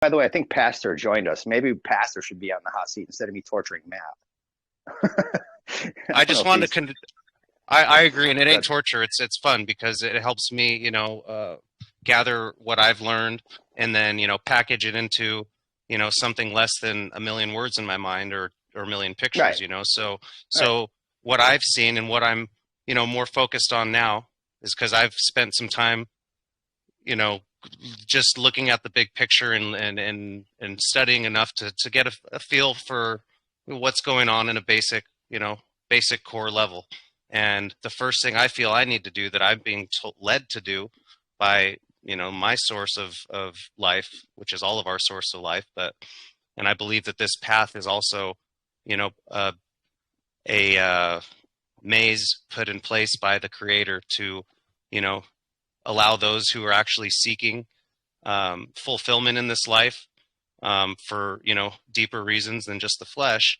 By the way, I think Pastor joined us. Maybe Pastor should be on the hot seat instead of me torturing Matt. I I don't know just if wanted he's to I agree, and it ain't good. torture. It's fun because it helps me, gather what I've learned and then package it into something less than a million words in my mind or a million Right, pictures. So right. so what I've seen and what I'm more focused on now is because I've spent some time you know just looking at the big picture and studying enough to get a feel for what's going on in a basic core level. And the first thing I feel I need to do, that I'm being led to do by my source of life, which is all of our source of life, but and I believe that this path is also you know uh, a maze put in place by the creator to you know allow those who are actually seeking fulfillment in this life, for deeper reasons than just the flesh.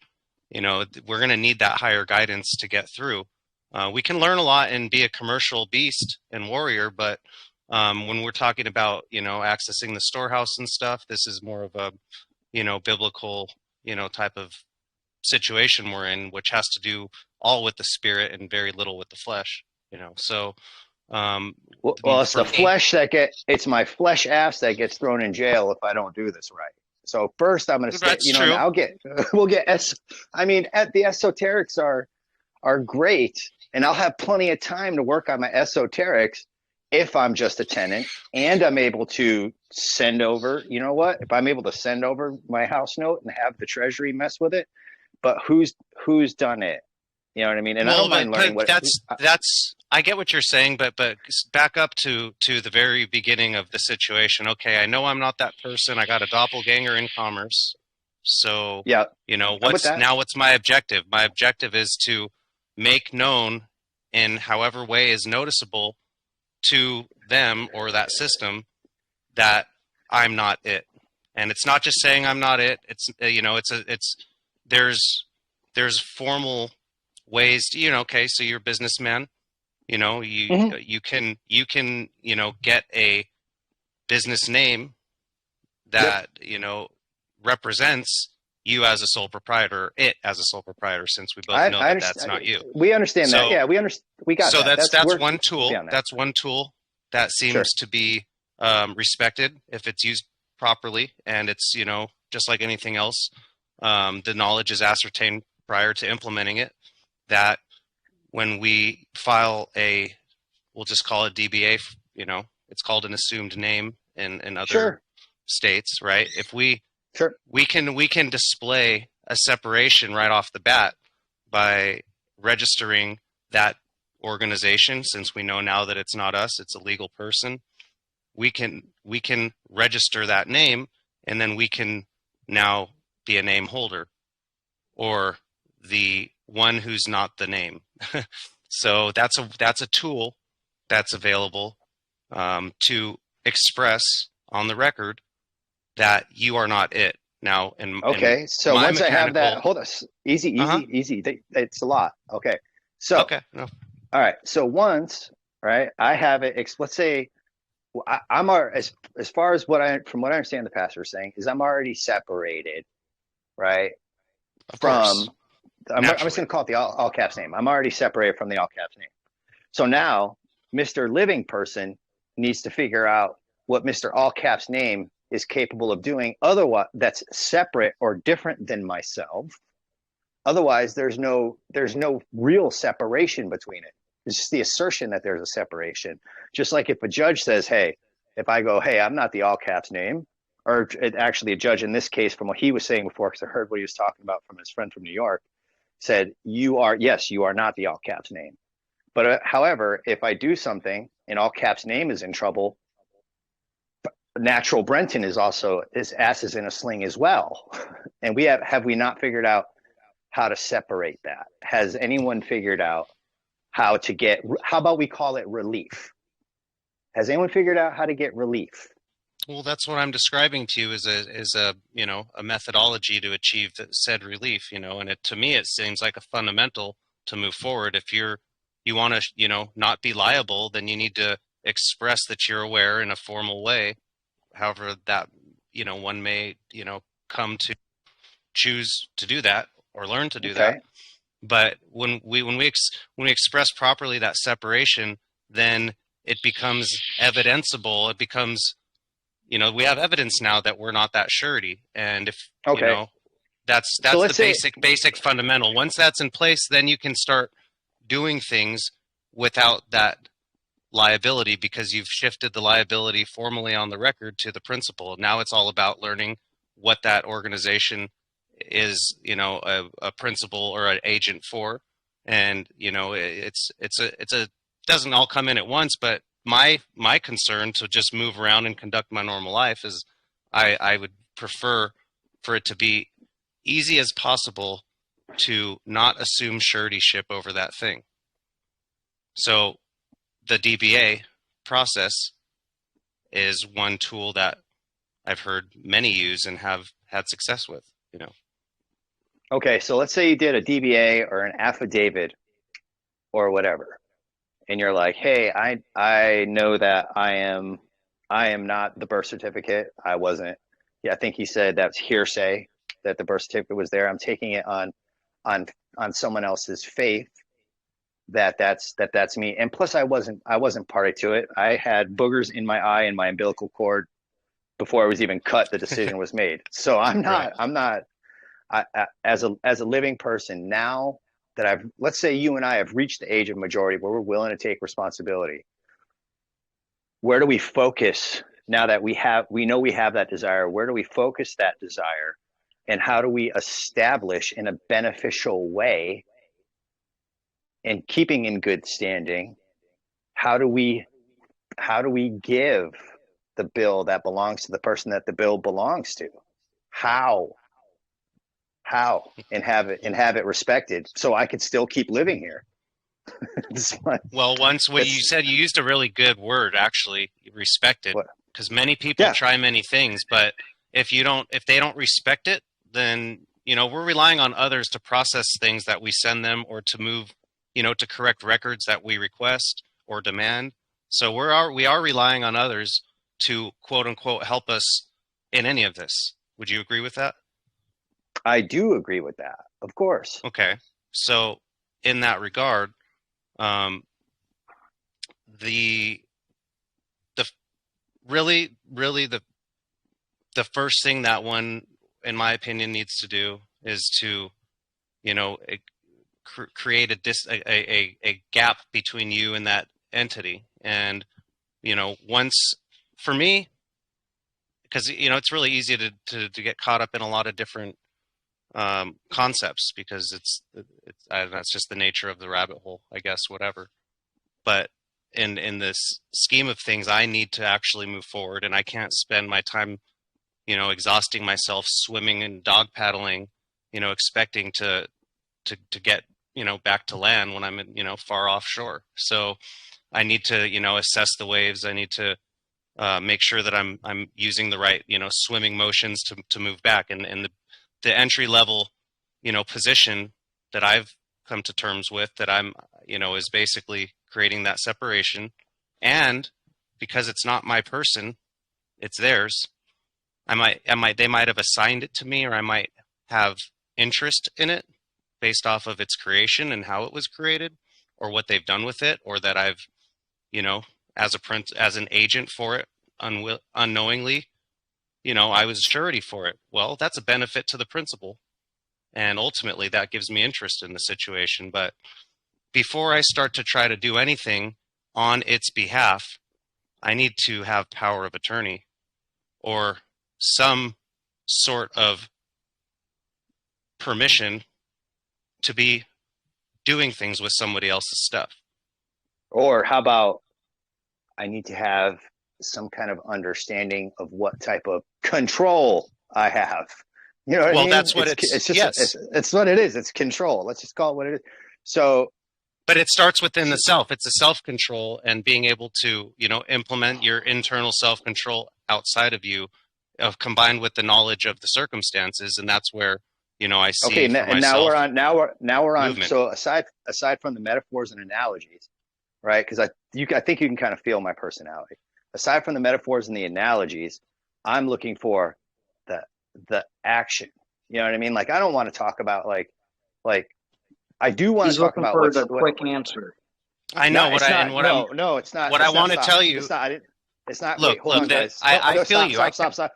We're going to need that higher guidance to get through. We can learn a lot and be a commercial beast and warrior, but when we're talking about accessing the storehouse and stuff, this is more of a biblical type of situation we're in, which has to do all with the spirit and very little with the flesh. So Well, it's for the me, flesh it's my flesh ass that gets thrown in jail if I don't do this right. So first, I'm going to stay. that's And true. I'll get. We'll get. I mean, the esoterics are great, and I'll have plenty of time to work on my esoterics if I'm just a tenant and I'm able to send over. You know what? If I'm able to send over my house note and have the treasury mess with it, but who's done it? You know what I mean? And I Well, don't mind learning but what. that's I get what you're saying, but back up to the very beginning of the situation. Okay, I know I'm not that person. I got a doppelganger in commerce. So, Yeah, I'm with that. what's my objective? My objective is to make known in however way is noticeable to them or that system that I'm not it. And it's not just saying I'm not it. It's it's there's formal ways to, okay, so you're a businessman, Hmm. you can get a business name Yep. that represents you as a sole proprietor, it as a sole proprietor, since we both know I that that's understand. not you. We understand that. So Yeah, we understand. We got so that. that's That's we're one tool. beyond that. That's one tool that seems Sure. to be respected if it's used properly, and it's just like anything else. The knowledge is ascertained prior to implementing it. That when we file we'll just call it DBA. It's called an assumed name in other Sure. states, right? If we Sure. we can display a separation right off the bat by registering that organization, since we know now that it's not us, it's a legal person. We can register that name, and then we can now be a name holder, or the one who's not the name. So that's a tool that's available, to express on the record that you are not it. Now, in Okay. So my once I have that, mechanical, hold us. Easy, uh huh, easy, easy. It's a lot. Okay. So, okay, no, all right. So once, right, I have it. Let's say I'm as far as from what I understand the pastor is saying is I'm already separated, right, of from. course, I'm just naturally. going to call it the all caps name. I'm already separated from the all caps name. So now Mr. Living Person needs to figure out what Mr. All Caps name is capable of doing, otherwise that's separate or different than myself. Otherwise, there's no real separation between it. It's just the assertion that there's a separation. Just like if a judge says, "Hey," if I go, "Hey, I'm not the all caps name," or actually a judge in this case, from what he was saying before, because I heard what he was talking about from his friend from New York, said, "You are, yes, you are not the all caps name." But however, if I do something and all caps name is in trouble, natural Brenton is also, his ass is in a sling as well. And have we not figured out how to separate that? Has anyone figured out how about we call it relief? Has anyone figured out how to get relief? Well, that's what I'm describing to you, is a a methodology to achieve said relief. And to me, it seems like a fundamental to move forward. If you want to not be liable, then you need to express that you're aware in a formal way, however that one may, come to choose to do that or learn to do that. Okay. But when we express properly that separation, then it becomes evidenceable. It becomes, we have evidence now that we're not that surety. And if, Okay. So that's the let's say, basic fundamental. Once that's in place, then you can start doing things without that liability, because you've shifted the liability formally on the record to the principal. Now it's all about learning what that organization is, a principal or an agent for. And, it's a doesn't all come in at once, but my concern to just move around and conduct my normal life is I would prefer for it to be easy as possible to not assume suretyship over that thing. So the DBA process is one tool that I've heard many use and have had success with. okay, so let's say you did a DBA or an affidavit or whatever, and you're like, hey, I know that I am not the birth certificate. I wasn't. Yeah, I think he said that's hearsay that the birth certificate was there. I'm taking it on on someone else's faith that's me. And plus, I wasn't party to it. I had boogers in my eye and my umbilical cord before I was even cut. The decision was made. So Right. I'm not. As a living person now that let's say you and I have reached the age of majority where we're willing to take responsibility. Where do we focus now that we know we have that desire? Where do we focus that desire, and how do we establish in a beneficial way and keeping in good standing? How do we give the bill that belongs to the person that the bill belongs to? How and have it respected so I could still keep living here. Well, once what you That's said, you used a really good word, actually, respect it, what. because many people Yeah. try many things, but if they don't respect it, then we're relying on others to process things that we send them, or to move, to correct records that we request or demand. So we are relying on others to, quote unquote, help us in any of this. Would you agree with that? I do agree with that, of course. Okay. So in that regard, um, the the really the first thing that one, in my opinion, needs to do is to, you know, create a gap between you and that entity. And, once, for me, because, it's really easy to get caught up in a lot of different concepts, because that's just the nature of the rabbit hole, I guess, whatever. But in this scheme of things, I need to actually move forward, and I can't spend my time, exhausting myself swimming and dog paddling, expecting to get, back to land when I'm in, far offshore. So I need to, assess the waves. I need to make sure that I'm using the right, swimming motions to move back. And the entry level, position that I've come to terms with, that I'm, is basically creating that separation. And because it's not my person, it's theirs. They might have assigned it to me, or I might have interest in it based off of its creation and how it was created, or what they've done with it, or that I've, as an agent for it, unknowingly, I was a surety for it. Well, that's a benefit to the principal, and ultimately that gives me interest in the situation. But before I start to try to do anything on its behalf, I need to have power of attorney, or some sort of permission to be doing things with somebody else's stuff. Or how about I need to have some kind of understanding of what type of control I have. You know what I Well, mean? that's what It's just yes. it's what it is. It's control. Let's just call it what it is. So But it starts within the self. It's a self-control, and being able to, implement your internal self-control outside of you, combined with the knowledge of the circumstances. And that's where, I okay, see for and now myself we're on. movement. So aside from the metaphors and analogies, right? Because I think you can kind of feel my personality. Aside from the metaphors and the analogies, I'm looking for the the action. You know what I mean? Like I don't want to talk about like I do want He's to talk looking about for the quick answer. I know no, what it's I not. and what No, I'm no, it's not. what I It's not. want to Stop. tell you. It's not. I didn't. It's not. Look, Wait, hold look. on, That guys. No, I no, feel stop, you. I stop, can, stop, stop.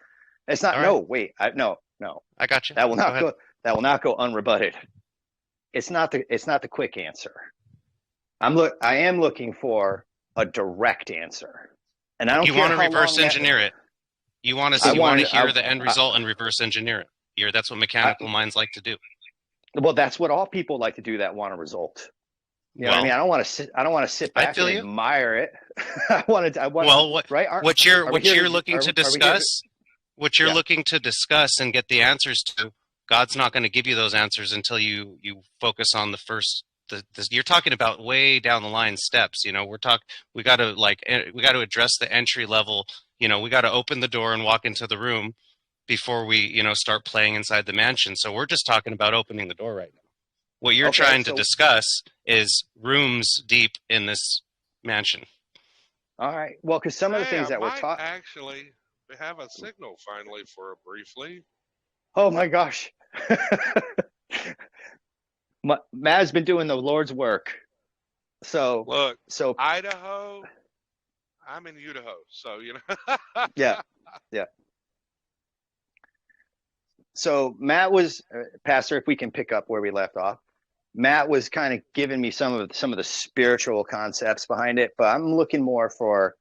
It's not. all right. No, wait. No, no. I got you. That will Go not ahead. go. That will not go unrebutted. It's not the. It's not the quick answer. I am looking for a direct answer, and I don't You care want to how reverse long that. engineer it. You want I to wanted. hear the end result and reverse engineer it. That's what I, mechanical minds like to do. well, that's what all people like to do that want a result. You know what I mean? Well, I don't want to sit. I don't want to sit I back feel and you. admire it. I wanted. I want. Well, Right? what Are we here you're to? looking to Are we here to? discuss, what you're Yeah. looking to discuss and get the answers to, God's not going to give you those answers until you focus on the first. You're talking about way down the line steps. We got to address the entry level. We got to open the door and walk into the room before we start playing inside the mansion. So we're just talking about opening the door right now. What you're Okay, trying to discuss is rooms deep in this mansion. All right. Well, because some of the things that we're taught. Actually have a signal finally for briefly. Oh my gosh. Matt's been doing the Lord's work. So Look, so Idaho, I'm in Idaho, so yeah. So Matt was Pastor, if we can pick up where we left off. Matt was kind of giving me some of the spiritual concepts behind it, but I'm looking more for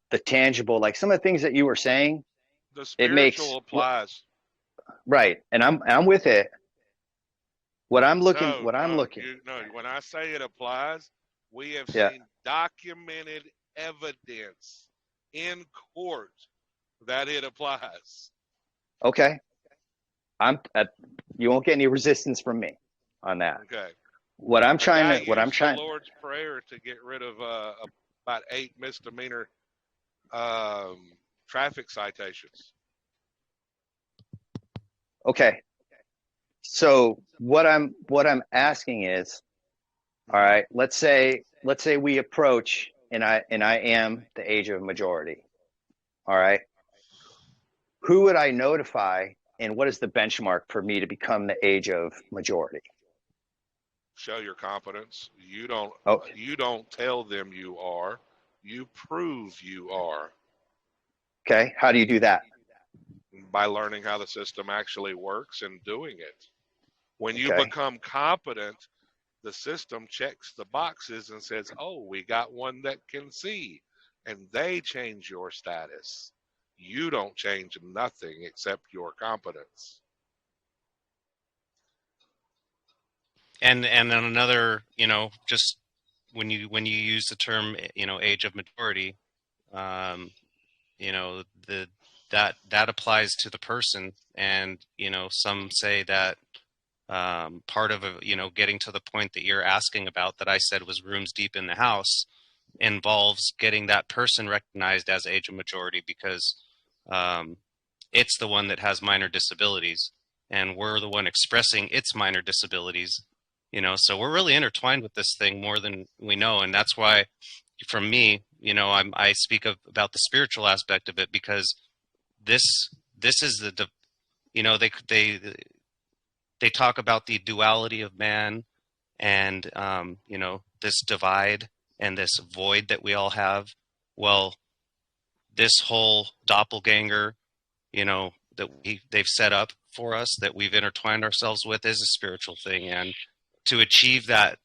the tangible, like some of the things that you were saying. The spiritual applies. Right. And I'm with it. When I say it applies, we have Yeah. seen documented evidence in court that it applies. Okay. You won't get any resistance from me on that. Okay. The Lord's Prayer to get rid of about 8 misdemeanor traffic citations. Okay. So what I'm asking is, all right, let's say we approach and I am the age of majority. All right. Who would I notify and what is the benchmark for me to become the age of majority? Show your competence. You don't tell them you are. You prove you are. Okay. How do you do that? By learning how the system actually works and doing it. When you become competent, the system checks the boxes and says, oh, we got one that can see. And they change your status. You don't change nothing except your competence. And then another, just when you use the term, age of majority, that applies to the person. And, some say that part of, getting to the point that you're asking about that I said was rooms deep in the house involves getting that person recognized as age of majority because it's the one that has minor disabilities and we're the one expressing its minor disabilities, so we're really intertwined with this thing more than we know. And that's why for me, I speak about the spiritual aspect of it because this is they talk about the duality of man and, this divide and this void that we all have. Well, this whole doppelganger, that they've set up for us, that we've intertwined ourselves with is a spiritual thing. And to achieve that,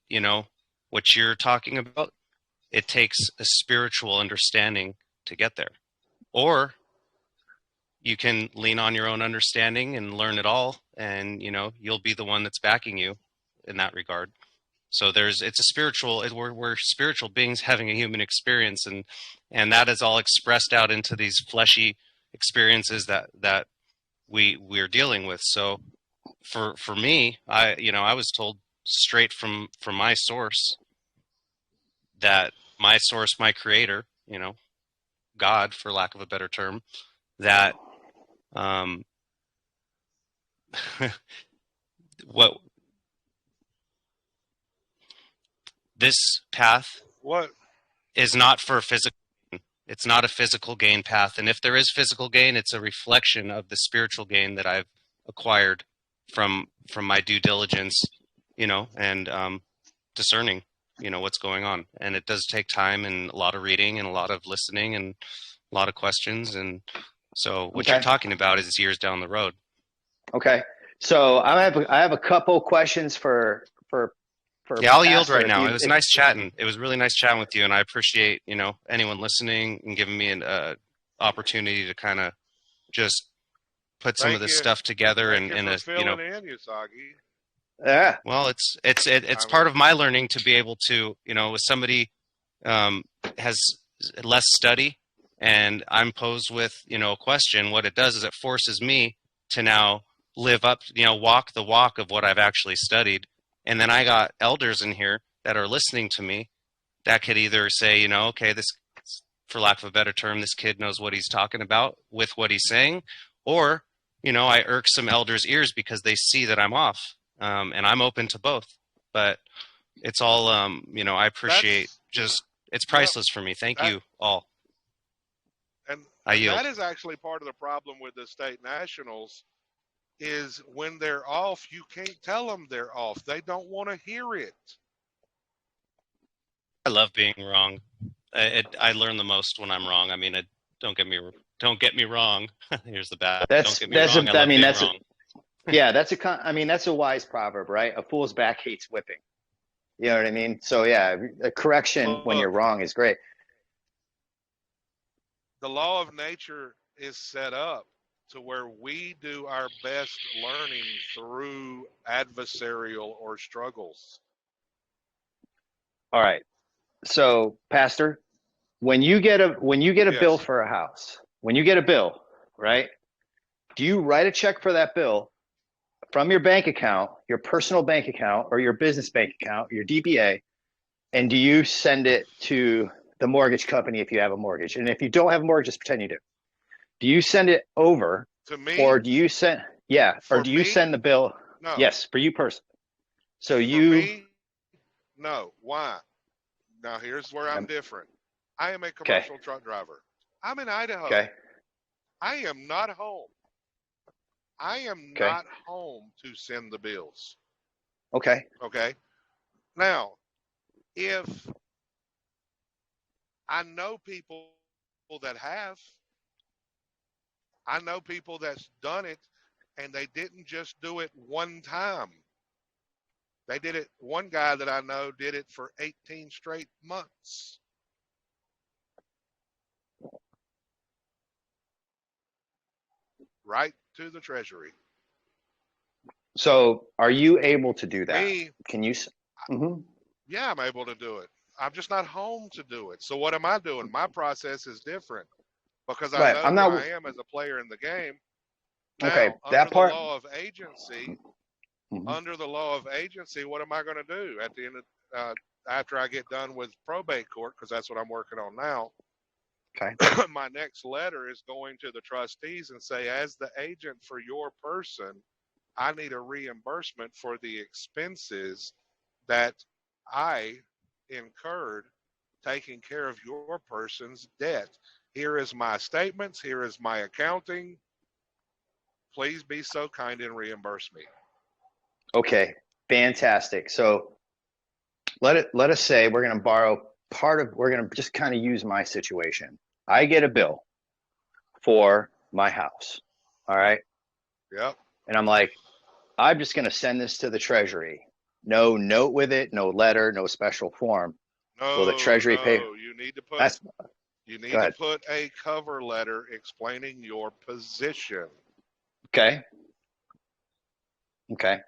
what you're talking about, it takes a spiritual understanding to get there. Or you can lean on your own understanding and learn it all, and you'll be the one that's backing you in that regard. So it's a spiritual. We're spiritual beings having a human experience, and that is all expressed out into these fleshy experiences that we're dealing with. So for me, I was told straight from my source that my source, my creator, God, for lack of a better term, that what this path What is not for physical. It's not a physical gain path. And if there is physical gain, it's a reflection of the spiritual gain that I've acquired from my due diligence, and discerning, what's going on. And it does take time and a lot of reading and a lot of listening and a lot of questions. And so what you're talking about is years down the road. Okay. So I have a couple questions for yeah, I'll yield right now. It was nice chatting. It was really nice chatting with you, and I appreciate anyone listening and giving me an opportunity to kind of just put some of this stuff together in a Usagi. Yeah. Well, it's part of my learning to be able to if somebody has less study and I'm posed with a question, what it does is it forces me to now live up, walk the walk of what I've actually studied. And then I got elders in here that are listening to me that could either say, okay, this, for lack of a better term, this kid knows what he's talking about with what he's saying. Or, I irk some elders' ears because they see that I'm off. And I'm open to both. But it's all, I appreciate it's priceless for me. Thank you all. And that is actually part of the problem with the state nationals. Is when they're off, you can't tell them they're off. They don't want to hear it. I love being wrong. I learn the most when I'm wrong. I mean, don't get me wrong. Here's the bad. Don't get me wrong. That's a wise proverb, right? A fool's back hates whipping. You know what I mean? So yeah, a correction when you're wrong is great. The law of nature is set up to where we do our best learning through adversarial or struggles. All right. So, Pastor, when you get a bill for a house, when you get a bill, right? Do you write a check for that bill from your bank account, your personal bank account, or your business bank account, your DBA, and do you send it to the mortgage company if you have a mortgage? And if you don't have a mortgage, just pretend you do. Do you send it over to me, or do you send? Yeah, or do you send the bill? No. Yes, for you personally. So me, no. Why? Now here's where I'm different. I am a commercial truck driver. I'm in Idaho. Okay. I am not home. I am not home to send the bills. Okay. Okay. Now, if I know people that have, I know people that's done it, and they didn't just do it one time. They did it. One guy that I know did it for 18 straight months. Right to the Treasury. So are you able to do that? Can you? Mm-hmm. Yeah, I'm able to do it. I'm just not home to do it. So what am I doing? My process is different because I know who I am as a player in the game. Now, that part. The law of agency, under the law of agency, what am I going to do at the end of after I get done with probate court? Because that's what I'm working on now. Okay. My next letter is going to the trustees and say, as the agent for your person, I need a reimbursement for the expenses that I incurred taking care of your person's debt. Here is my statements. Here is my accounting. Please be so kind and reimburse me. Okay, fantastic. So let us say we're going to borrow we're going to just kind of use my situation. I get a bill for my house. All right. Yep. And I'm like, I'm just going to send this to the Treasury. No note with it, no letter, no special form. No, will the Treasury pay? You need to put. You need to put a cover letter explaining your position. Okay. Okay.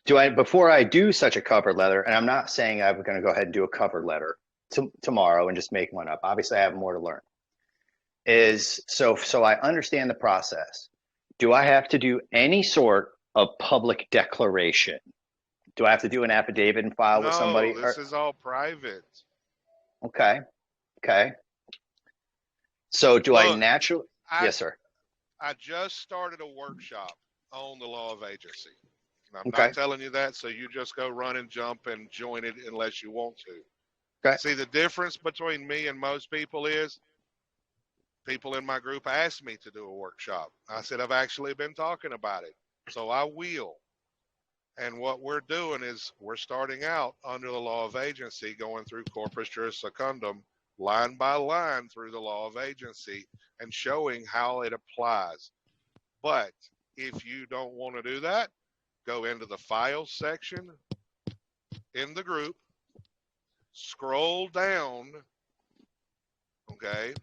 Before I do such a cover letter, and I'm not saying I'm going to go ahead and do a cover letter tomorrow and just make one up. Obviously, I have more to learn. So I understand the process. Do I have to do any sort of public declaration? Do I have to do an affidavit and file with somebody? No, this is all private. Okay. Okay. So I naturally? Yes, sir. I just started a workshop on the law of agency. And I'm not telling you that, so you just go run and jump and join it unless you want to. Okay. See, the difference between me and most people is people in my group asked me to do a workshop. I said, I've actually been talking about it, so I will. And what we're doing is we're starting out under the law of agency, going through corpus juris secundum, line by line through the law of agency, and showing how it applies. But if you don't want to do that, go into the files section in the group, scroll down, okay,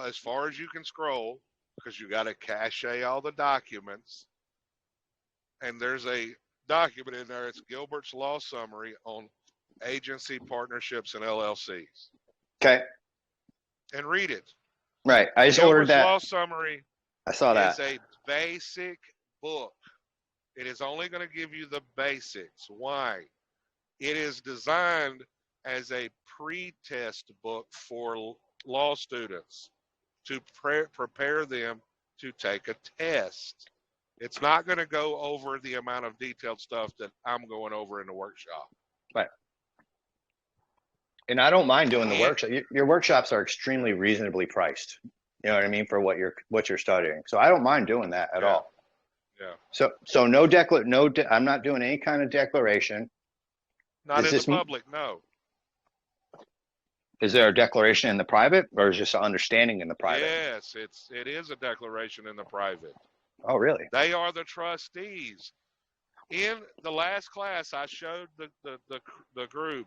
as far as you can scroll, because you got to cache all the documents. And there's a document in there. It's Gilbert's Law Summary on agency partnerships and LLCs. Okay. And read it. Right. I just ordered that. Law Summary. I saw that. It's a basic book. It is only going to give you the basics. Why? It is designed as a pre-test book for law students to prepare them to take a test. It's not going to go over the amount of detailed stuff that I'm going over in the workshop. Right. And I don't mind doing the workshop. Your workshops are extremely reasonably priced. You know what I mean, for what you're studying. So I don't mind doing that at all. Yeah. So I'm not doing any kind of declaration. Not in the public, no. Is there a declaration in the private, or is just an understanding in the private? Yes, it is a declaration in the private. Oh, really? They are the trustees. In the last class, I showed the group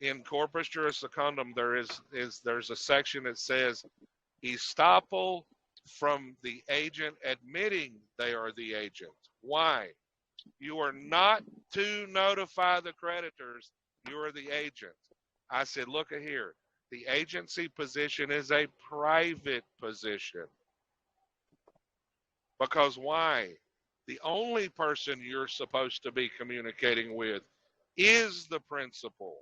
in corpus juris secundum. There's a section that says estoppel from the agent admitting they are the agent. Why? You are not to notify the creditors. You are the agent. I said, look at here. The agency position is a private position. Because why? The only person you're supposed to be communicating with is the principal.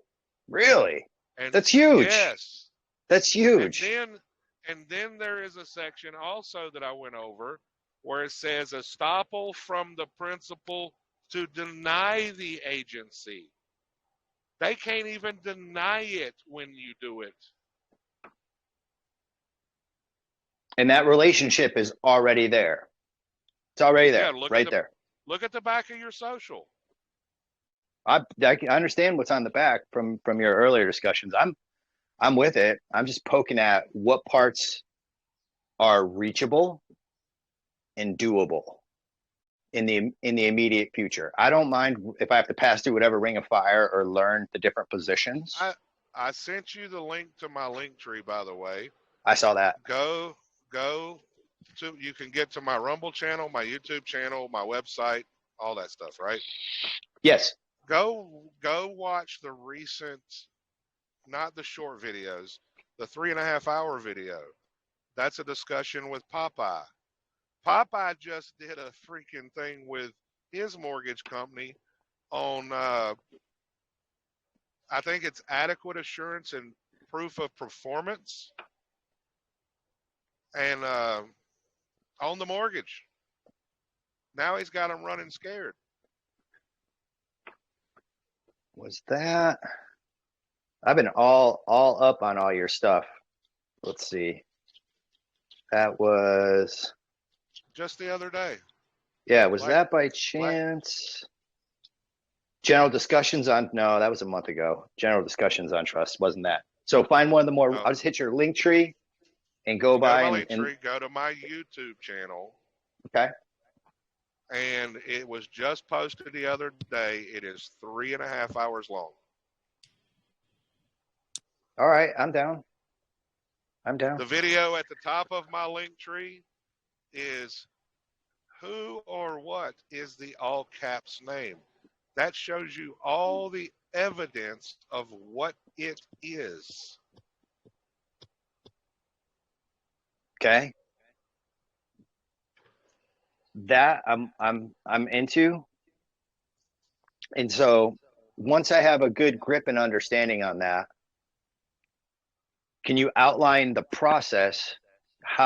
Really? And that's huge. Yes. That's huge. And then there is a section also that I went over where it says estoppel from the principal to deny the agency. They can't even deny it when you do it. And that relationship is already there. It's already there, right there. Look at the back of your social. I understand what's on the back from your earlier discussions. I'm with it. I'm just poking at what parts are reachable and doable in the immediate future. I don't mind if I have to pass through whatever ring of fire or learn the different positions. I sent you the link to my link tree, by the way. I saw that. Go to, you can get to my Rumble channel, my YouTube channel, my website, all that stuff, right? Yes. Go watch the recent, not the short videos, the 3.5 hour video. That's a discussion with Popeye. Popeye just did a freaking thing with his mortgage company on, I think it's adequate assurance and proof of performance. And on the mortgage. Now he's got them running scared. Was that? I've been all up on all your stuff. Let's see. That was just the other day. Yeah, was that by chance? General discussions on, no, that was a month ago. General discussions on trust, wasn't that? So find one of the more, I'll just hit your link tree and go by and go to my YouTube channel. Okay. And it was just posted the other day. It is 3.5 hours long. All right, I'm down. The video at the top of my link tree is who or what is the all caps name. That shows you all the evidence of what it is. Okay. That I'm into. And so once I have a good grip and understanding on that, can you outline the process?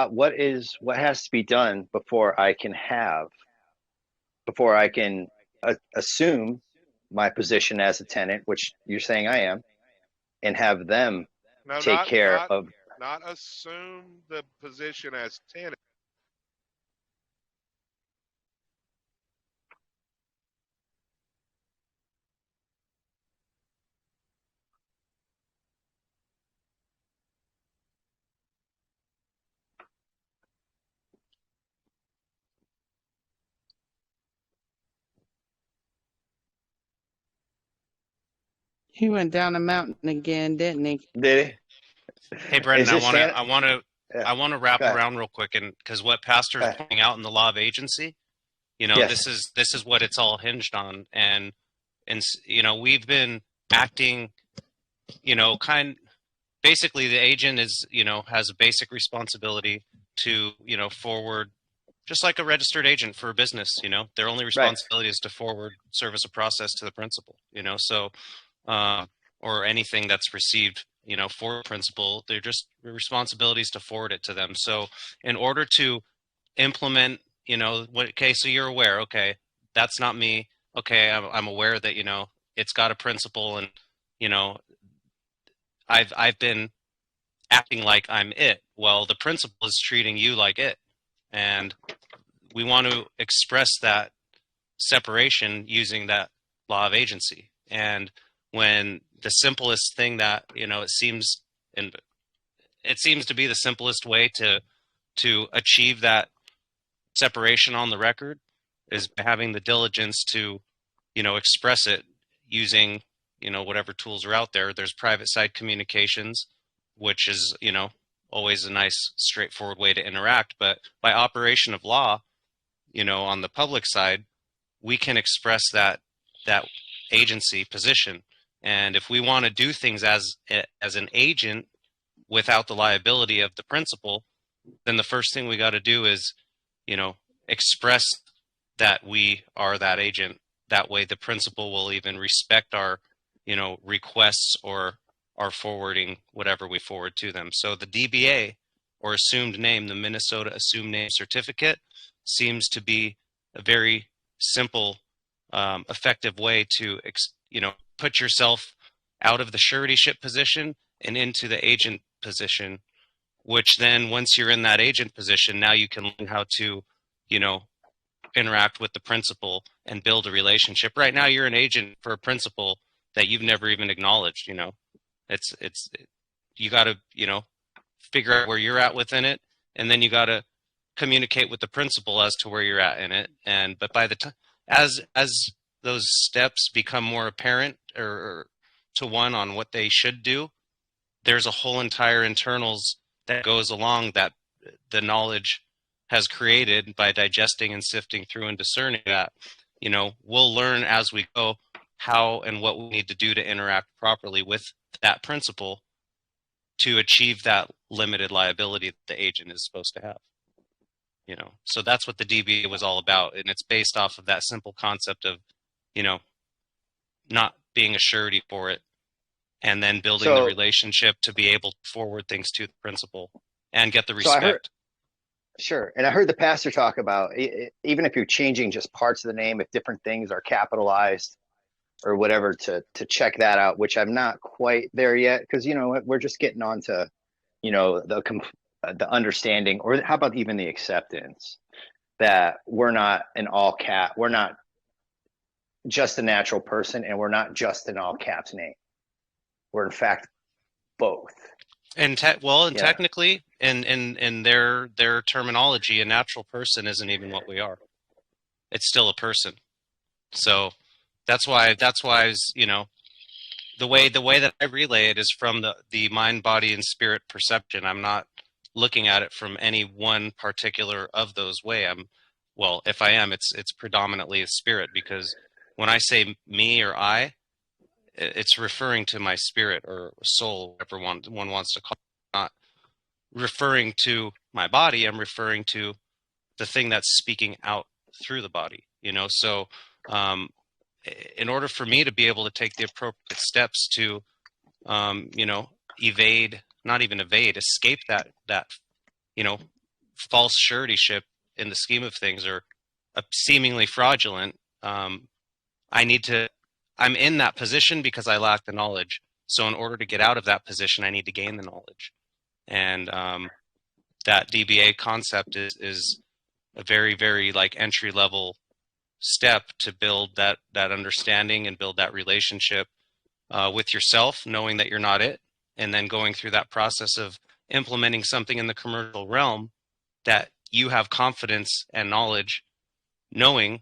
What has to be done before I can assume my position as a tenant, which you're saying I am, and have them take care of. not assume the position as tenant. He went down the mountain again, didn't he? Did Hey, Brendan, it? I want to wrap around real quick, and because what Pastor is pointing out in the law of agency, Yes. this is what it's all hinged on, and we've been acting, basically the agent is has a basic responsibility to forward, just like a registered agent for a business. Their only responsibility is to forward service a process to the principal. So or anything that's received for principal, they're just responsibilities to forward it to them. So in order to implement okay, so you're aware, okay, that's not me, okay, I'm aware that it's got a principal, and I've been acting like I'm it. Well, the principal is treating you like it, and we want to express that separation using that law of agency. And when the simplest thing that it seems to be the simplest way to achieve that separation on the record is by having the diligence to express it using whatever tools are out there. There's private side communications, which is always a nice straightforward way to interact, but by operation of law, on the public side, we can express that agency position. And if we want to do things as an agent without the liability of the principal, then the first thing we got to do is express that we are that agent. That way the principal will even respect our requests or our forwarding whatever we forward to them. So the DBA, or assumed name, the Minnesota Assumed Name Certificate, seems to be a very simple, effective way to put yourself out of the suretyship position and into the agent position, which then once you're in that agent position, now you can learn how to interact with the principal and build a relationship. Right now you're an agent for a principal that you've never even acknowledged. It's you got to figure out where you're at within it, and then you got to communicate with the principal as to where you're at in it. But by the time as those steps become more apparent or to one on what they should do, there's a whole entire internals that goes along that the knowledge has created by digesting and sifting through and discerning that. We'll learn as we go how and what we need to do to interact properly with that principal to achieve that limited liability that the agent is supposed to have. So that's what the DBA was all about, and it's based off of that simple concept of not being a surety for it, and then building the relationship to be able to forward things to the principal and get the respect. Sure. And I heard the pastor talk about even if you're changing just parts of the name, if different things are capitalized or whatever, to check that out, which I'm not quite there yet, because we're just getting on to the understanding, or how about even the acceptance that we're not an all cap, we're not just a natural person, and we're not just an all caps name. We're in fact both. And technically, in their terminology, a natural person isn't even what we are. It's still a person. So that's why the way that I relay it is from the mind, body, and spirit perception. I'm not looking at it from any one particular of those way. If I am, it's predominantly a spirit, because when I say me or I, it's referring to my spirit or soul, whatever one wants to call it. Not referring to my body, I'm referring to the thing that's speaking out through the body. So in order for me to be able to take the appropriate steps to escape that false suretyship in the scheme of things, or seemingly fraudulent, I'm in that position because I lack the knowledge. So in order to get out of that position, I need to gain the knowledge. And that DBA concept is a very, very like entry level step to build that understanding and build that relationship with yourself, knowing that you're not it, and then going through that process of implementing something in the commercial realm that you have confidence and knowledge, knowing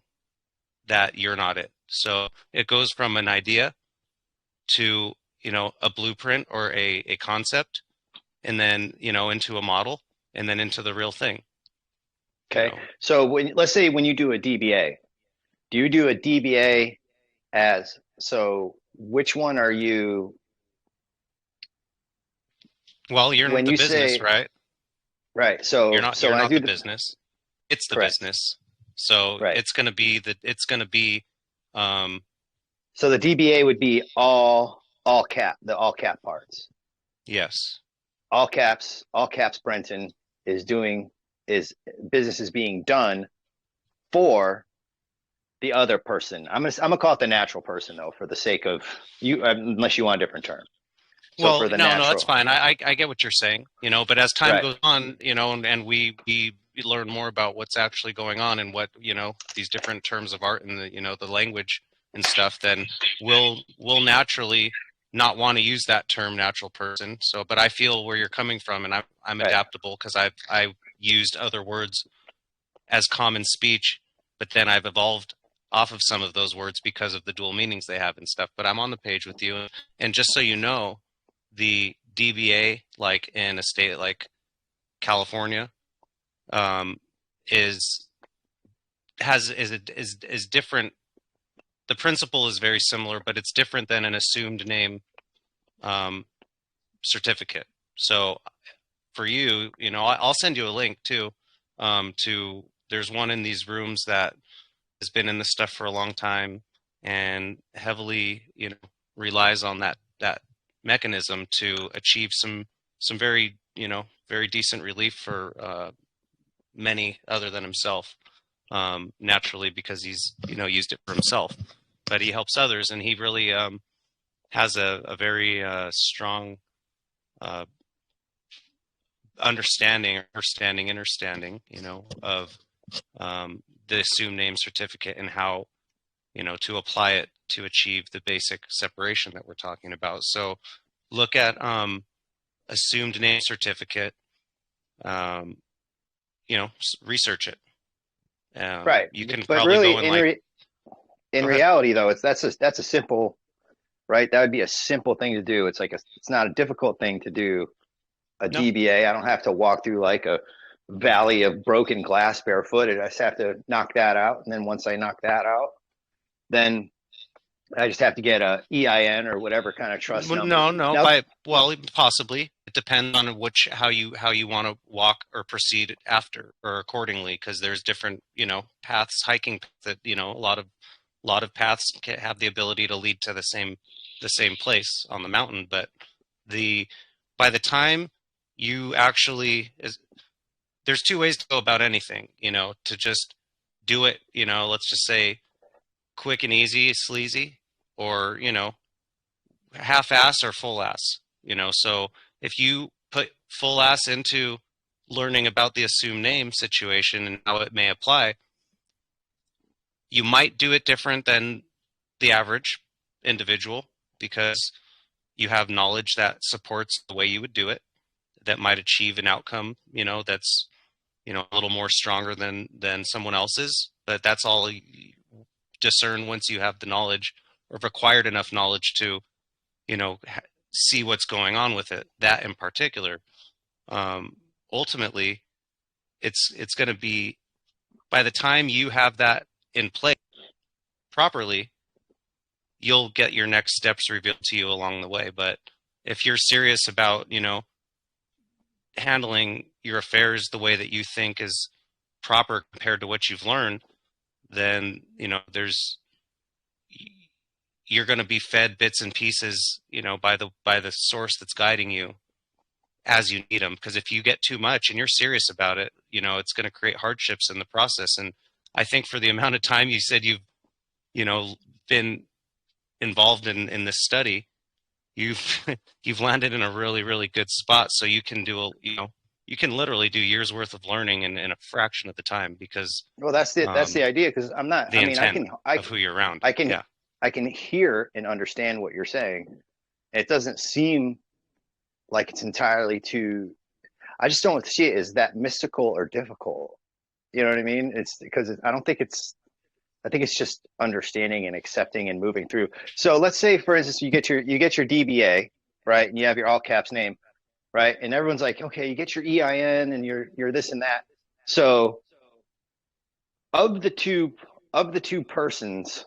that you're not it. So it goes from an idea to, a blueprint or a concept, and then, into a model, and then into the real thing. Okay. So let's say when you do a DBA, do you do a DBA which one are you? Well, you're not the business, right? Right. So you're not the business. It's the correct. business. So it's going to be so the DBA would be all cap parts. Yes. All caps Brenton business is being done for the other person. I'm gonna call it the natural person though, for the sake of you, unless you want a different term. So well, for the no, that's fine. I get what you're saying, but as time goes on, and we learn more about what's actually going on and what, these different terms of art and the language and stuff, then we'll naturally not want to use that term natural person. So, but I feel where you're coming from, and I'm adaptable because I've used other words as common speech, but then I've evolved off of some of those words because of the dual meanings they have and stuff. But I'm on the page with you, and just so you know, the DBA, like in a state like California, is different. The principle is very similar, but it's different than an assumed name certificate. So for you, I'll send you a link too. There's one in these rooms that has been in this stuff for a long time and heavily, relies on that mechanism to achieve some very, very decent relief for many other than himself, naturally, because he's, used it for himself, but he helps others, and he really has a very strong understanding, of the assumed name certificate and how, to apply it to achieve the basic separation that we're talking about. So look at assumed name certificate, research it. Right. You can but probably really, go in reality, though, that's a simple, right? That would be a simple thing to do. It's not a difficult thing to do. DBA, I don't have to walk through like a valley of broken glass barefooted. I just have to knock that out. And then once I knock that out, then I just have to get a EIN or whatever kind of trust number. No. Possibly. It depends on how you want to walk or proceed after or accordingly, because there's different, paths, hiking that, a lot of paths have the ability to lead to the same place on the mountain. But by the time you actually, there's two ways to go about anything, to just do it, let's just say quick and easy, sleazy, or, half-ass or full-ass, so if you put full-ass into learning about the assumed name situation and how it may apply, you might do it different than the average individual because you have knowledge that supports the way you would do it, that might achieve an outcome, that's, a little more stronger than someone else's. But that's all you discern once you have the knowledge or acquired enough knowledge to, see what's going on with it. That in particular, ultimately, it's going to be, by the time you have that in place properly, you'll get your next steps revealed to you along the way. But if you're serious about, handling your affairs the way that you think is proper compared to what you've learned, then, you're going to be fed bits and pieces, by the source that's guiding you as you need them. Because if you get too much and you're serious about it, it's going to create hardships in the process. And I think for the amount of time you said you've, been involved in this study, you've you've landed in a really, really good spot. So you can do you can literally do years worth of learning in a fraction of the time, because Well, that's the idea. Because I'm not. the I mean, intent of who you're around. I can Yeah. I can hear and understand what you're saying. It doesn't seem like it's entirely too. I just don't see it as that mystical or difficult. You know what I mean? It's because I don't think it's. I think it's just understanding and accepting and moving through. So let's say, for instance, you get your DBA, right, and you have your all caps name, right, and everyone's like, okay, you get your EIN and you're this and that. So of the two persons,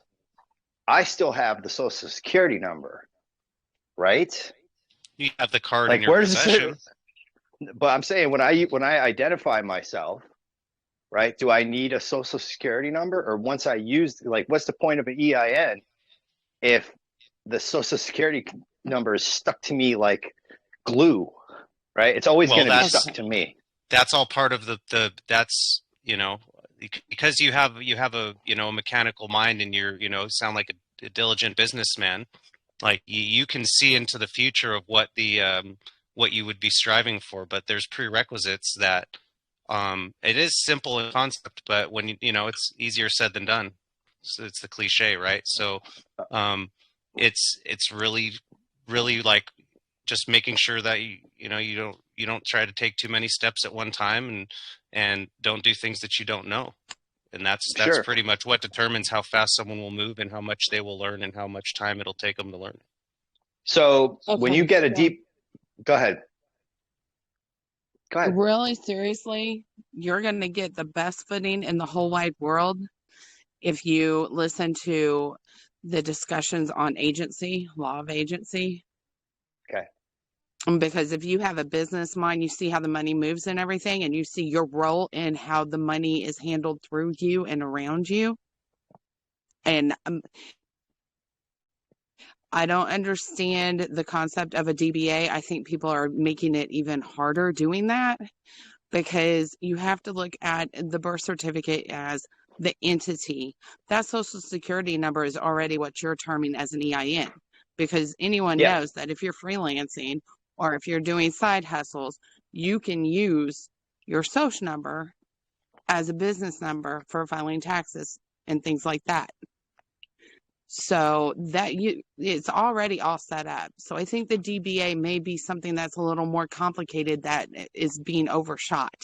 I still have the social security number, right? You have the card Like, in your where's possession. But I'm saying when I identify myself, right? Do I need a social security number, or once I use, like, what's the point of an EIN if the social security number is stuck to me like glue, right? It's always going to be stuck to me. That's all part of that's, because you have a, a mechanical mind, and you're, sound like a diligent businessman. Like you can see into the future of what what you would be striving for, but there's prerequisites that, it is simple in concept, but when it's easier said than done. So it's the cliche, right? So, it's really, really like just making sure that you don't try to take too many steps at one time, and don't do things that you don't know. And that's Sure. pretty much what determines how fast someone will move and how much they will learn and how much time it'll take them to learn. So when you get go ahead. Go ahead. Really, seriously, you're going to get the best footing in the whole wide world if you listen to the discussions on agency, law of agency. Okay. Because if you have a business mind, you see how the money moves and everything, and you see your role in how the money is handled through you and around you. And I don't understand the concept of a DBA. I think people are making it even harder doing that, because you have to look at the birth certificate as the entity. That social security number is already what you're terming as an EIN, because anyone knows that if you're freelancing or if you're doing side hustles, you can use your social number as a business number for filing taxes and things like that. So that it's already all set up. So I think the DBA may be something that's a little more complicated that is being overshot.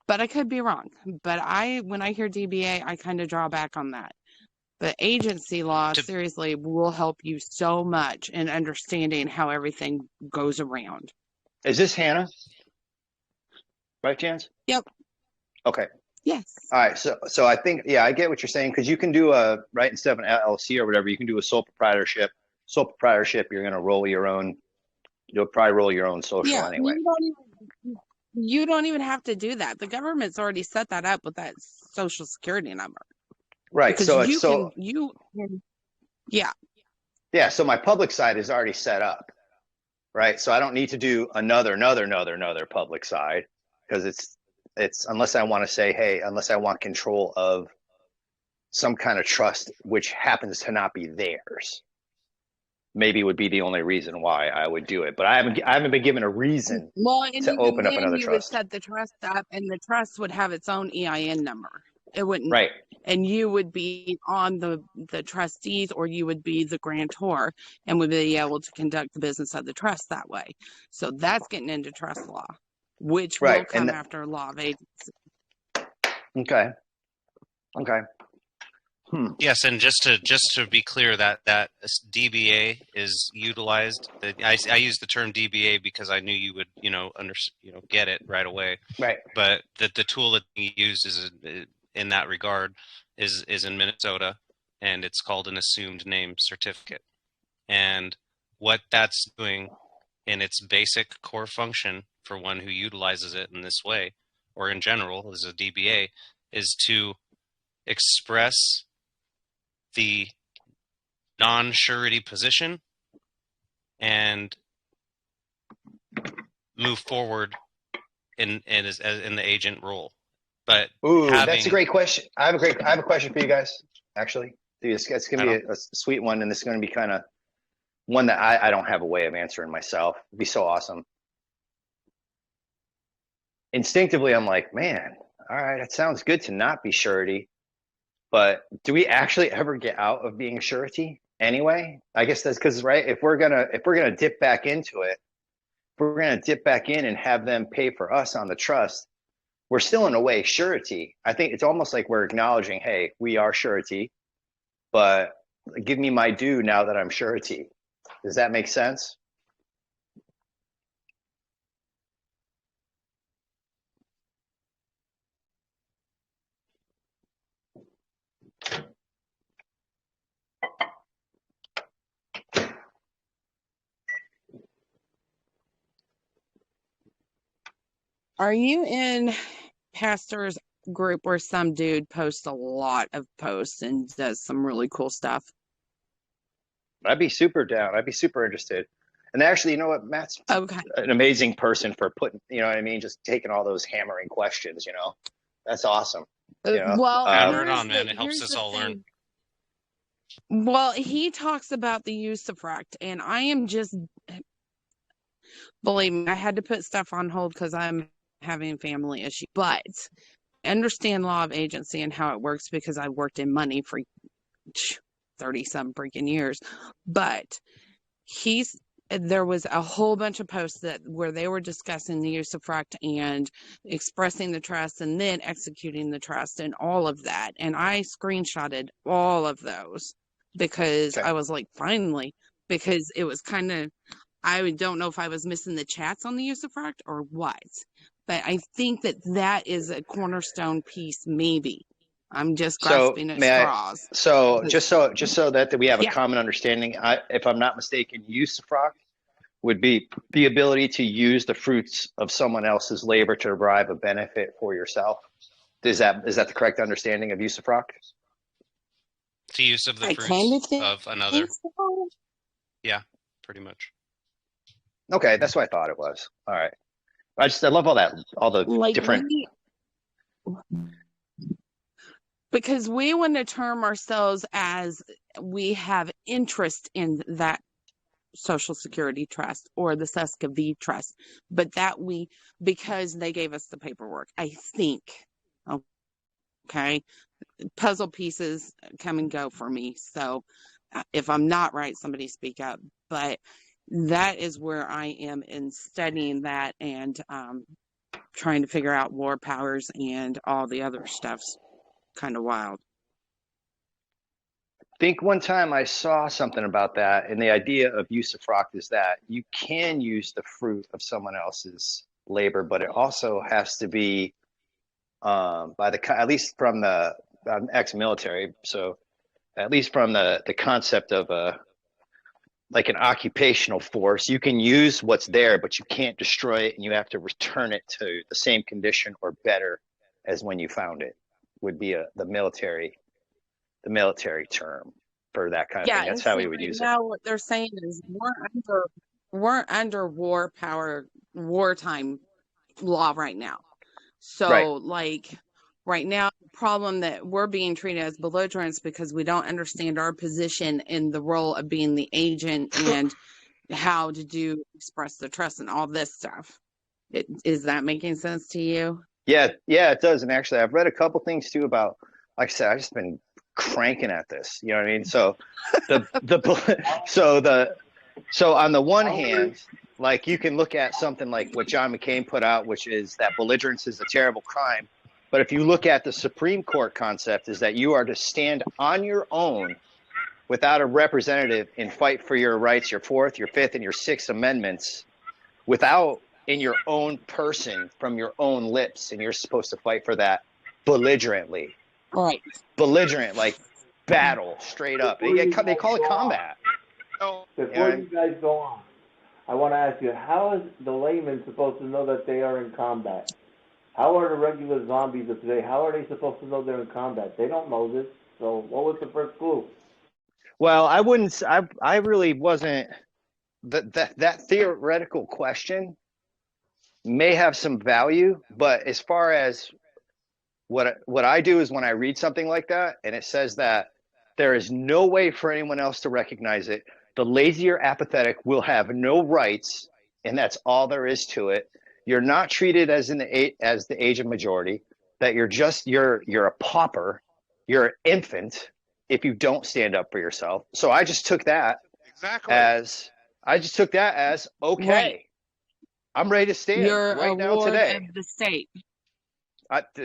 But I could be wrong. But when I hear DBA, I kind of draw back on that. But agency law, seriously, will help you so much in understanding how everything goes around. Is this Hannah? Right, Chance? Yep. Okay. Yes. All right. So I think, I get what you're saying, because you can do instead of an LLC or whatever, you can do a sole proprietorship. Sole proprietorship, you're going to roll your own. You'll probably roll your own social anyway. You don't even have to do that. The government's already set that up with that social security number. Right. Because so yeah. So my public side is already set up, right? So I don't need to do another public side, because it's unless I want to say, hey, unless I want control of some kind of trust, which happens to not be theirs, maybe would be the only reason why I would do it. But I haven't been given a reason to open up another trust. You would set the trust up, and the trust would have its own EIN number. It wouldn't, right? And you would be on the trustees, or you would be the grantor, and would be able to conduct the business of the trust that way. So that's getting into trust law, which will come after law of agency. Okay. Yes, and just to be clear, that DBA is utilized. I use the term DBA because I knew you would get it right away. Right. But the tool that you use is in that regard is in Minnesota, and it's called an assumed name certificate. And what that's doing in its basic core function for one who utilizes it in this way, or in general as a DBA, is to express the non-surety position and move forward in the agent role. But that's a great question. I have a question for you guys. Actually, it's going to be a sweet one, and this is going to be kind of one that I don't have a way of answering myself. It'd be so awesome. Instinctively, I'm like, man, all right, it sounds good to not be surety, but do we actually ever get out of being surety anyway? I guess that's because, right, if we're gonna dip back into it, if we're gonna dip back in and have them pay for us on the trust, we're still in a way surety. I think it's almost like we're acknowledging, hey, we are surety, but give me my due now that I'm surety. Does that make sense? Are you in Pastor's group where some dude posts a lot of posts and does some really cool stuff? I'd be super down. I'd be super interested. And actually, you know what? Matt's Okay. an amazing person for putting, you know what I mean? Just taking all those hammering questions, That's awesome. Well, hammer it on, man. It helps us all learn. Well, he talks about the usufruct, and I am just, believe me, I had to put stuff on hold because I'm having family issues. But understand law of agency and how it works because I worked in money for 30-some freaking years. But there was a whole bunch of posts where they were discussing the usufruct and expressing the trust and then executing the trust and all of that. And I screenshotted all of those because I was like, finally, because it was kind of, I don't know if I was missing the chats on the usufruct or what, but I think that is a cornerstone piece, maybe. I'm just grasping at straws. Just so that we have a common understanding, if I'm not mistaken, usufruct would be the ability to use the fruits of someone else's labor to derive a benefit for yourself. Is that the correct understanding of usufruct? The use of the fruits of another. So. Yeah, pretty much. Okay, that's what I thought it was. All right. I love all the different. Because we want to term ourselves as we have interest in that Social Security trust or the Seska V trust, but because they gave us the paperwork, I think. Okay. Puzzle pieces come and go for me. So if I'm not right, somebody speak up. But that is where I am in studying that and trying to figure out war powers and all the other stuff's kind of wild. I think one time I saw something about that, and the idea of usufruct is that you can use the fruit of someone else's labor, but it also has to be at least from the ex-military, so at least from the concept of like an occupational force, you can use what's there, but you can't destroy it, and you have to return it to the same condition or better as when you found it. Would be the military term for that kind of thing. That's how we would use it. Now what they're saying is we're under wartime law right now. So like right now, the problem that we're being treated as belligerents because we don't understand our position in the role of being the agent and how to express the trust and all this stuff. Is that making sense to you? Yeah, it does. And actually, I've read a couple things too about, like I said, I've just been cranking at this. You know what I mean? So so on the one hand, like you can look at something like what John McCain put out, which is that belligerence is a terrible crime. But if you look at the Supreme Court concept, is that you are to stand on your own without a representative and fight for your rights, your Fourth, your Fifth, and your Sixth Amendments without in your own person from your own lips, and you're supposed to fight for that belligerently. Right. Belligerent, like battle, straight up. They call it combat. Before you guys go on, I want to ask you, how is the layman supposed to know that they are in combat? How are the regular zombies of today, how are they supposed to know they're in combat? They don't know this. So what was the first clue? Well, I really wasn't, that theoretical question may have some value, but as far as what I do is when I read something like that and it says that there is no way for anyone else to recognize it, The lazy or apathetic will have no rights, and that's all there is to it. You're not treated as the age of majority. That you're a pauper, you're an infant if you don't stand up for yourself. So I just took that Exactly. as okay. Right. I'm ready to stand You're right a now ward today. of the state.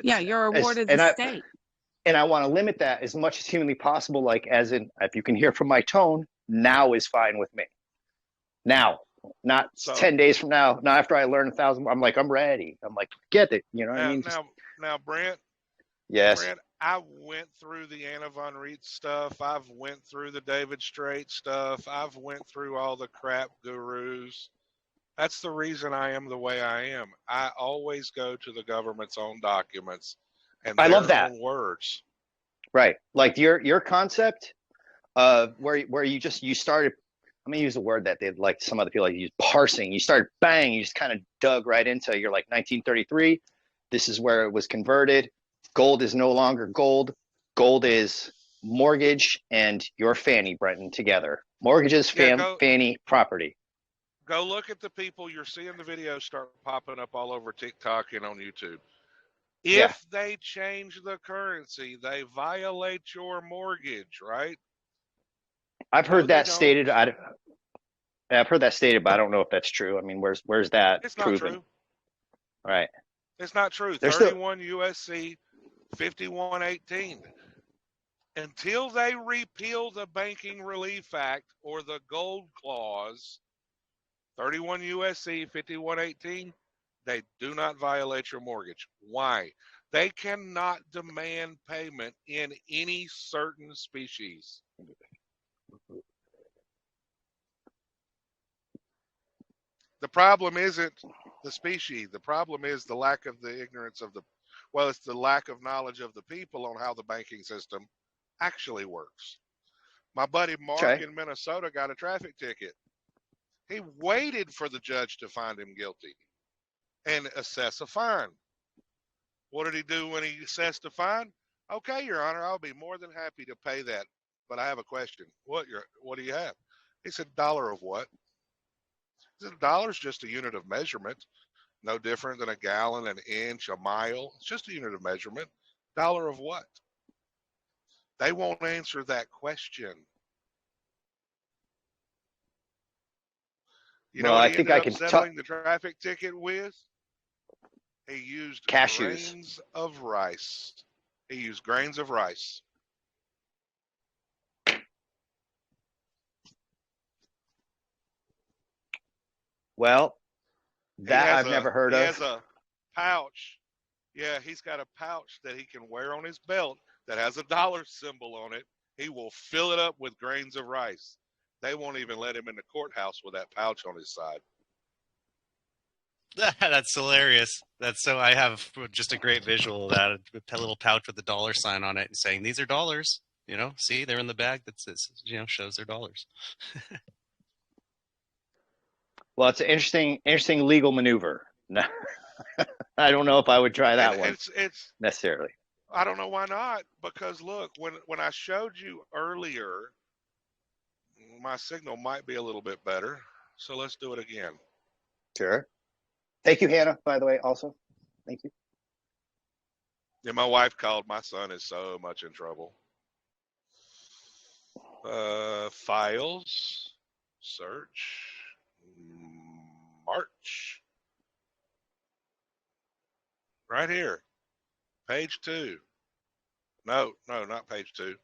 Yeah, you're a ward of the state. And I want to limit that as much as humanly possible. Like, as in, if you can hear from my tone, now is fine with me. Now, not 10 days from now. Not after I learn 1,000. I'm like, I'm ready. I'm like, get it. You know what I mean? Now, Brent. Yes. Brent, I went through the Anna Von Reitz stuff. I've went through the David Straight stuff. I've went through all the crap gurus. That's the reason I am the way I am. I always go to the government's own documents and I their love that. own words. Right. Like your concept of where you started, I'm going to use a word that they like some other people like use, parsing. You started bang, you just kind of dug right into, you're like 1933. This is where it was converted. Gold is no longer gold. Gold is mortgage and your Fannie, Brenton, together. Mortgages, Fannie, property. Go look at the people. You're seeing the videos start popping up all over TikTok and on YouTube. If they change the currency, they violate your mortgage, right? I've heard that stated. I've heard that stated, but I don't know if that's true. I mean, where's that it's proven? Not true. Right. It's not true. There's 31 USC 5118. Until they repeal the Banking Relief Act or the Gold Clause, 31 USC 5118, they do not violate your mortgage. Why? They cannot demand payment in any certain species. The problem isn't the species. The problem is the lack of the ignorance of it's the lack of knowledge of the people on how the banking system actually works. My buddy Mark in Minnesota got a traffic ticket. He waited for the judge to find him guilty and assess a fine. What did he do when he assessed a fine? Okay, Your Honor, I'll be more than happy to pay that, but I have a question. What do you have? He said, dollar of what? He said, $1's just a unit of measurement, no different than a gallon, an inch, a mile. It's just a unit of measurement. Dollar of what? They won't answer that question. You know what I think I can settling the traffic ticket with? He used grains of rice. He used grains of rice. Well, that I've never heard of. He has a pouch. Yeah, he's got a pouch that he can wear on his belt that has a dollar symbol on it. He will fill it up with grains of rice. They won't even let him in the courthouse with that pouch on his side. That's hilarious. I have just a great visual of that, a little pouch with a dollar sign on it and saying, these are dollars, see, they're in the bag that says, shows they're dollars. Well, it's an interesting legal maneuver. I don't know if I would try that one necessarily. I don't know why not, because look, when I showed you earlier, my signal might be a little bit better, so let's do it again. Sure. Thank you, Hannah, by the way, also. Thank you. Yeah, my wife called. My son is so much in trouble. Files, search, March. Right here. Page 2. No, not page 2.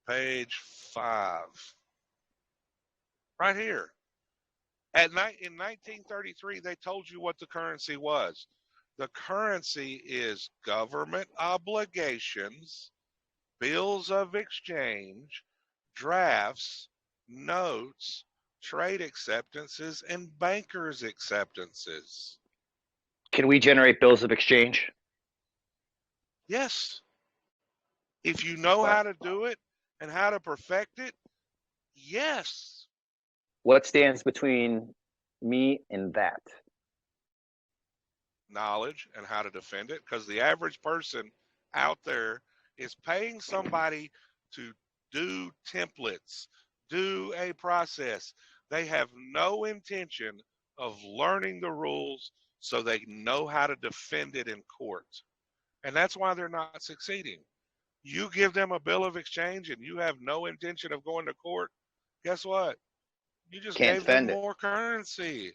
Page 5. Right here. In 1933, they told you what the currency was. The currency is government obligations, bills of exchange, drafts, notes, trade acceptances, and bankers' acceptances. Can we generate bills of exchange? Yes. If you know how to do it and how to perfect it, yes. What stands between me and that? Knowledge and how to defend it, because the average person out there is paying somebody to do templates, do a process. They have no intention of learning the rules so they know how to defend it in court. And that's why they're not succeeding. You give them a bill of exchange and you have no intention of going to court, guess what? You just Can't gave them defend it. more currency.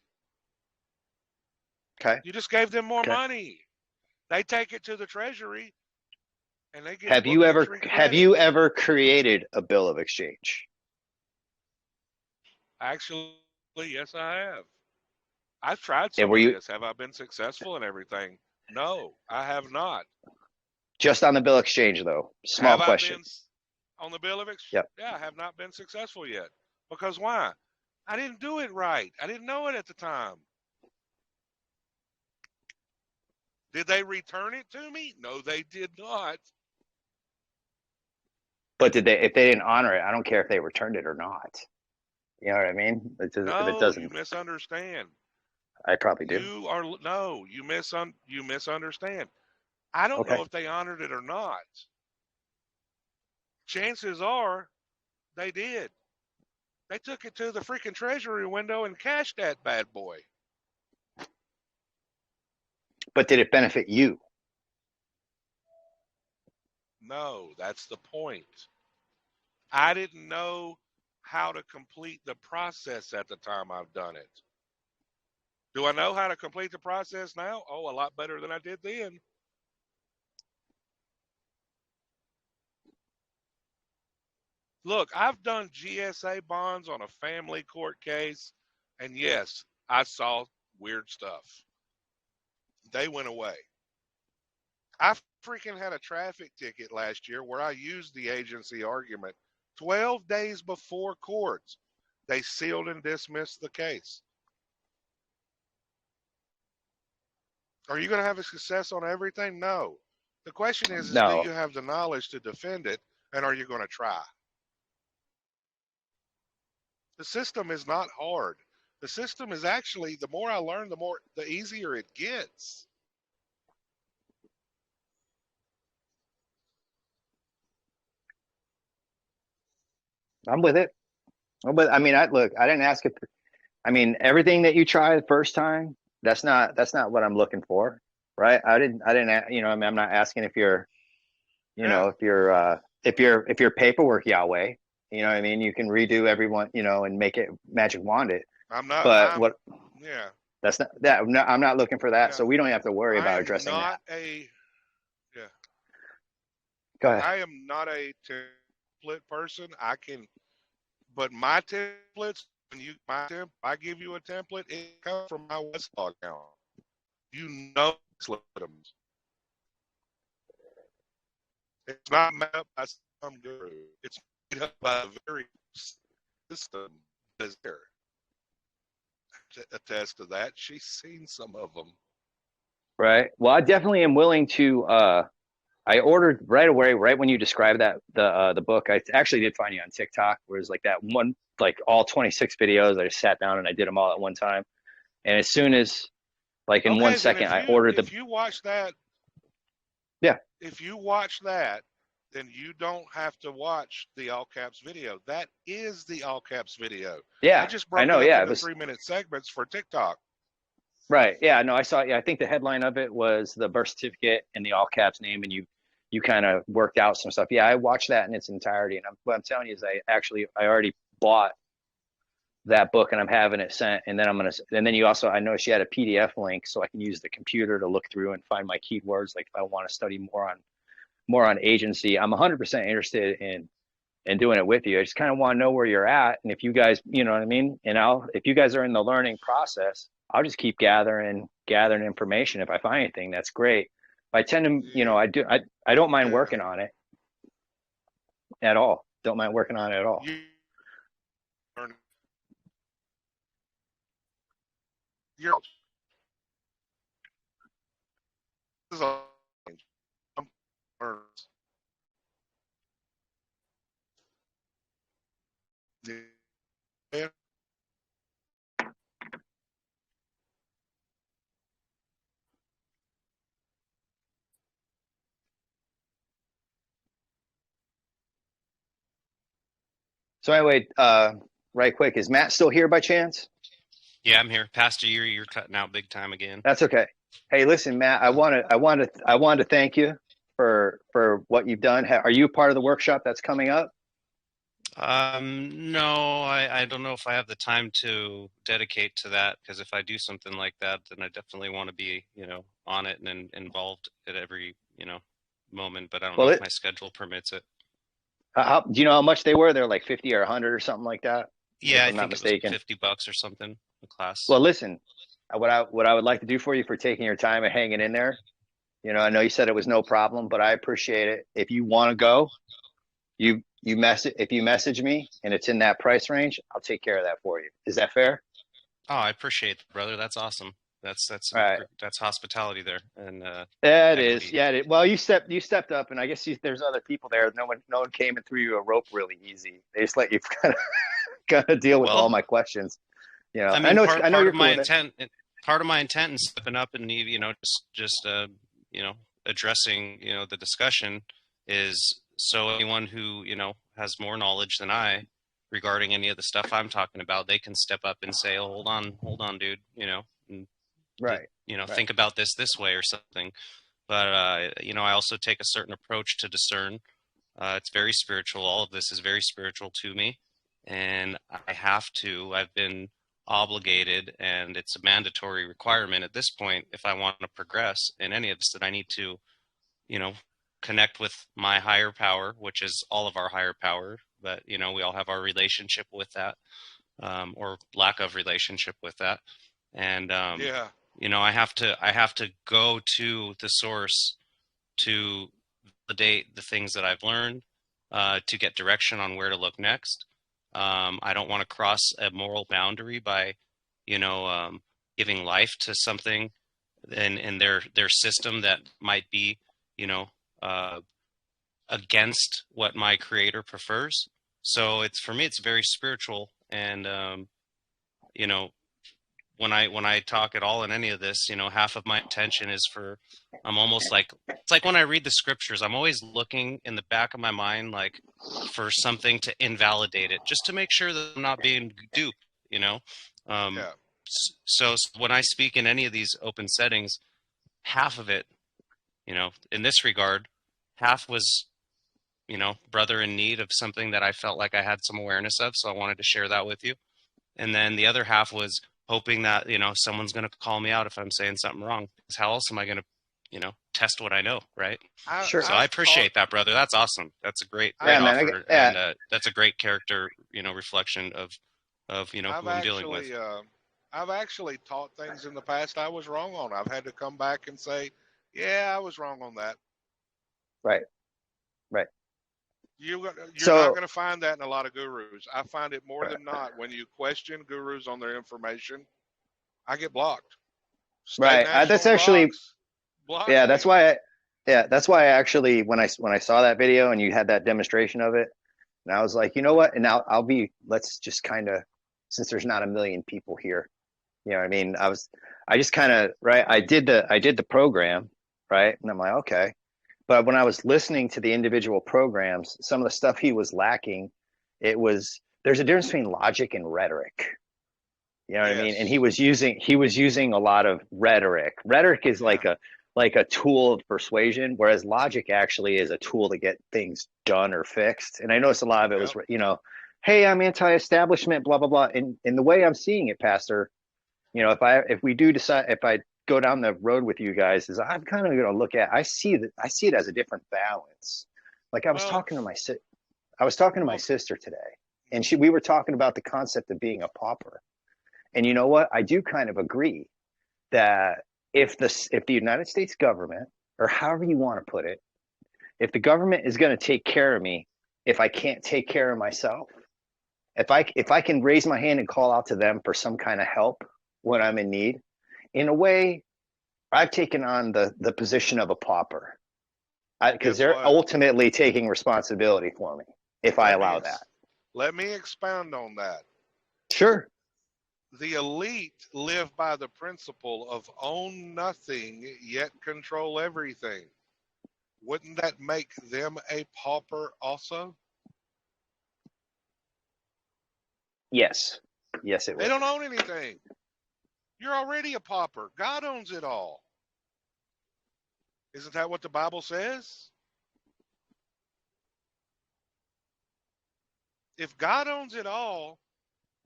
Okay. You just gave them more Okay. money. They take it to the treasury and they get Have you ever created a bill of exchange? Actually, yes, I have. I've tried some of this. Have I been successful and everything? No, I have not. Just on the bill of exchange, though. Small question. On the bill of exchange? Yep. Yeah, I have not been successful yet. Because why? I didn't do it right. I didn't know it at the time. Did they return it to me? No, they did not. But if they didn't honor it, I don't care if they returned it or not. You know what I mean? If it doesn't, you misunderstand. I probably do. You misunderstand. I don't know if they honored it or not. Chances are they did. They took it to the freaking treasury window and cashed that bad boy. But did it benefit you? No, that's the point. I didn't know how to complete the process at the time I've done it. Do I know how to complete the process now? Oh, a lot better than I did then. Look, I've done GSA bonds on a family court case, and yes, I saw weird stuff. They went away. I freaking had a traffic ticket last year where I used the agency argument 12 days before court. They sealed and dismissed the case. Are you going to have a success on everything? No. The question is do you have the knowledge to defend it, and are you going to try? The system is not hard. The system is actually, the more I learn, the easier it gets. I'm with it. I mean, I didn't ask it. I mean, everything that you try the first time, that's not what I'm looking for, right? I didn't, you know, I mean, I'm not asking if you're, you know, if you're paperwork Yahweh, you know what I mean? You can redo everyone, you know, and make it magic wand it. I'm not, but yeah. That's not that. I'm not looking for that. Yeah. So we don't have to worry about addressing that. Go ahead. I am not a template person. But my templates, I give you a template, it comes from my Westlaw account. You know, it's not made up by some guru. It's made up by a very system that is there. To attest to that, she's seen some of them. Right. Well, I definitely am willing to. I ordered right away, right when you described that the book. I actually did find you on TikTok, where it's like that one, like all 26 videos. I just sat down and I did them all at one time. And as soon as, like in 1 second, I ordered If you watch that, yeah. If you watch that, then you don't have to watch the all caps video. That is the all caps video. Yeah, I just broke it up into 3-minute segments for TikTok. Right. Yeah. No, I saw. Yeah, I think the headline of it was the birth certificate and the all caps name, and you kind of worked out some stuff. Yeah, I watched that in its entirety, and what I'm telling you is I already bought that book, and I'm having it sent, and then and then I noticed you had a PDF link, so I can use the computer to look through and find my keywords. Like if I want to study more on agency, I'm 100% interested in doing it with you. I just kind of want to know where you're at, and if you guys, you know what I mean. And if you guys are in the learning process, I'll just keep gathering information. If I find anything, that's great. I tend to, you know, I don't mind working on it at all. Don't mind working on it at all. So anyway, right quick, is Matt still here by chance? Yeah, I'm here. Pastor, you're cutting out big time again. That's okay. Hey, listen, Matt, I want to thank you for what you've done. Are you part of the workshop that's coming up? No, I don't know if I have the time to dedicate to that, because if I do something like that, then I definitely want to be, on it and involved at every, moment, but I don't know if my schedule permits it. Do you know how much they were? They're like 50 or 100 or something like that? Yeah, I think it was $50 or something, a class. Well, listen, what I would like to do for you for taking your time and hanging in there, I know you said it was no problem, but I appreciate it. If you want to go, if you message me and it's in that price range, I'll take care of that for you. Is that fair? Oh, I appreciate it, brother. That's awesome. That's right. That's hospitality there, and yeah, it is. Yeah, well, you stepped up, and I guess there's other people there. No one came and threw you a rope really easy. They just let you kind of deal with all my questions. I mean, part of my intent in stepping up and just addressing the discussion is so anyone who has more knowledge than I regarding any of the stuff I'm talking about, they can step up and say, "Oh, hold on, dude," and, right. Think about this way or something. But I also take a certain approach to discern. It's very spiritual. All of this is very spiritual to me, and I've been obligated, and it's a mandatory requirement at this point if I want to progress in any of this, that I need to connect with my higher power, which is all of our higher power, but we all have our relationship with that, or lack of relationship with that, and I have to go to the source to validate the things that I've learned, to get direction on where to look next. I don't want to cross a moral boundary by, giving life to something in their system that might be, against what my creator prefers. So for me, it's very spiritual. And, when I talk at all in any of this, half of my intention is I'm almost it's like when I read the scriptures, I'm always looking in the back of my mind, like for something to invalidate it, just to make sure that I'm not being duped, So when I speak in any of these open settings, half of it, in this regard, half was, brother in need of something that I felt like I had some awareness of. So I wanted to share that with you. And then the other half was hoping that, someone's going to call me out if I'm saying something wrong. Because how else am I going to, test what I know, right? Sure. So I appreciate that, brother. That's awesome. That's a great offer. And that's a great character, reflection of who I'm dealing with. I've actually taught things in the past I was wrong on. I've had to come back and say, yeah, I was wrong on that. Right. You're not going to find that in a lot of gurus. I find it more than not when you question gurus on their information, I get blocked. Right. That's actually, that's why I actually, when I saw that video and you had that demonstration of it, and I was like, you know what? And now let's just kind of, since there's not a million people here, I mean, I just kind of, right. I did the program, right. And I'm like, okay. But when I was listening to the individual programs, some of the stuff he was lacking, there's a difference between logic and rhetoric. You know what I mean? And he was using a lot of rhetoric. Rhetoric is like a tool of persuasion, whereas logic actually is a tool to get things done or fixed. And I noticed a lot of it was, hey, I'm anti-establishment, blah, blah, blah. And the way I'm seeing it, Pastor, if I go down the road with you guys, is I'm kind of going to look at, I see it as a different balance. Like I was talking to my sister today, and we were talking about the concept of being a pauper. And you know what? I do kind of agree that if the United States government, or however you want to put it, if the government is going to take care of me, if I can't take care of myself, if I can raise my hand and call out to them for some kind of help when I'm in need, in a way, I've taken on the position of a pauper, because they're ultimately taking responsibility for me if I allow that. Let me expound on that. Sure. The elite live by the principle of own nothing yet control everything. Wouldn't that make them a pauper also? Yes. Yes, it They would. don't own anything. You're already a pauper. God owns it all. Isn't that what the Bible says? If God owns it all,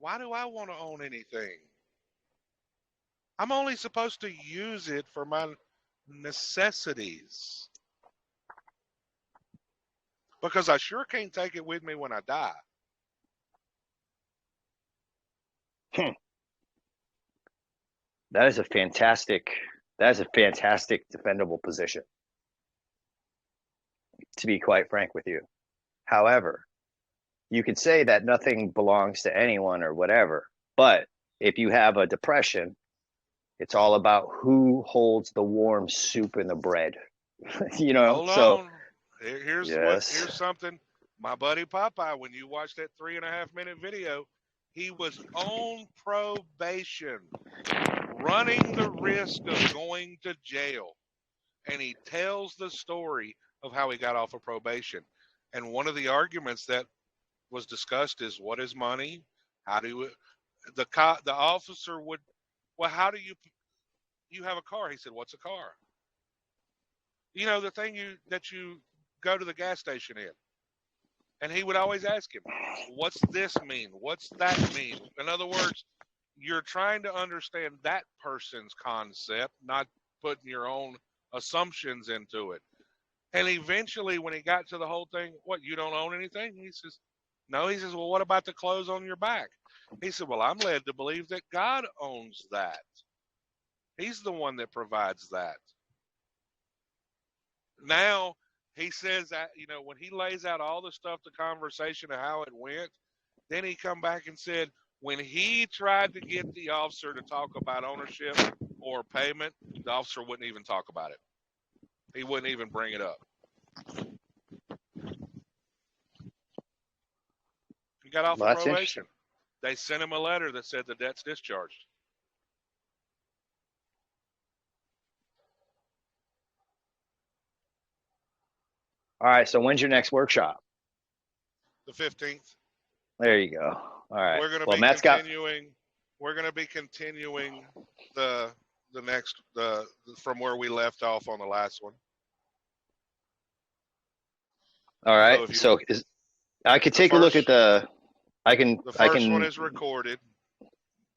why do I want to own anything? I'm only supposed to use it for my necessities. Because I sure can't take it with me when I die. That is a fantastic defendable position, to be quite frank with you. However, you could say that nothing belongs to anyone or whatever, but if you have a depression, it's all about who holds the warm soup and the bread. Hold So on. Here's yes. something. My buddy Popeye, when you watch that 3.5 minute video, he was on probation, running the risk of going to jail. And he tells the story of how he got off of probation. And one of the arguments that was discussed is, what is money? How do the officer would, well, how do you have a car? He said, what's a car? The thing that you go to the gas station in. And he would always ask him, what's this mean? What's that mean? In other words, you're trying to understand that person's concept, not putting your own assumptions into it. And eventually, when he got to the whole thing, what, you don't own anything? He says, no. He says, well, what about the clothes on your back? He said, well, I'm led to believe that God owns that. He's the one that provides that. Now, he says that, when he lays out all the stuff, the conversation of how it went, then he come back and said, when he tried to get the officer to talk about ownership or payment, the officer wouldn't even talk about it. He wouldn't even bring it up. He got off of probation. They sent him a letter that said the debt's discharged. All right. So when's your next workshop? The 15th. There you go. All right. We're going to We're going to be continuing the next from where we left off on the last one. All right. So I could take a look at the. The first one is recorded.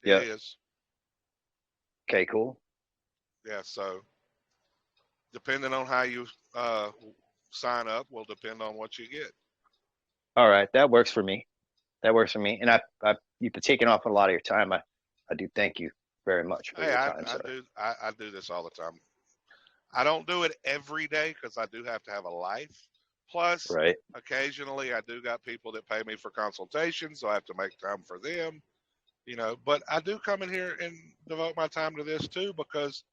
Yeah. It is. Okay. Cool. Yeah. So depending on how you sign up will depend on what you get. All right. That works for me. And you've been taking off a lot of your time. I do thank you very much for your time. I do this all the time. I don't do it every day because I do have to have a life. Plus, right. Occasionally I do got people that pay me for consultations, so I have to make time for them. But I do come in here and devote my time to this too because,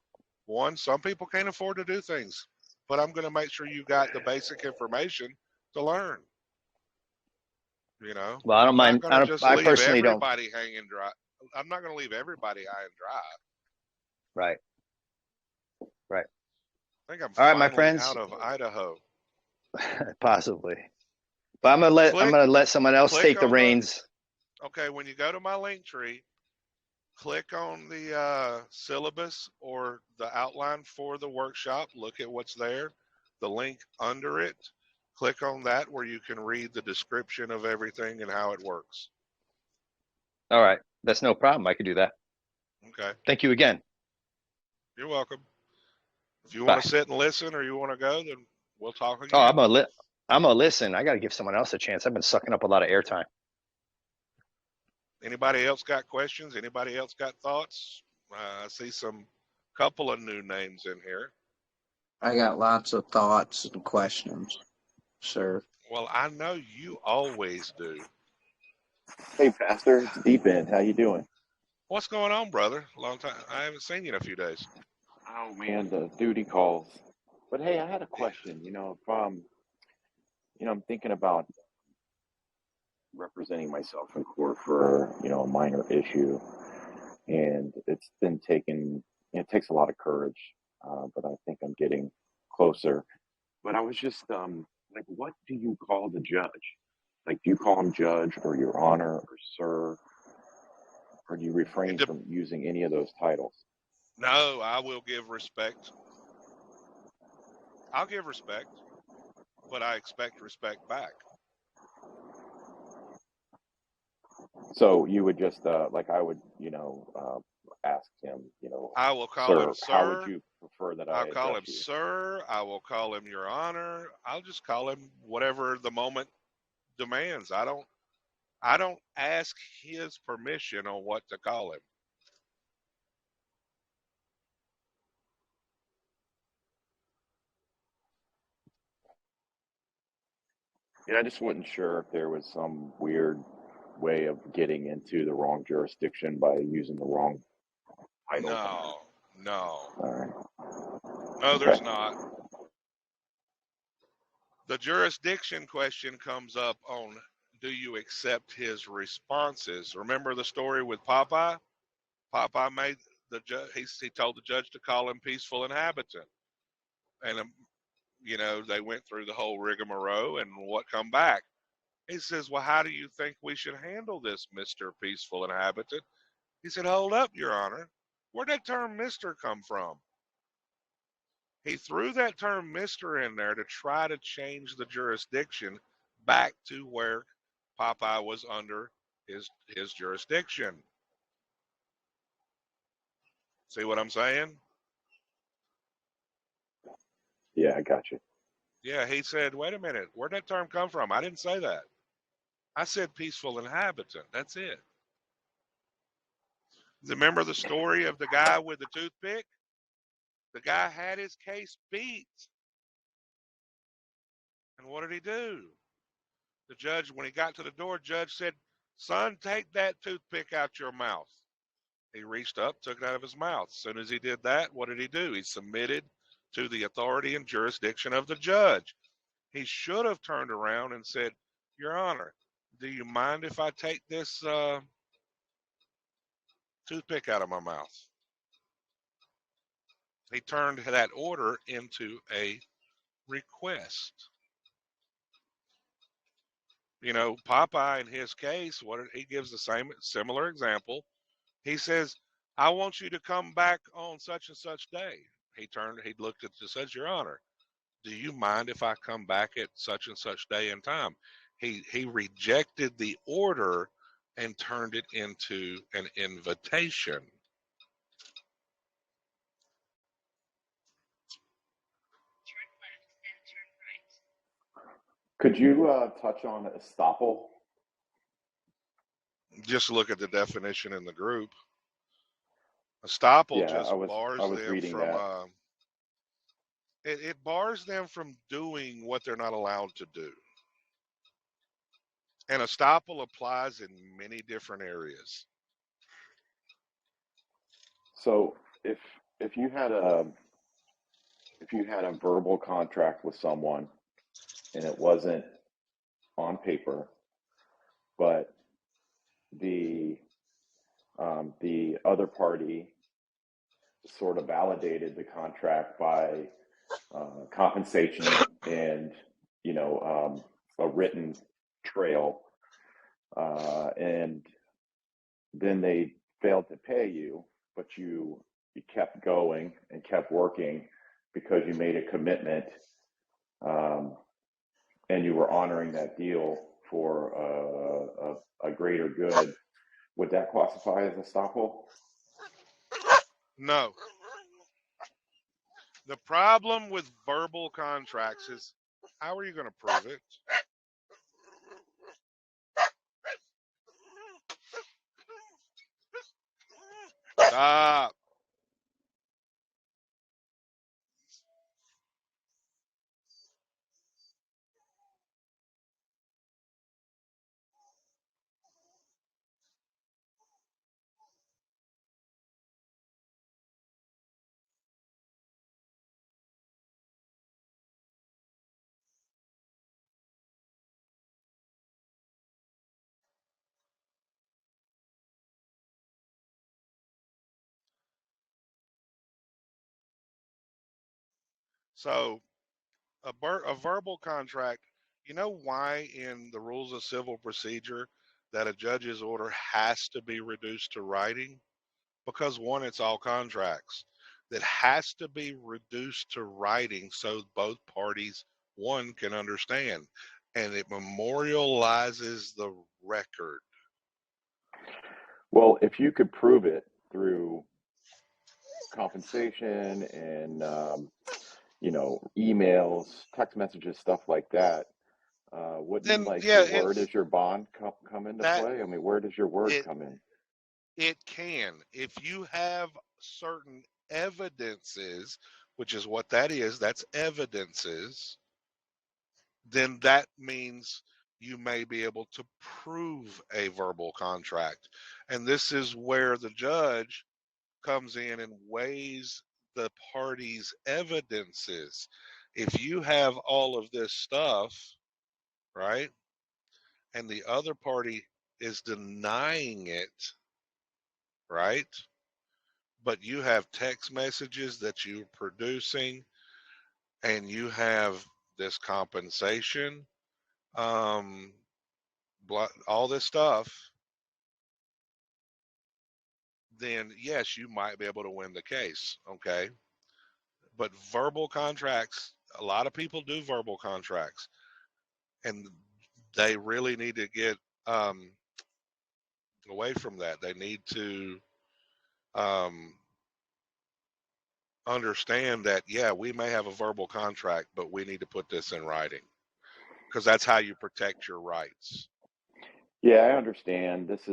one, some people can't afford to do things. But I'm going to make sure you got the basic information to learn. Well, I don't mind. I personally don't. Hanging dry. I'm not going to leave everybody high and dry. Right. I think I'm all right, my friends. Out of Idaho. Possibly, but I'm gonna let someone else take the reins. Okay, when you go to my link tree, click on the syllabus or the outline for the workshop. Look at what's there. The link under it. Click on that where you can read the description of everything and how it works. All right. That's no problem. I could do that. Okay. Thank you again. You're welcome. If you want to sit and listen or you want to go, then we'll talk again. Oh, I'm gonna listen. I got to give someone else a chance. I've been sucking up a lot of airtime. Anybody else got questions? Anybody else got thoughts? I see couple of new names in here. I got lots of thoughts and questions, sir. Well, I know you always do. Hey, Pastor, it's Deep End. How you doing? What's going on, brother? Long time. I haven't seen you in a few days. Oh, man, the duty calls. But, hey, I had a question. If I'm thinking about representing myself in court for, a minor issue, and it's been it takes a lot of courage, but I think I'm getting closer. But I was just, what do you call the judge? Do you call him judge or your honor or sir? or do you refrain from using any of those titles? No, I will give respect. I'll give respect, but I expect respect back. So you would just like I would, ask him, I will call him sir. How would you prefer that I'll call him you? sir. I will call him your honor. I'll just call him whatever the moment demands. I don't ask his permission on what to call him. Yeah, I just wasn't sure if there was some weird way of getting into the wrong jurisdiction by using the wrong title. No. All right. No, there's not. The jurisdiction question comes up on, do you accept his responses? Remember the story with Popeye? Popeye made the judge. He told the judge to call him peaceful inhabitant, and they went through the whole rigmarole. And what come back? He says, "Well, how do you think we should handle this, Mr. Peaceful Inhabitant?" He said, "Hold up, Your Honor. Where'd that term Mr. come from?" He threw that term Mr. in there to try to change the jurisdiction back to where Popeye was under his jurisdiction. See what I'm saying? Yeah, I got you. Yeah, he said, "Wait a minute, where'd that term come from? I didn't say that. I said peaceful inhabitant. That's it." Remember the story of the guy with the toothpick? The guy had his case beat. And what did he do? The judge, when he got to the door, judge said, "Son, take that toothpick out your mouth." He reached up, took it out of his mouth. As soon as he did that, what did he do? He submitted to the authority and jurisdiction of the judge. He should have turned around and said, "Your Honor, do you mind if I take this toothpick out of my mouth?" He turned that order into a request. Popeye in his case, he gives the similar example. He says, "I want you to come back on such and such day." He looked at it, says, "Your Honor, do you mind if I come back at such and such day and time?" He rejected the order and turned it into an invitation. Could you touch on estoppel? Just look at the definition in the group. Estoppel bars them from. It bars them from doing what they're not allowed to do. And estoppel applies in many different areas. So if you had a verbal contract with someone and it wasn't on paper, but the other party sort of validated the contract by compensation and a written trail, and then they failed to pay you, but you kept going and kept working because you made a commitment, and you were honoring that deal for a greater good. Would that classify as estoppel? No. The problem with verbal contracts is, how are you going to prove it? Stop. So a verbal contract, you know why in the rules of civil procedure that a judge's order has to be reduced to writing? Because one, it's all contracts. That has to be reduced to writing so both parties, one, can understand. And it memorializes the record. Well, if you could prove it through compensation and, emails, text messages, stuff like that, wouldn't Then, like yeah, your word as your bond come into that play? I mean, where does your word it come in? it can. If you have certain evidences, which is what that is, that's evidences, then that means you may be able to prove a verbal contract. And this is where the judge comes in and weighs the party's evidences. If you have all of this stuff, right, and the other party is denying it, right, but you have text messages that you're producing and you have this compensation, all this stuff, then yes, you might be able to win the case. Okay. But verbal contracts, a lot of people do verbal contracts, and they really need to get away from that. They need to understand that, yeah, we may have a verbal contract, but we need to put this in writing because that's how you protect your rights. Yeah, I understand. This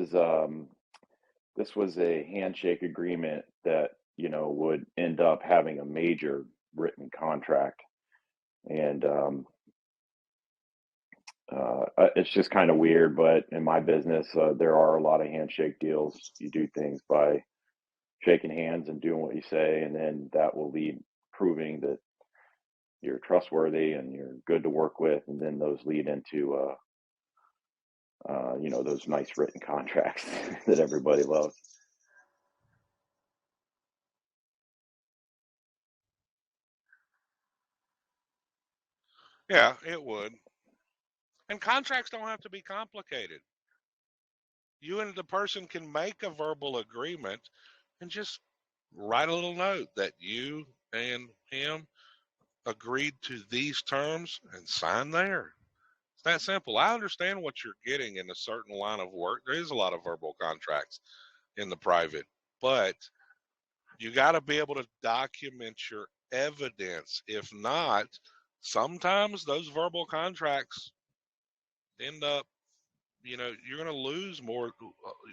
was a handshake agreement that, would end up having a major written contract. And it's just kind of weird, but in my business, there are a lot of handshake deals. You do things by shaking hands and doing what you say, and then that will lead proving that you're trustworthy and you're good to work with, and then those lead into those nice written contracts that everybody loves. Yeah, it would. And contracts don't have to be complicated. You and the person can make a verbal agreement and just write a little note that you and him agreed to these terms and sign there. It's that simple. I understand what you're getting in a certain line of work. There is a lot of verbal contracts in the private, but you got to be able to document your evidence. If not, sometimes those verbal contracts end up, you're going to lose more.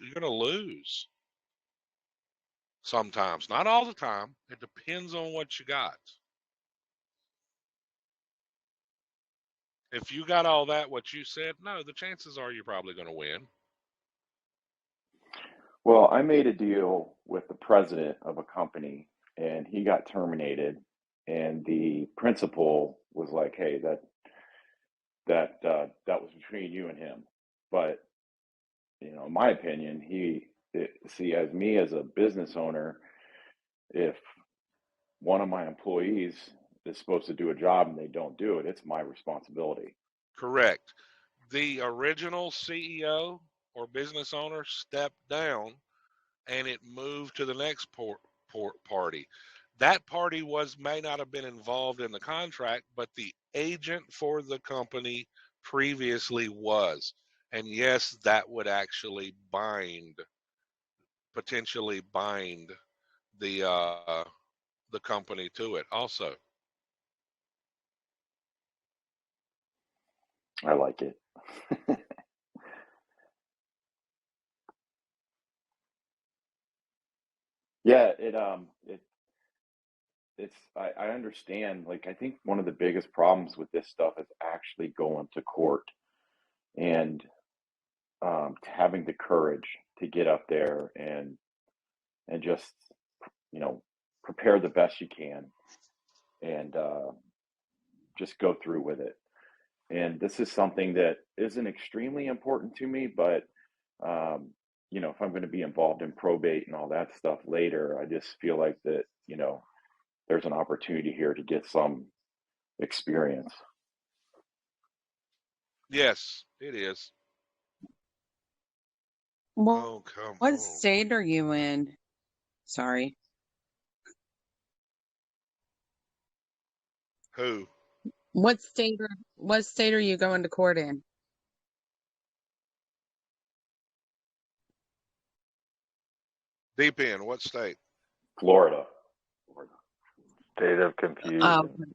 You're going to lose sometimes, not all the time. It depends on what you got. If you got all that, what you said, no, the chances are you're probably going to win. Well, I made a deal with the president of a company and he got terminated, and the principal was like, "Hey, that was between you and him." But, in my opinion, as me as a business owner, if one of my employees is supposed to do a job and they don't do it, it's my responsibility. Correct. The original CEO or business owner stepped down and it moved to the next party. That party may not have been involved in the contract, but the agent for the company previously was. And yes, that would actually potentially bind the company to it also. I like it. Yeah, I understand. Like, I think one of the biggest problems with this stuff is actually going to court and having the courage to get up there and just prepare the best you can and just go through with it. And this is something that isn't extremely important to me, but if I'm going to be involved in probate and all that stuff later, I just feel like that, there's an opportunity here to get some experience. Yes, it is. Well, come what on. state are you in? Sorry. Who? What state are you going to court in? Deep in what state? Florida. State of confusion.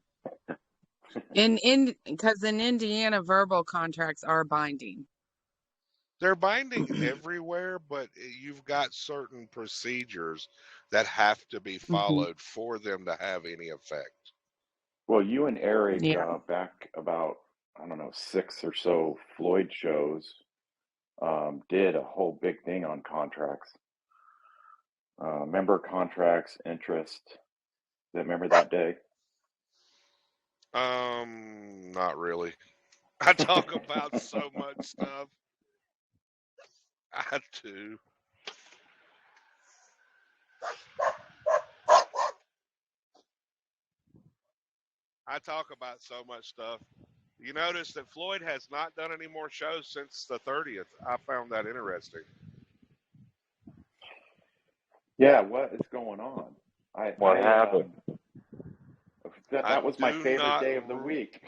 Because in Indiana, verbal contracts are binding. They're binding everywhere, but you've got certain procedures that have to be followed for them to have any effect. Well, you and Eric, Yeah. back about, I don't know, 6 or so Floyd shows, did a whole big thing on contracts. Member contracts, interest. Remember that day? Not really. I talk about so much stuff. I do. I talk about so much stuff. You notice that Floyd has not done any more shows since the 30th. I found that interesting. Yeah, what is going on? What happened? That was my favorite day of the week.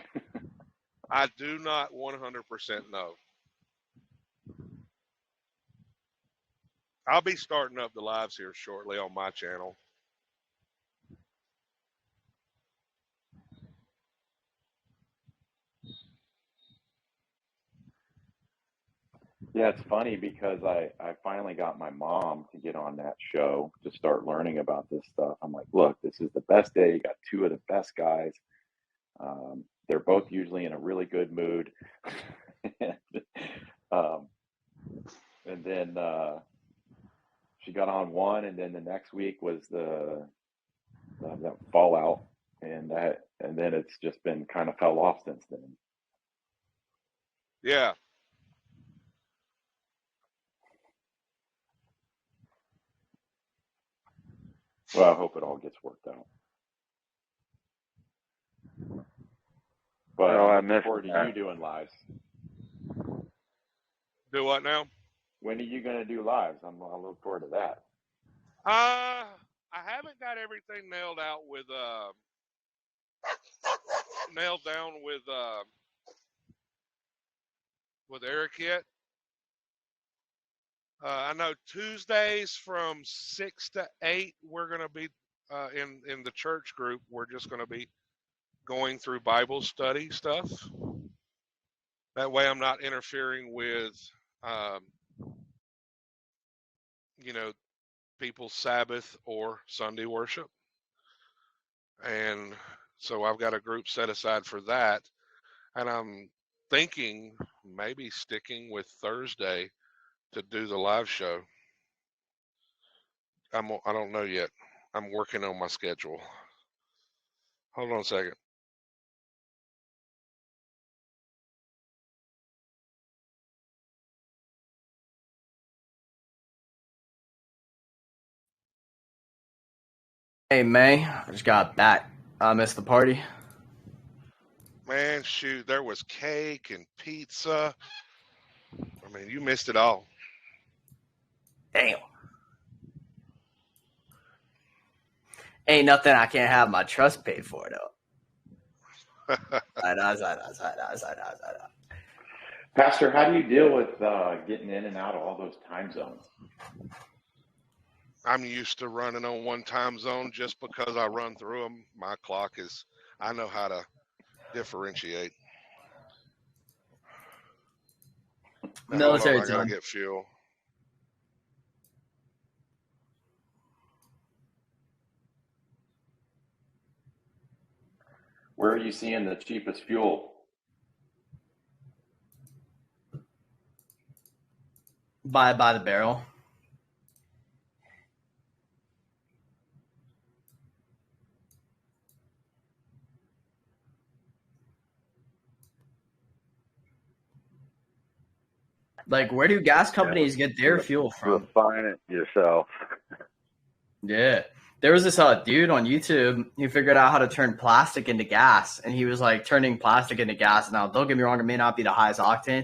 I do not 100% know. I'll be starting up the lives here shortly on my channel. Yeah, it's funny because I finally got my mom to get on that show to start learning about this stuff. I'm like, look, this is the best day. You got 2 of the best guys. They're both usually in a really good mood. And then she got on one, and then the next week was the fallout, and then it's just been kind of fell off since then. Yeah. Well, I hope it all gets worked out. But I look forward to you doing lives. Do what now? When are you going to do lives? I look forward to that. I haven't got everything nailed down with Eric yet. I know Tuesdays from 6 to 8 we're going to be in the church group. We're just going to be going through Bible study stuff. That way I'm not interfering with people's Sabbath or Sunday worship. And so I've got a group set aside for that. And I'm thinking maybe sticking with Thursday to do the live show. I don't know yet. I'm working on my schedule. Hold on a second. Hey, May, I just got back. I missed the party. Man, shoot, there was cake and pizza. I mean, you missed it all. Damn. Ain't nothing I can't have my trust paid for, though. Pastor, how do you deal with getting in and out of all those time zones? I'm used to running on one time zone just because I run through them. My clock is, I know how to differentiate. Military I gotta get fuel. Where are you seeing the cheapest fuel? By the barrel. Like, where do gas companies get their fuel from? Refine it yourself. Yeah. There was this dude on YouTube who figured out how to turn plastic into gas, and he was like turning plastic into gas. Now, don't get me wrong, it may not be the highest octane.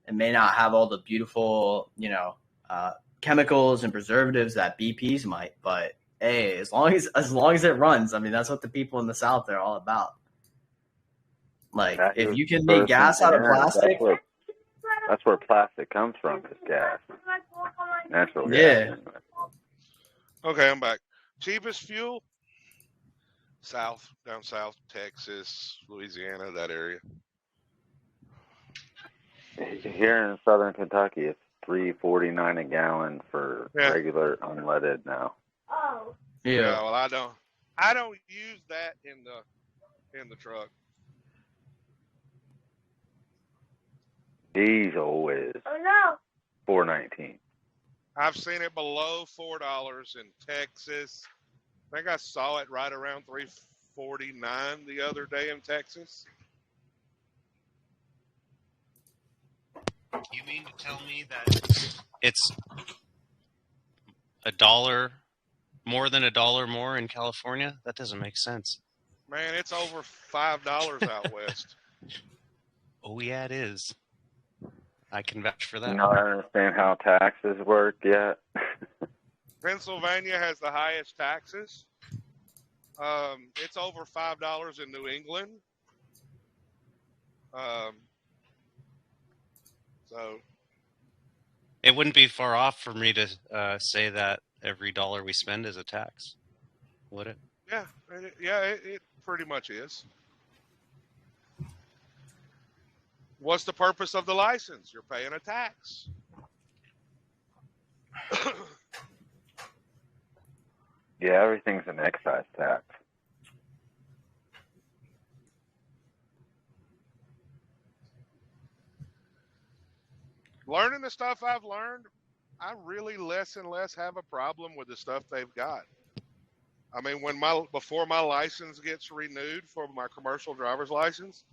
It may not have all the beautiful, chemicals and preservatives that BPs might. But hey, as long as it runs, I mean, that's what the people in the South are all about. Like, if you can make gas out of plastic, that's where plastic comes from. Is gas, natural gas. Yeah. Okay, I'm back. Cheapest fuel? Down south, Texas, Louisiana, that area. Here in southern Kentucky, it's $3.49 a gallon for regular unleaded now. Yeah. Well, I don't use that in the truck. Diesel is $4.19. I've seen it below $4 in Texas. I think I saw it right around $3.49 the other day in Texas. You mean to tell me that it's more than $1 more in California? That doesn't make sense. Man, it's over $5 out west. Oh yeah, it is. I can vouch for that. You not understand how taxes work yet? Pennsylvania has the highest taxes. It's over $5 in New England. So it wouldn't be far off for me to say that every dollar we spend is a tax, would it? Yeah, it pretty much is. What's the purpose of the license? You're paying a tax. Yeah, everything's an excise tax. Learning the stuff I've learned, I really less and less have a problem with the stuff they've got. I mean, before my license gets renewed for my commercial driver's license,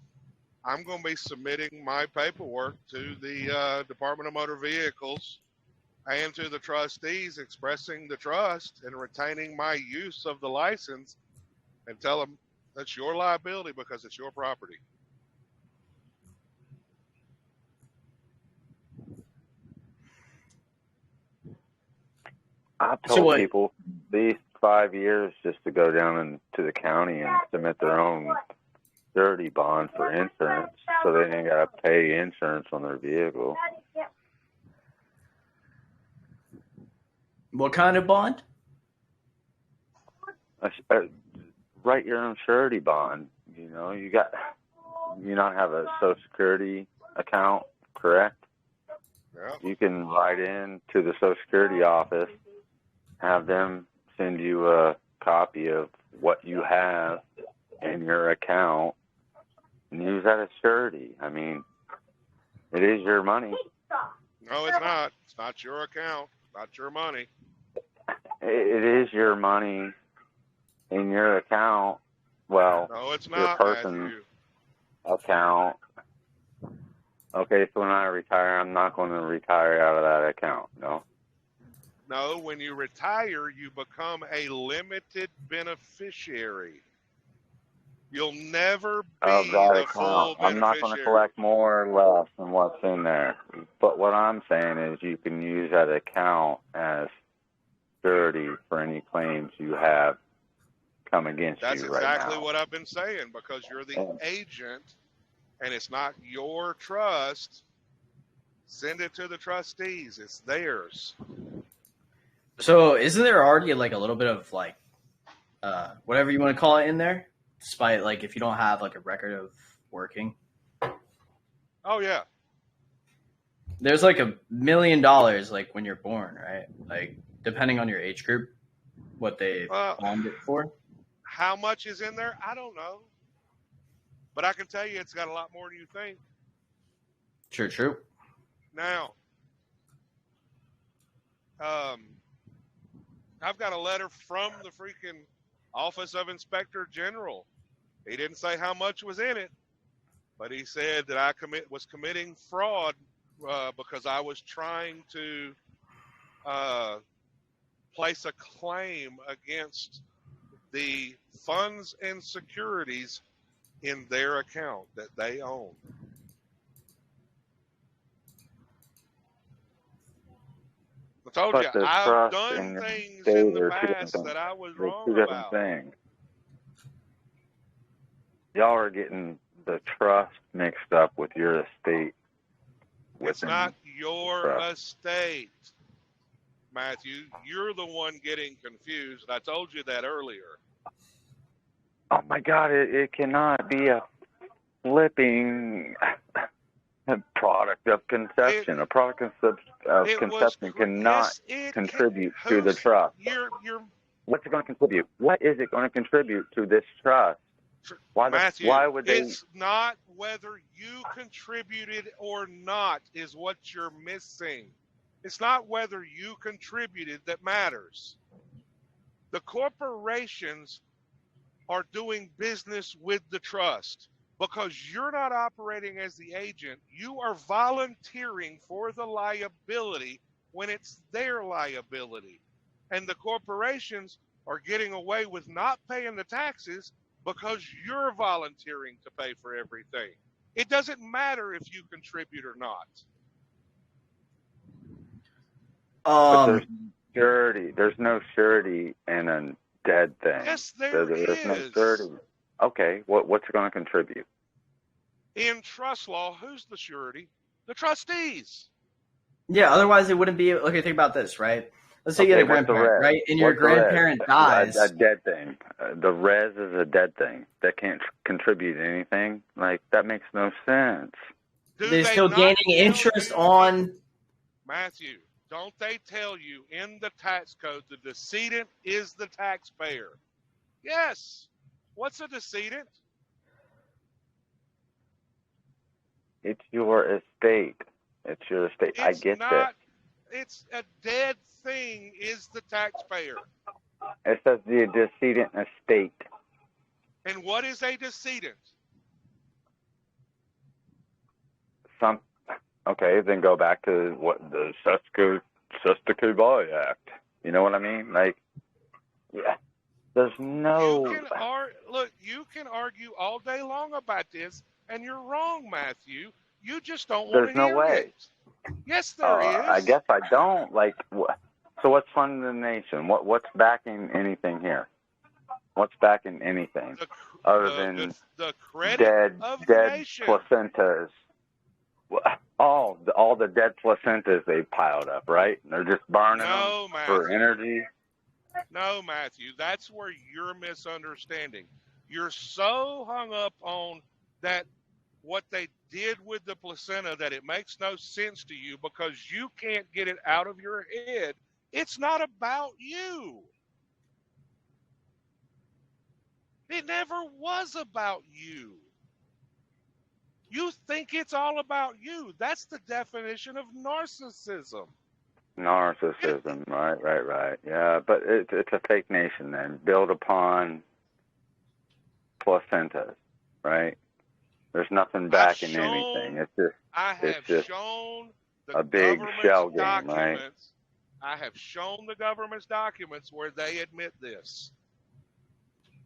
I'm going to be submitting my paperwork to the Department of Motor Vehicles and to the trustees expressing the trust and retaining my use of the license, and tell them that's your liability because it's your property. I told people these 5 years just to go down into the county and submit their own surety bond for insurance, so they ain't got to pay insurance on their vehicle. What kind of bond? Write your own surety bond. You know, you don't have a Social Security account, correct? Yeah. You can write in to the Social Security office, have them send you a copy of what you have in your account, and use that as surety. I mean, it is your money. No, it's not. It's not your account. It's not your money. It is your money in your account. Well, no, it's your not, person's Matthew. account. Okay, so when I retire, I'm not going to retire out of that account, no? No, when you retire, you become a limited beneficiary. You'll never be the full beneficiary. I'm not going to collect more or less than what's in there. But what I'm saying is you can use that account as surety for any claims you have come against That's you right now. That's exactly what I've been saying, because you're the agent and it's not your trust. Send it to the trustees. It's theirs. So isn't there already like a little bit of like whatever you want to call it in there? Despite like if you don't have like a record of working. Oh yeah. There's like $1 million like when you're born, right? Like depending on your age group, what they bond it for. How much is in there? I don't know. But I can tell you it's got a lot more than you think. True. Now, I've got a letter from the freaking Office of Inspector General. He didn't say how much was in it, but he said that I was committing fraud because I was trying to place a claim against the funds and securities in their account that they own. told But you, the I've trust done and the things state in the are past that I was they're wrong two different about. things. Y'all are getting the trust mixed up with your estate. It's not your estate, Matthew. You're the one getting confused. I told you that earlier. Oh my God! It cannot be a flipping product of conception. A product of conception cannot contribute to the trust. What's it going to contribute? What is it going to contribute to this trust? Matthew, why would they? It's not whether you contributed or not is what you're missing. It's not whether you contributed that matters. The corporations are doing business with the trust. Because you're not operating as the agent, you are volunteering for the liability when it's their liability. And the corporations are getting away with not paying the taxes because you're volunteering to pay for everything. It doesn't matter if you contribute or not. But there's surety. There's no surety in a dead thing. Yes, there is. There's no surety. Okay, what's it going to contribute? In trust law, who's the surety? The trustees. Yeah, otherwise it wouldn't be. Okay, think about this, right? Let's say you had a grandparent, right? And your grandparent dies. A dead thing. The res is a dead thing that can't contribute anything. Like, that makes no sense. They're still gaining interest on. Matthew, don't they tell you in the tax code the decedent is the taxpayer? Yes. What's a decedent? It's your estate. It's your estate. I get that. It's a dead thing is the taxpayer. It says the decedent estate. And what is a decedent? Okay, then go back to what the Sustaki Act. You know what I mean? Like, yeah. There's no. You can argue all day long about this, and you're wrong, Matthew. You just don't want to hear it. There's no way. Yes, there is. I guess I don't. Like, so what's funding the nation? What's backing anything here? What's backing anything other than the credit dead nation. Placentas? All the dead placentas they piled up, right? They're just burning them for energy. No, Matthew, that's where you're misunderstanding. You're so hung up on that what they did with the placenta that it makes no sense to you because you can't get it out of your head. It's not about you. It never was about you. You think it's all about you. That's the definition of narcissism. Narcissism, right. Yeah, but it's a fake nation then, built upon placentas, right? There's nothing backing anything. It's just shown the a big shell game, right? I have shown the government's documents where they admit this.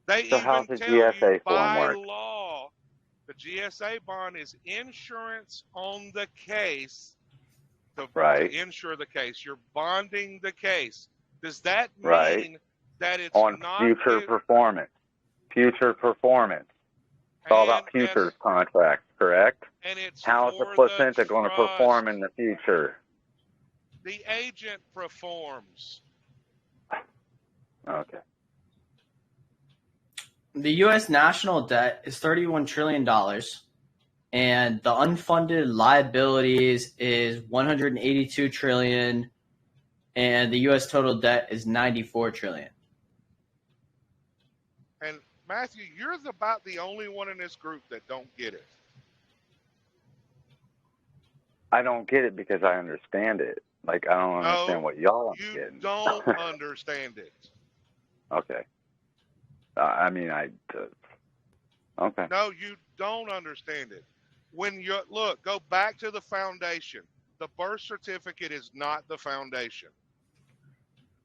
So how's the GSA form work? By law, the GSA bond is insurance on the case. To insure the case. You're bonding the case. Does that mean that it's on not future performance? Future performance. It's all about futures contracts, correct? And it's how is the placenta going to perform in the future? The agent performs. Okay. The U.S. national debt is $31 trillion. And the unfunded liabilities is $182 trillion, and the U.S. total debt is $94 trillion. And Matthew, you're about the only one in this group that don't get it. I don't get it because I understand it. Like, I don't understand what y'all are getting. You don't understand it. Okay. Okay. No, you don't understand it. When you go back to the foundation. The birth certificate is not the foundation.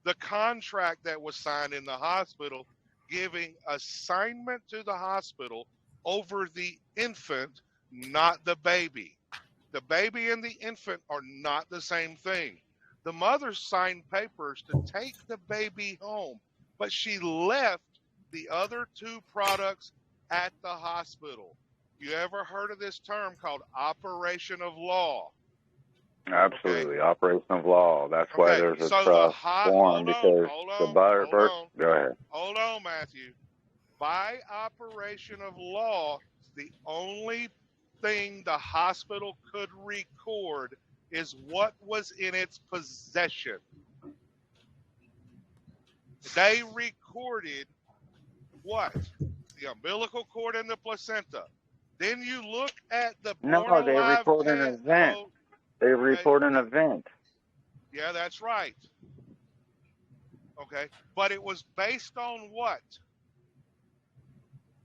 The contract that was signed in the hospital giving assignment to the hospital over the infant, not the baby. The baby and the infant are not the same thing. The mother signed papers to take the baby home, but she left the other 2 products at the hospital. You ever heard of this term called operation of law? Absolutely, okay. Operation of law. That's why there's a trust form, because the birth. Go ahead. Hold on, Matthew. By operation of law, the only thing the hospital could record is what was in its possession. They recorded what? The umbilical cord and the placenta. Then you look at the No, they record an event. They report an event. Yeah, that's right. Okay, but it was based on what?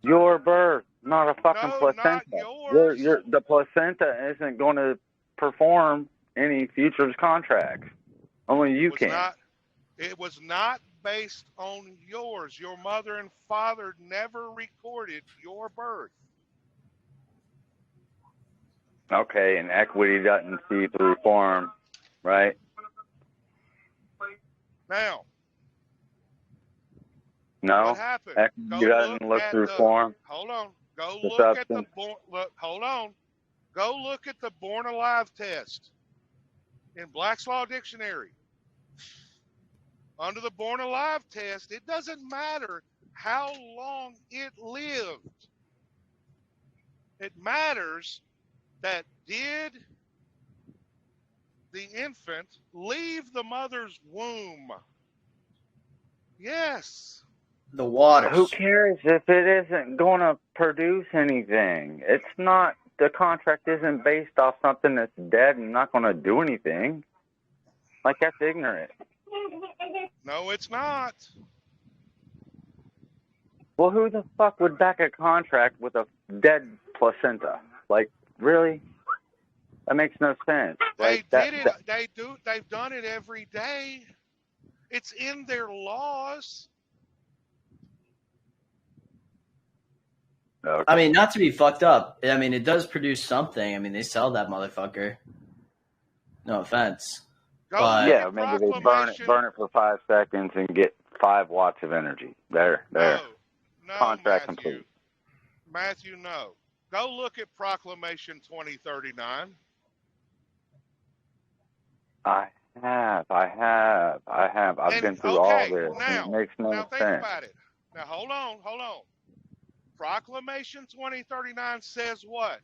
Your birth, not a fucking placenta. Not yours. The placenta isn't going to perform any futures contracts. Only you can. It was not based on yours. Your mother and father never recorded your birth. Okay, and equity doesn't see through form, right? Now. No. What happened? Equity doesn't look through form. Hold on. Go look at the hold on. Go look at the Born Alive test in Black's Law Dictionary. Under the Born Alive test, it doesn't matter how long it lived. It matters that did the infant leave the mother's womb? Yes. The water. Who cares if it isn't going to produce anything? It's not, the contract isn't based off something that's dead and not going to do anything. Like, that's ignorant. No, it's not. Well, who the fuck would back a contract with a dead placenta? Like, really? That makes no sense. They've done it every day. It's in their laws. Okay. I mean, not to be fucked up. I mean, it does produce something. I mean, they sell that motherfucker. No offense. Yeah, maybe they burn it for 5 seconds and get 5 watts of energy. There. No, contract Matthew. complete. Matthew, no. Go look at Proclamation 2039. I have. I've been through all this. Now, it makes no sense. Think about it. Now, hold on. Proclamation 2039 says what?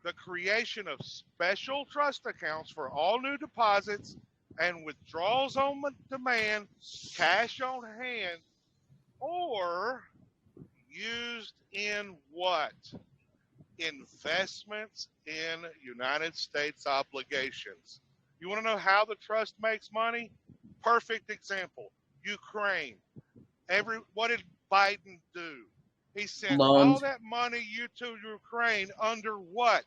The creation of special trust accounts for all new deposits and withdrawals on demand, cash on hand, or used in what? Investments in United States obligations. You want to know how the trust makes money? Perfect example. Ukraine. What did Biden do? He sent all that money to Ukraine under what?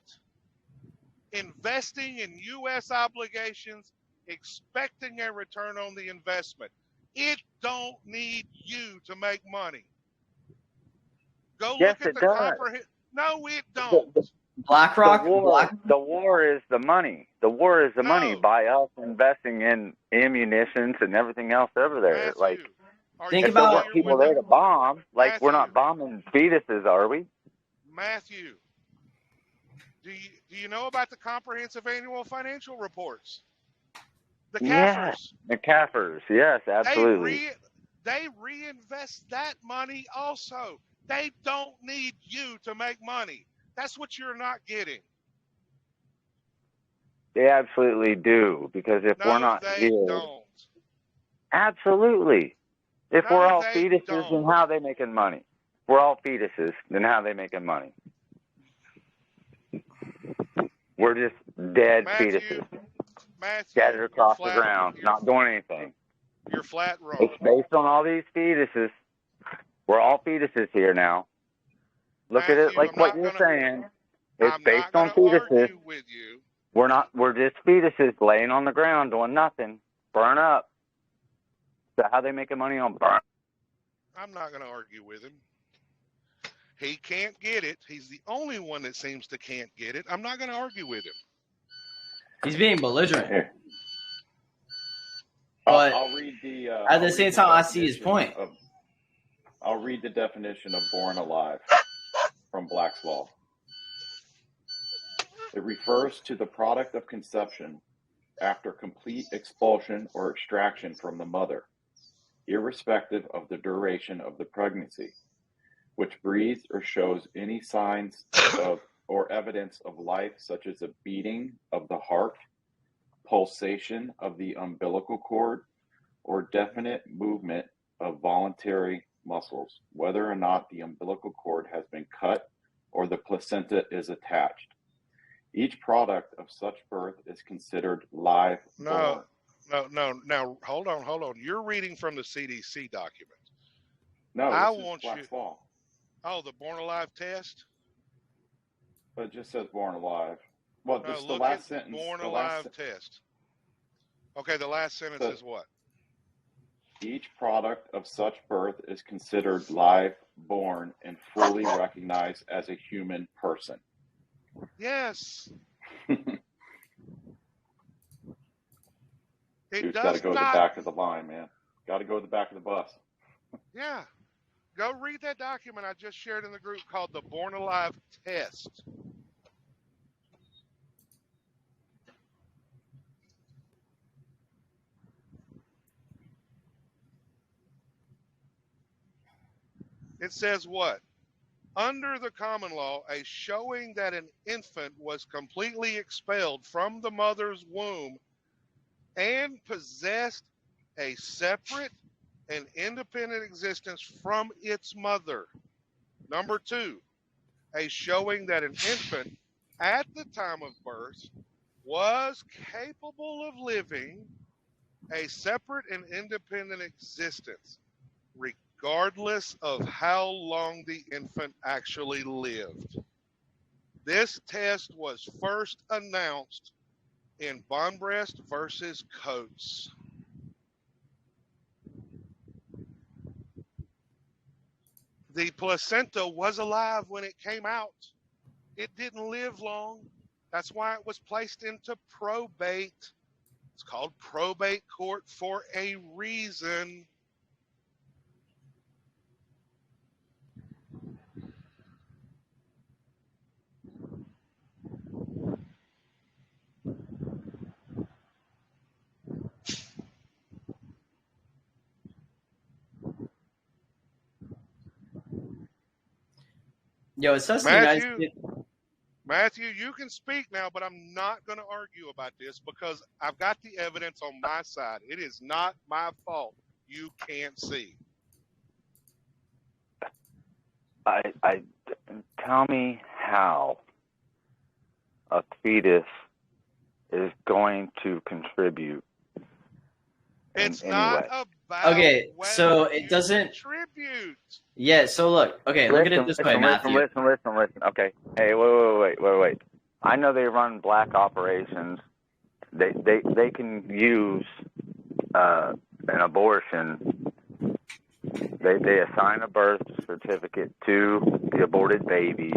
Investing in U.S. obligations, expecting a return on the investment. It don't need you to make money. Go look at the comprehensive. No, it don't. BlackRock. The war is the money. The war is the money by us investing in ammunitions and everything else over there. Matthew, like, think about people there to bomb. Like, Matthew, we're not bombing fetuses, are we? Matthew, do you know about the comprehensive annual financial reports? The CAFRs. Yeah, the CAFRs. Yes, absolutely. They reinvest that money also. They don't need you to make money. That's what you're not getting. They absolutely do, because if we're not here, don't. Absolutely. If we're all fetuses, then how are they making money? If we're all fetuses, then how are they making money? We're just dead fetuses, scattered across the ground, not doing anything. You're flat wrong. It's based on all these fetuses. We're all fetuses here now. Look at it like what you're saying. It's based on fetuses. We're just fetuses laying on the ground doing nothing. Burn up. So how they making money on burn? I'm not going to argue with him. He can't get it. He's the only one that seems to can't get it. I'm not going to argue with him. He's being belligerent. But I'll read the. at the same time, I see his point. I'll read the definition of born alive from Black's Law. It refers to the product of conception after complete expulsion or extraction from the mother, irrespective of the duration of the pregnancy, which breathes or shows any signs of or evidence of life, such as a beating of the heart, pulsation of the umbilical cord, or definite movement of voluntary muscles, whether or not the umbilical cord has been cut or the placenta is attached. Each product of such birth is considered live born. No. Hold on. You're reading from the CDC document. No, I this want is Black's Law. Oh, the Born Alive test? But it just says born alive. Well, No, this is the look last at sentence. Born the Alive last, test. Okay, the last sentence is what? Each product of such birth is considered live born and fully recognized as a human person. Yes. You just got to go to the back of the line, man. Got to go to the back of the bus. Yeah. Go read that document I just shared in the group called the Born Alive test. It says what? Under the common law, a showing that an infant was completely expelled from the mother's womb and possessed a separate and independent existence from its mother. Number 2, a showing that an infant at the time of birth was capable of living a separate and independent existence, regardless of how long the infant actually lived. This test was first announced in Bonbrest versus Coates. The placenta was alive when it came out. It didn't live long. That's why it was placed into probate. It's called probate court for a reason. Yo, it says Matthew, you can speak now, but I'm not going to argue about this because I've got the evidence on my side. It is not my fault you can't see. I tell me how a fetus is going to contribute. It's not about okay, so it doesn't contribute. Yeah, so look, okay, look at it this way, Matthew. Listen. Okay, hey, wait. I know they run black operations. They can use an abortion. They assign a birth certificate to the aborted baby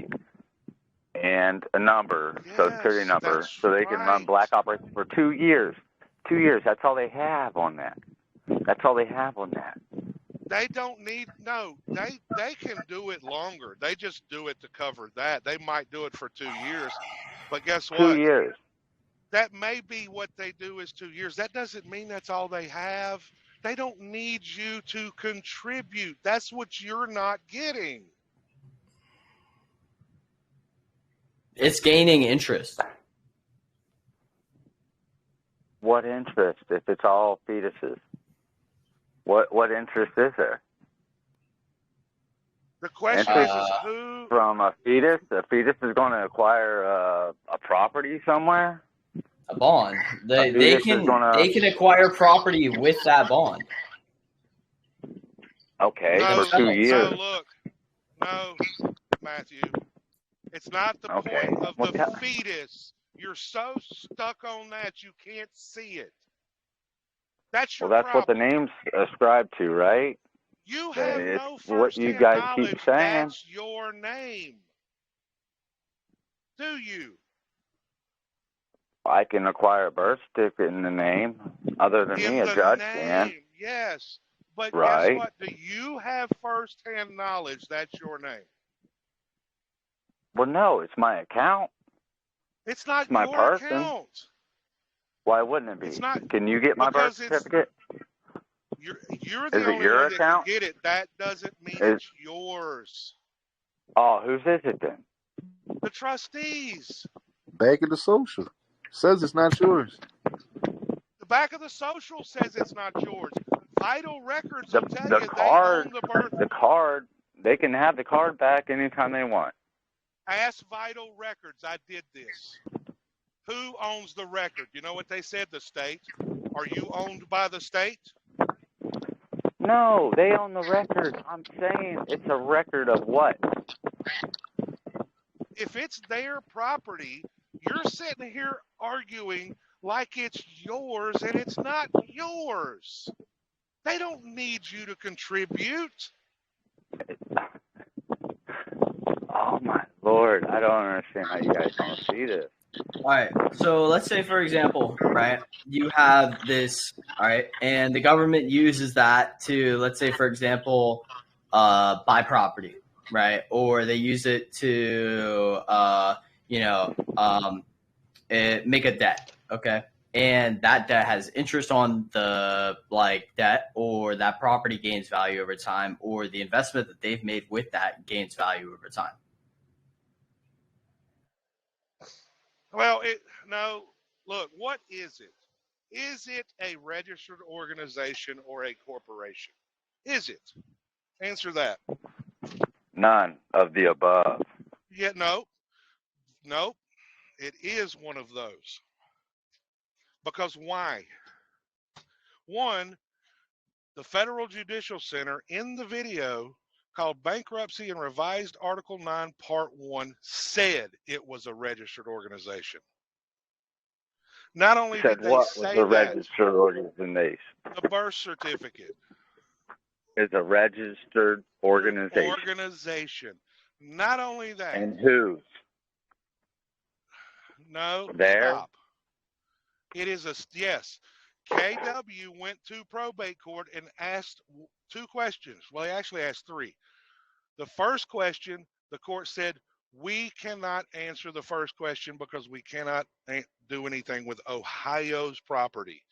and a number, Social Security number, so they can run black operations for 2 years. 2 years. That's all they have on that. They don't need they can do it longer. They just do it to cover that. They might do it for 2 years. But guess what? 2 years. That may be what they do is 2 years. That doesn't mean that's all they have. They don't need you to contribute. That's what you're not getting. It's gaining interest. What interest if it's all fetuses? What interest is there? The question is who from a fetus? A fetus is going to acquire a property somewhere. A bond. They can acquire property with that bond. Okay, for 2 years. No, Matthew. It's not the point of the fetus. You're so stuck on that you can't see it. That's your that's problem. what the name's ascribed to, right? You have no it's what you guys keep saying. That's your name. Do you? I can acquire a birth certificate in the name. Other than me, a judge can. Yes. But guess Right. what? Do you have first-hand knowledge that's your name? Well, no, it's my account. It's not It's my your person. account. Why wouldn't it be? It's not. Can you get my birth certificate? You're the Is it only your one account? that can get it. That doesn't mean it's yours. Oh, whose is it then? The trustees. Back of the social says it's not yours. The back of the social says it's not yours. Vital Records will tell The you card, they own the birth. the card, they can have the card back anytime they want. Ask Vital Records. I did this. Who owns the record? You know what they said? The state. Are you owned by the state? No, they own the record. I'm saying it's a record of what? If it's their property, you're sitting here arguing like it's yours, and it's not yours. They don't need you to contribute. Oh my Lord, I don't understand how you guys don't see this. All right. So let's say, for example, right, you have this, all right, and the government uses that to, let's say, for example, buy property, right? Or they use it to, make a debt, okay? And that debt has interest on the debt, or that property gains value over time, or the investment that they've made with that gains value over time. Well, no. Look, what is it? Is it a registered organization or a corporation? Is it? Answer that. None of the above. Yeah, no. It is one of those. Because why? One, the Federal Judicial Center in the video called Bankruptcy and Revised Article 9, Part 1 said it was a registered organization. Not only Said did they what say was a that, registered organization? the birth certificate Is a registered organization. organization. Not only that. And whose? No, There? stop. It is yes. KW went to probate court and asked 2 questions. Well, he actually asked 3. The first question, the court said, we cannot answer the first question because we cannot do anything with Ohio's property.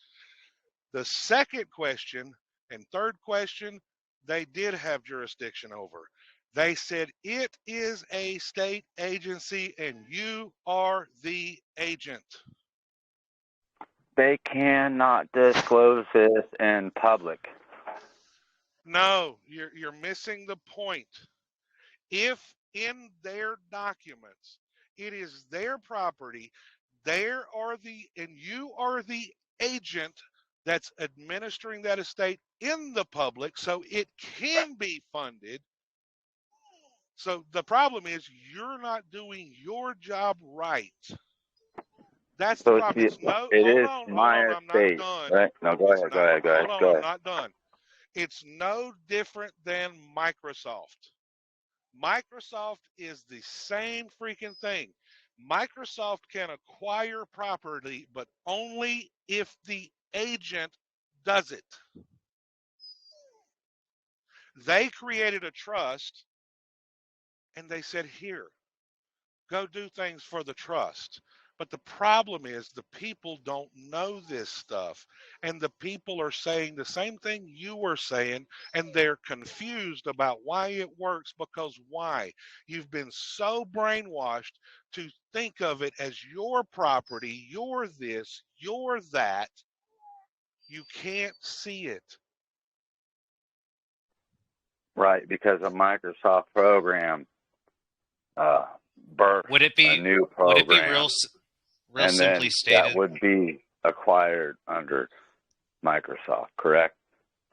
The second question and third question, they did have jurisdiction over. They said it is a state agency and you are the agent. They cannot disclose this in public. No, you're missing the point. If in their documents it is their property, and you are the agent that's administering that estate in the public, so it can be funded. So the problem is you're not doing your job right. That's the problem. It is my estate, right? No, go ahead. I'm not done. It's no different than Microsoft. Microsoft is the same freaking thing. Microsoft can acquire property, but only if the agent does it. They created a trust and they said, here, go do things for the trust. But the problem is the people don't know this stuff. And the people are saying the same thing you were saying, and they're confused about why it works, because why? You've been so brainwashed to think of it as your property, you're this, you're that. You can't see it. Right, because a Microsoft program birthed a new program. Would it be real and simply then stated? That would be acquired under Microsoft, correct?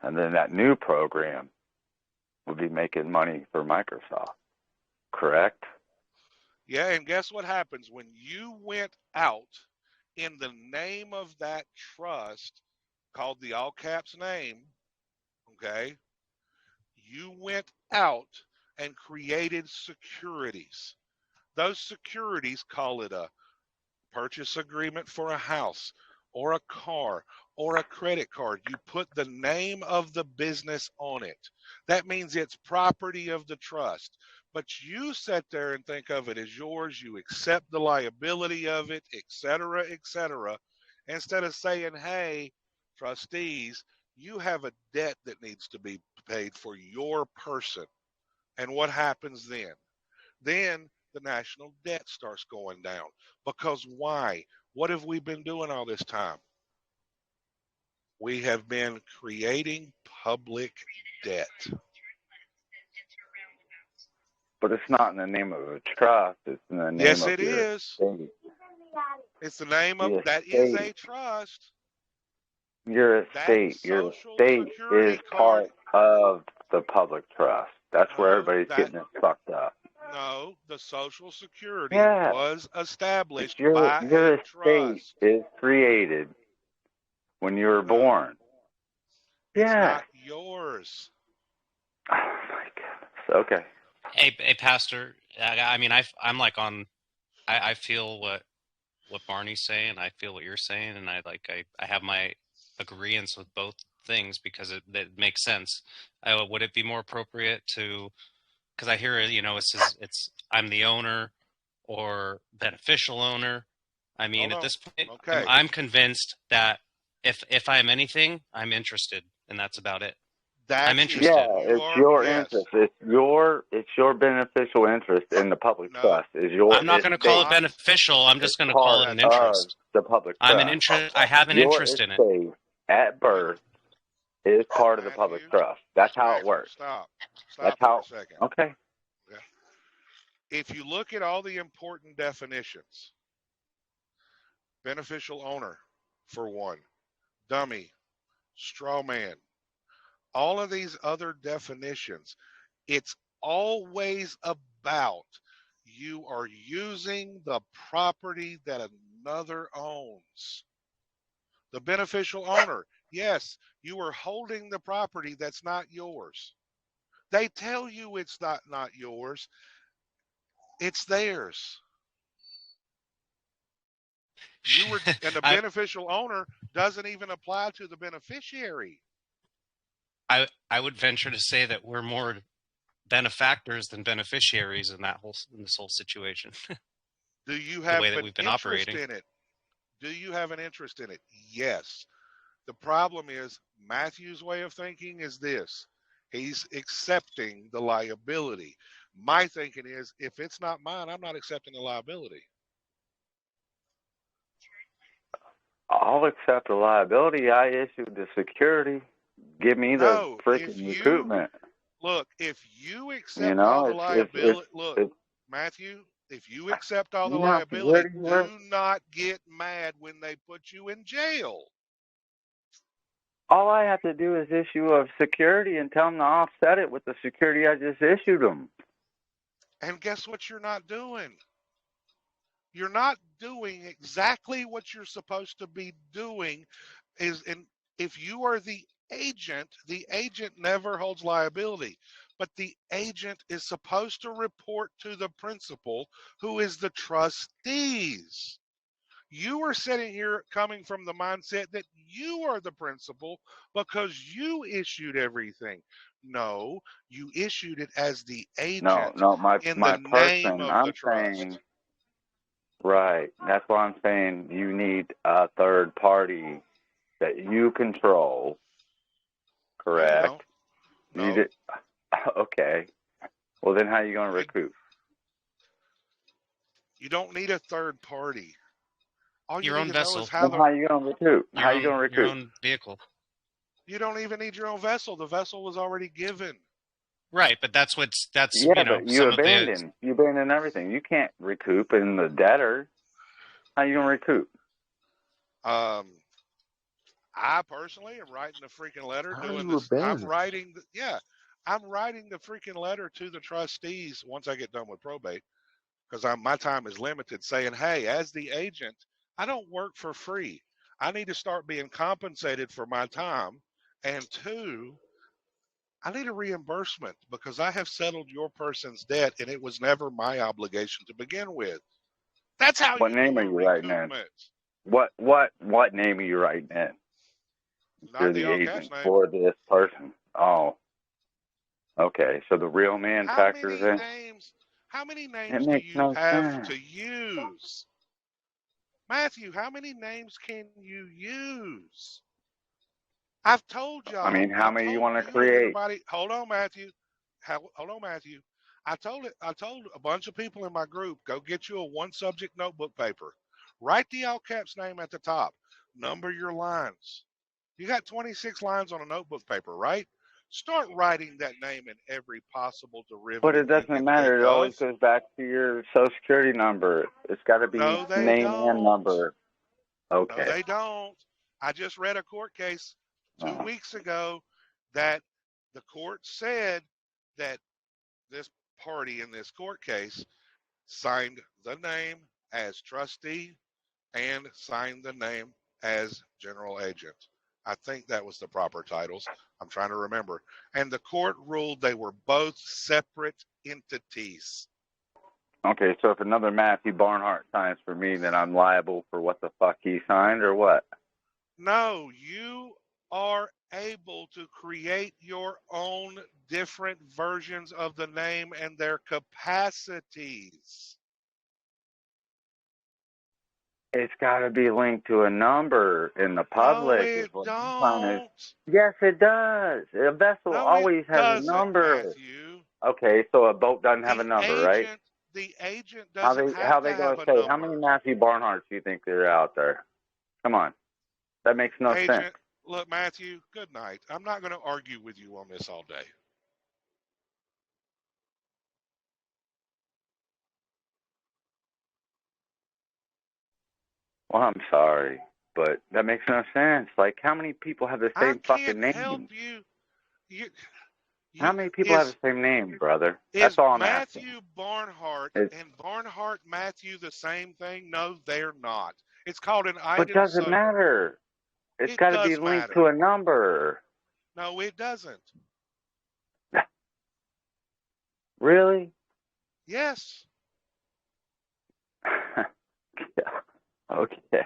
And then that new program would be making money for Microsoft, correct? Yeah, and guess what happens when you went out in the name of that trust called the all caps name, okay? You went out and created securities. Those securities, call it a purchase agreement for a house or a car or a credit card, you put the name of the business on it. That means it's property of the trust. But you sit there and think of it as yours. You accept the liability of it, et cetera, instead of saying, hey, trustees, you have a debt that needs to be paid for your person. And what happens then? Then the national debt starts going down. Because why? What have we been doing all this time? We have been creating public debt. But it's not in the name of a trust. It's in the name yes, of it your is. estate. It's the name of The that estate. is a trust. Your estate. Your estate is part of the public trust. That's where everybody's getting it fucked up. No, the Social Security Yeah. was established Your by your a estate trust. is created when you were born. It's Yeah. not yours. Oh my goodness. Okay. Hey, Pastor. I mean, I'm like on. I feel what Barney's saying. I feel what you're saying, and I have my agreements with both things because it makes sense. Would it be more appropriate to? Because I hear it's I'm the owner or beneficial owner. I mean, at this point, okay. I'm convinced that if I'm anything, I'm interested, and that's about it. I'm interested. Yeah, it's your interest. It's your beneficial interest in the public trust. Is your? I'm not going to call it beneficial. I'm just going to call it an interest. The public I'm trust. an interest. I have an interest in it. Your estate at birth is part of the public trust. That's how it works. Stop That's for how. a second. Okay. Yeah. If you look at all the important definitions, beneficial owner, for one, dummy, straw man, all of these other definitions, it's always about you are using the property that another owns. The beneficial owner, yes, you are holding the property that's not yours. They tell you it's not yours. It's theirs. And the beneficial owner doesn't even apply to the beneficiary. I would venture to say that we're more benefactors than beneficiaries in this whole situation. Do you have the way that we've been operating in it? Do you have an interest in it? Yes. The problem is Matthew's way of thinking is this. He's accepting the liability. My thinking is if it's not mine, I'm not accepting the liability. I'll accept the liability. I issued the security. Give me the freaking recoupment. Look, if you accept all the liability, Matthew, if you accept all the liability, do not get mad when they put you in jail. All I have to do is issue a security and tell them to offset it with the security I just issued them. And guess what you're not doing? You're not doing exactly what you're supposed to be doing. If you are the agent never holds liability, but the agent is supposed to report to the principal, who is the trustees. You are sitting here coming from the mindset that you are the principal because you issued everything. No, you issued it as the agent. No, my person. I'm saying, right. That's why I'm saying you need a third party that you control. Correct? No. Okay. Well, then how are you going to recoup? You don't need a third party. All your own vessel. How are you going to recoup? How are you going to recoup? Your own vehicle. You don't even need your own vessel. The vessel was already given. Right, but that's but you abandon everything. You can't recoup in the debtor. How are you going to recoup? I personally am writing the freaking letter. I'm writing the freaking letter to the trustees once I get done with probate, because my time is limited, saying, hey, as the agent, I don't work for free. I need to start being compensated for my time. And two, I need a reimbursement because I have settled your person's debt and it was never my obligation to begin with. That's how What you name do are a you writing in? recoupment. What name are you writing in? You're Not the the all caps agent name. for this person. Oh, okay. So the real man factors in. How many It names do makes you no have sense. to use? Matthew, how many names can you use? I've told y'all. I mean, how many you want to And create? everybody, hold on, Matthew. Hold on, Matthew. I told a bunch of people in my group, go get you a one subject notebook paper. Write the all caps name at the top. Number your lines. You got 26 lines on a notebook paper, right? Start writing that name in every possible derivative. But it doesn't matter. It always goes back to your Social Security number. It's got to be name and number. Okay. No, they don't. I just read a court case 2 weeks ago that the court said that this party in this court case signed the name as trustee and signed the name as general agent. I think that was the proper titles. I'm trying to remember. And the court ruled they were both separate entities. Okay, so if another Matthew Barnhart signs for me, then I'm liable for what the fuck he signed or what? No, you are able to create your own different versions of the name and their capacities. It's got to be linked to a number in the public. No, it don't. Yes, it does. A vessel always has a number. Matthew. Okay, so a boat doesn't have a number, right? The agent doesn't How they going to say, how many Matthew Barnharts do you think there are out there? Come on. That makes no sense. Look, Matthew, good night. I'm not going to argue with you on this all day. Well, I'm sorry, but that makes no sense. Like, how many people have the same fucking name? Help you. How many people have the same name, brother? That's all I'm asking. Matthew Barnhart and Barnhart Matthew the same thing? No, they're not. It's called an item. But it doesn't matter. It's got to be linked to a number. No, it doesn't. Really? Yes. Okay.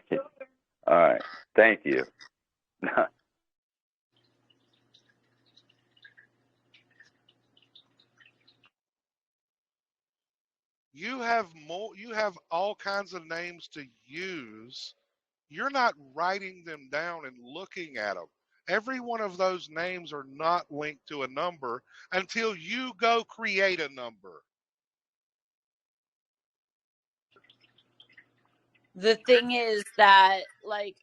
All right. Thank you. You have all kinds of names to use. You're not writing them down and looking at them. Every one of those names are not linked to a number until you go create a number. The thing is that, like,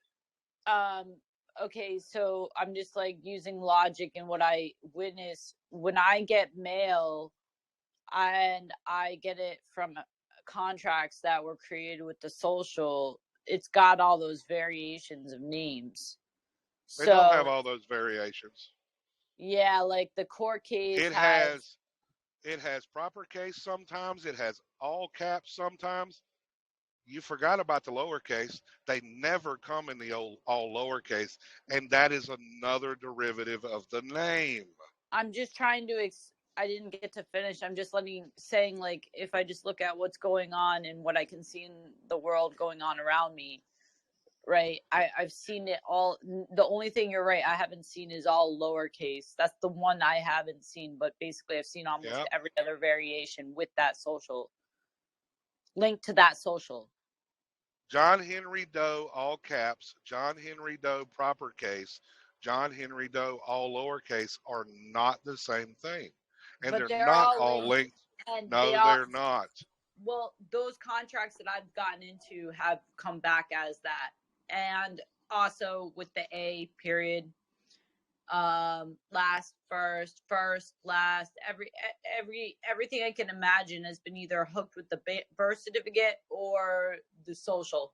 okay, so I'm just like using logic and what I witness when I get mail and I get it from contracts that were created with the social, it's got all those variations of names. They don't have all those variations. Yeah, like the court case it has proper case sometimes, it has all caps sometimes. You forgot about the lowercase. They never come in the all lowercase, and that is another derivative of the name. I'm just trying to I didn't get to finish. I'm just saying, like, if I just look at what's going on and what I can see in the world going on around me, right? I've seen it all. The only thing you're right, I haven't seen is all lowercase. That's the one I haven't seen, but basically I've seen almost every other variation with that social, linked to that social. John Henry Doe, all caps. John Henry Doe, proper case. John Henry Doe, all lowercase, are not the same thing. And they're not all linked. No, they're not. Well, those contracts that I've gotten into have come back as that. And also with the A period, last, first, last, everything I can imagine has been either hooked with the birth certificate or the social.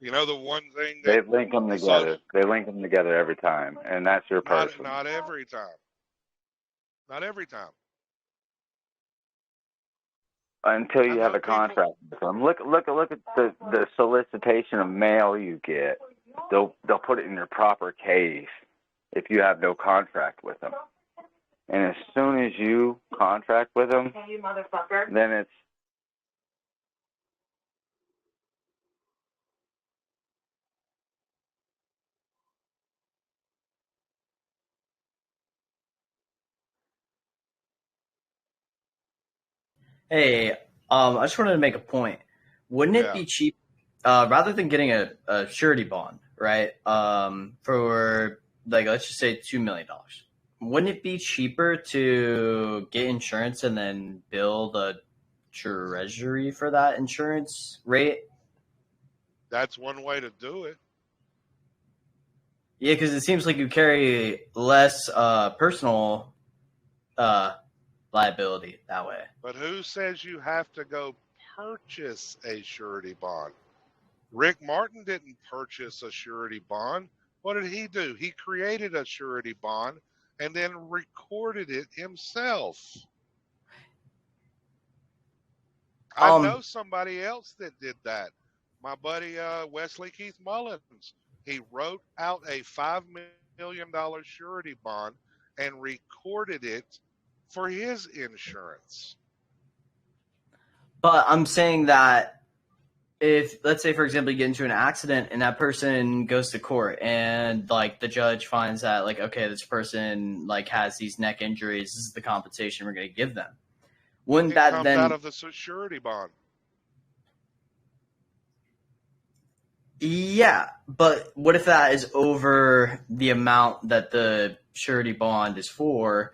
You know, the one thing they link them together. They link them together every time, and that's your person. Not every time. Not every time. Until you have a contract with them. Look at the solicitation of mail you get. They'll put it in your proper case if you have no contract with them. And as soon as you contract with them, you motherfucker, then it's Hey, I just wanted to make a point. Wouldn't it be cheap, rather than getting a surety bond, right? For like, let's just say $2 million. Wouldn't it be cheaper to get insurance and then bill the treasury for that insurance rate? That's one way to do it. Yeah, because it seems like you carry less personal liability that way. But who says you have to go purchase a surety bond? Rick Martin didn't purchase a surety bond. What did he do? He created a surety bond and then recorded it himself. I know somebody else that did that. My buddy Wesley Keith Mullins. He wrote out a $5 million surety bond and recorded it for his insurance. But I'm saying that if, let's say, for example, you get into an accident and that person goes to court and like the judge finds that like, okay, this person like has these neck injuries, this is the compensation we're going to give them. Wouldn't that comes then out of the surety bond? Yeah, but what if that is over the amount that the surety bond is for?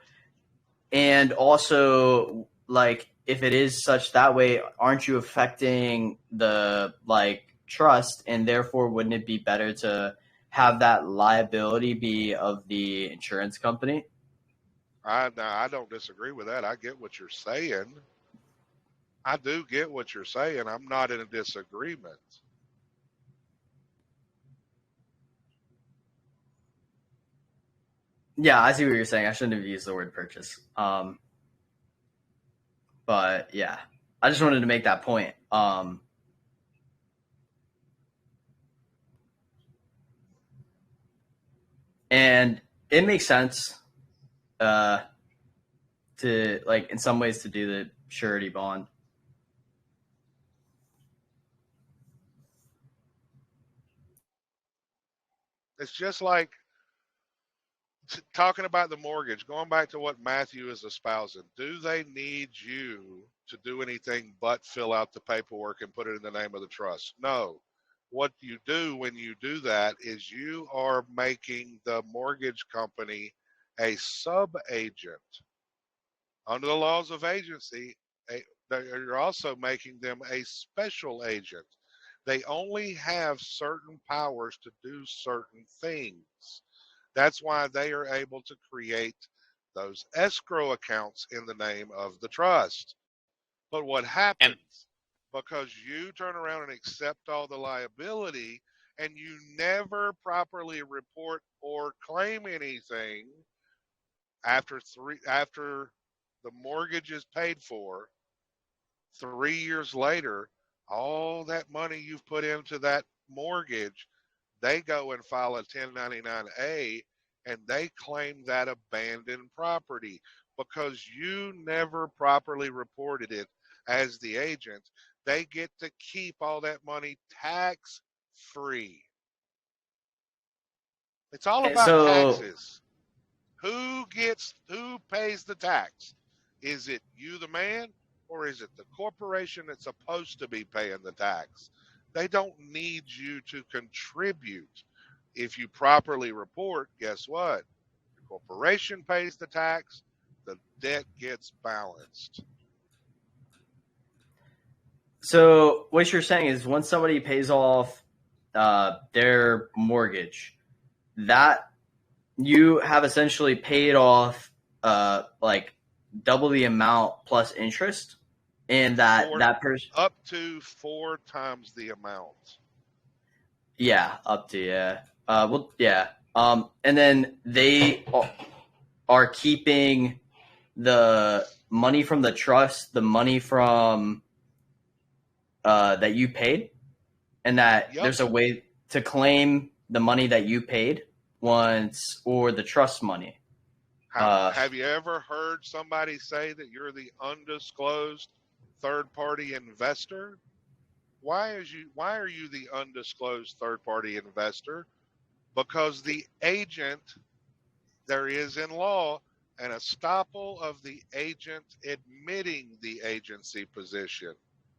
And also, like, if it is such that way, aren't you affecting the, like, trust? And therefore, wouldn't it be better to have that liability be of the insurance company? I don't disagree with that. I get what you're saying. I do get what you're saying. I'm not in a disagreement. Yeah, I see what you're saying. I shouldn't have used the word purchase. But yeah, I just wanted to make that point. And it makes sense to, like, in some ways to do the surety bond. It's just like talking about the mortgage, going back to what Matthew is espousing. Do they need you to do anything but fill out the paperwork and put it in the name of the trust? No. What you do when you do that is you are making the mortgage company a sub-agent. Under the laws of agency, you're also making them a special agent. They only have certain powers to do certain things. That's why they are able to create those escrow accounts in the name of the trust. But what happens, because you turn around and accept all the liability and you never properly report or claim anything after the mortgage is paid for, 3 years later, all that money you've put into that mortgage, they go and file a 1099-A and they claim that abandoned property because you never properly reported it as the agent. They get to keep all that money tax-free. It's all about taxes. Who pays the tax? Is it you, the man, or is it the corporation that's supposed to be paying the tax? They don't need you to contribute. If you properly report, guess what? The corporation pays the tax, the debt gets balanced. So what you're saying is once somebody pays off their mortgage, that you have essentially paid off like double the amount plus interest, and that person up to 4 times the amount. Yeah, up to well, yeah. And then they are keeping the money from the trust, the money from that you paid, and that there's a way to claim the money that you paid once, or the trust money. Have you ever heard somebody say that you're the undisclosed third-party investor? Why are you the undisclosed third-party investor? Because the agent, there is in law an estoppel of the agent admitting the agency position.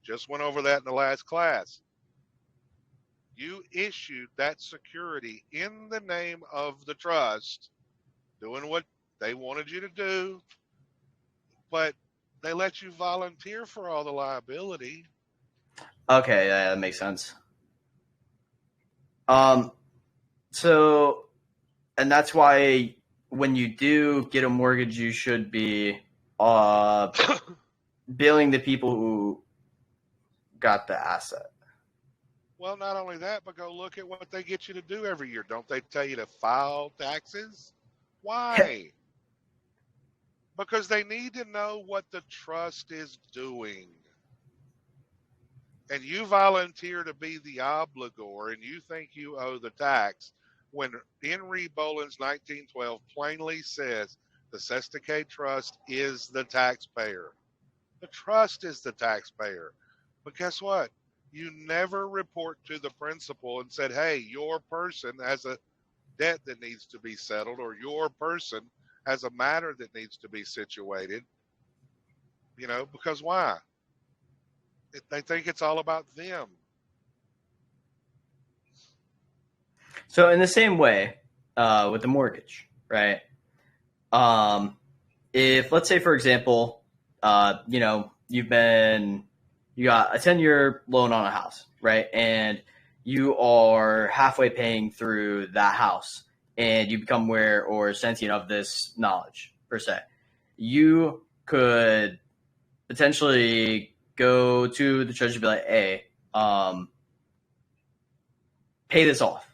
Just went over that in the last class. You issued that security in the name of the trust, doing what they wanted you to do, but they let you volunteer for all the liability. Okay, yeah, that makes sense. So, and that's why when you do get a mortgage, you should be billing the people who got the asset. Well, not only that, but go look at what they get you to do every year. Don't they tell you to file taxes? Why? Because they need to know what the trust is doing. And you volunteer to be the obligor and you think you owe the tax when Henry Boland's 1912 plainly says the Sestacade Trust is the taxpayer. The trust is the taxpayer. But guess what? You never report to the principal and said, hey, your person has a debt that needs to be settled, or your person has a matter that needs to be situated. You know, because why? They think it's all about them. So in the same way, with the mortgage, right? If, let's say, for example, you know, you got a 10-year loan on a house, right? And you are halfway paying through that house and you become aware or sentient of this knowledge, per se. You could potentially go to the judge and be like, hey, pay this off.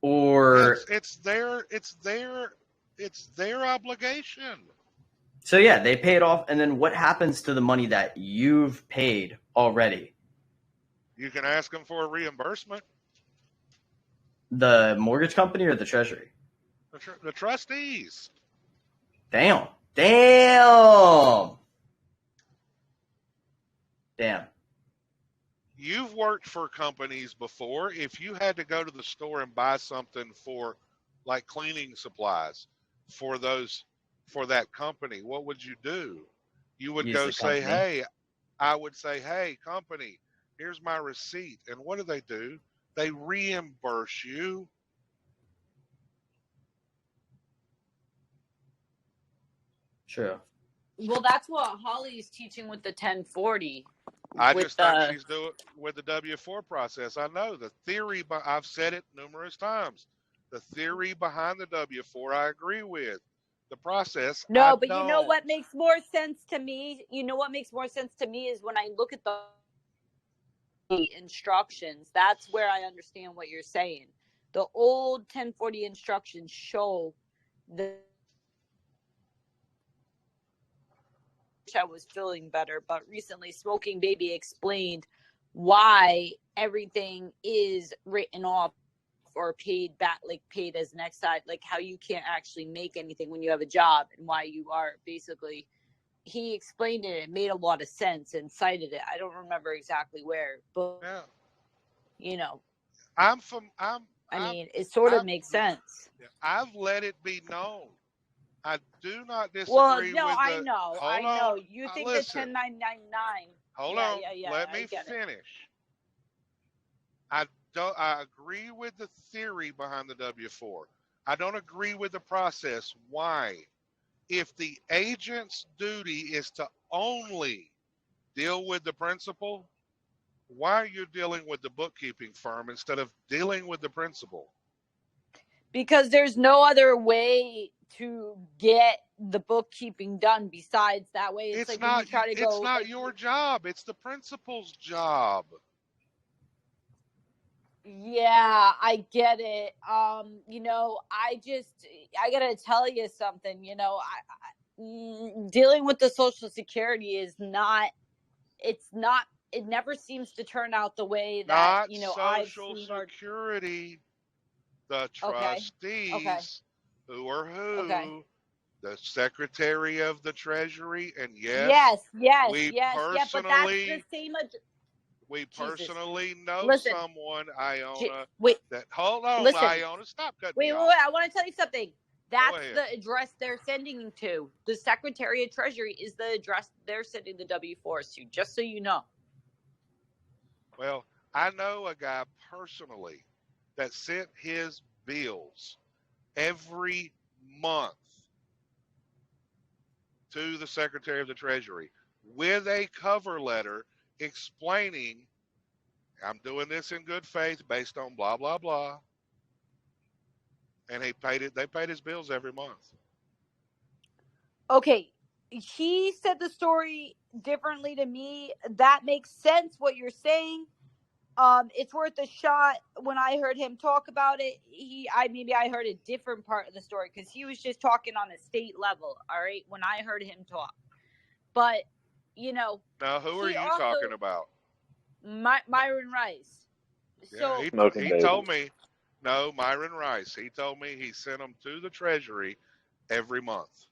Or it's their obligation. So yeah, they pay it off, and then what happens to the money that you've paid already? You can ask them for a reimbursement. The mortgage company or the treasury? The trustees. Damn. You've worked for companies before. If you had to go to the store and buy something for, like, cleaning supplies for that company, what would you do? You would go say, hey, I would say, hey, company, here's my receipt. And what do? They reimburse you. True. Well, that's what Holly's teaching with the 1040. I just think she's doing it with the W-4 process. I know the theory, but I've said it numerous times. The theory behind the W-4, I agree with. The process, no, but you know what makes more sense to me? You know what makes more sense to me is when I look at the instructions. That's where I understand what you're saying. The old 1040 instructions show I was feeling better, but recently Smoking Baby explained why everything is written off or paid back, like paid as next side, like how you can't actually make anything when you have a job, and why you are basically, he explained it. It made a lot of sense and cited it. I don't remember exactly where, but you know, I mean, it sort of makes sense. I've let it be known. I do not disagree. Well, no, with I know. You think the 10999. Hold on. Let me finish. I agree with the theory behind the W-4. I don't agree with the process. Why? If the agent's duty is to only deal with the principal, why are you dealing with the bookkeeping firm instead of dealing with the principal? Because there's no other way to get the bookkeeping done besides that way. It's like not, when you try to go. It's not your job. It's the principal's job. Yeah, I get it. You know, I gotta tell you something. You know, I dealing with the Social Security is not. It's not. It never seems to turn out the way that Social Security. The trustees, who are who? Okay. The Secretary of the Treasury, and yes, but that's the same. We personally know someone, Iona. Wait. That hold on, listen. Iona, stop cutting me off. Wait. I want to tell you something. That's the address they're sending to. The Secretary of Treasury is the address they're sending the W-4s to, just so you know. Well, I know a guy personally that sent his bills every month to the Secretary of the Treasury with a cover letter explaining, I'm doing this in good faith based on blah, blah, blah. And they paid his bills every month. Okay. He said the story differently to me. That makes sense what you're saying. It's worth a shot. When I heard him talk about it, maybe I heard a different part of the story because he was just talking on a state level. All right, when I heard him talk, but now who are you talking about? Myron Rice. Yeah, So he told me. No, Myron Rice. He told me he sent them to the Treasury every month.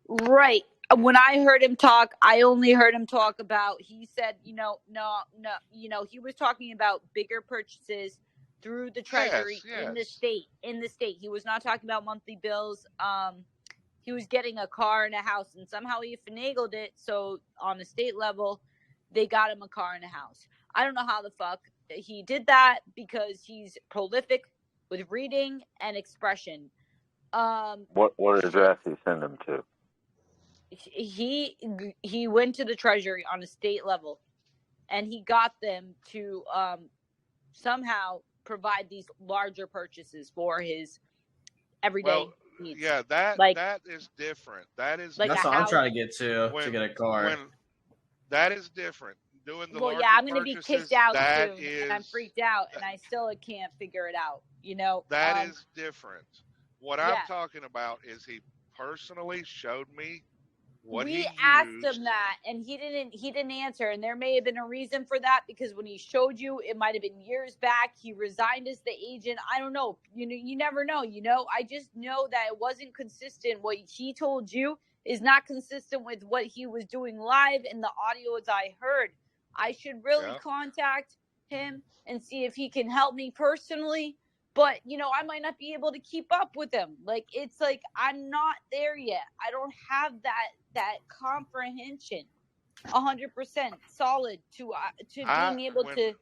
Right. When I heard him talk, I only heard him talk about, he said, no, he was talking about bigger purchases through the Treasury in the state. He was not talking about monthly bills. He was getting a car and a house, and somehow he finagled it. So on the state level, they got him a car and a house. I don't know how the fuck he did that because he's prolific with reading and expression. What address he send them to? He went to the Treasury on a state level, and he got them to somehow provide these larger purchases for his everyday needs. Yeah, that is different. That is that's what I'm trying to get to get a car. That is different. Doing the larger I'm going to be purchases, kicked out that soon, is, and I'm freaked out, and I still can't figure it out. That is different. What I'm talking about is he personally showed me what we asked him that, and he didn't answer, and there may have been a reason for that because when he showed you, it might have been years back. He resigned as the agent. I don't know. You never know. I just know that it wasn't consistent. What he told you is not consistent with what he was doing live in the audio as I heard. I should really contact him and see if he can help me personally. But, I might not be able to keep up with him. It's like I'm not there yet. I don't have that comprehension 100% solid to being able to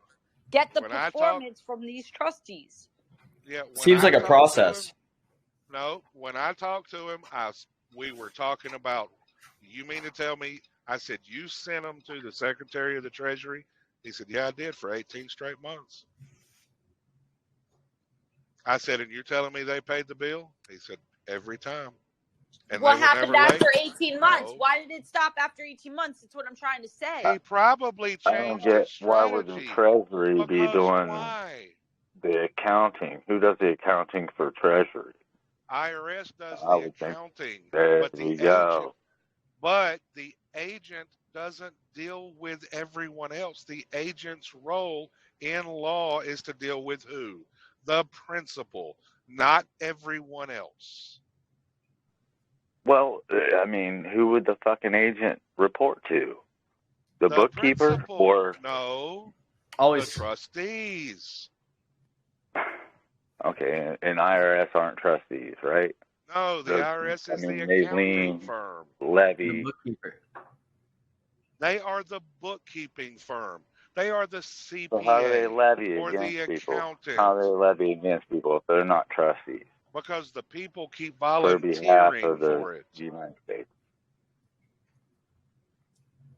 get the performance from these trustees. Yeah, seems like a process. When I talked to him, we were talking about, you mean to tell me, I said, you sent them to the Secretary of the Treasury? He said, yeah, I did for 18 straight months. I said, and you're telling me they paid the bill? He said, every time. And what happened after 18 months? No. Why did it stop after 18 months? That's what I'm trying to say. He probably changed his strategy. Why would the Treasury be doing the accounting? Who does the accounting for Treasury? IRS does the accounting. There we go. But the agent doesn't deal with everyone else. The agent's role in law is to deal with who? The principal, not everyone else. Well, I mean, who would the fucking agent report to? The bookkeeper principal. or no? Always the trustees. Okay, and IRS aren't trustees, right? No, the IRS is the accounting firm. Levy. The bookkeeper. They are the bookkeeping firm. They are the CPA. So how do they levy or against the people? accountant. How do they levy against people if they're not trustees? Because the people keep For behalf volunteering of for the it. United States.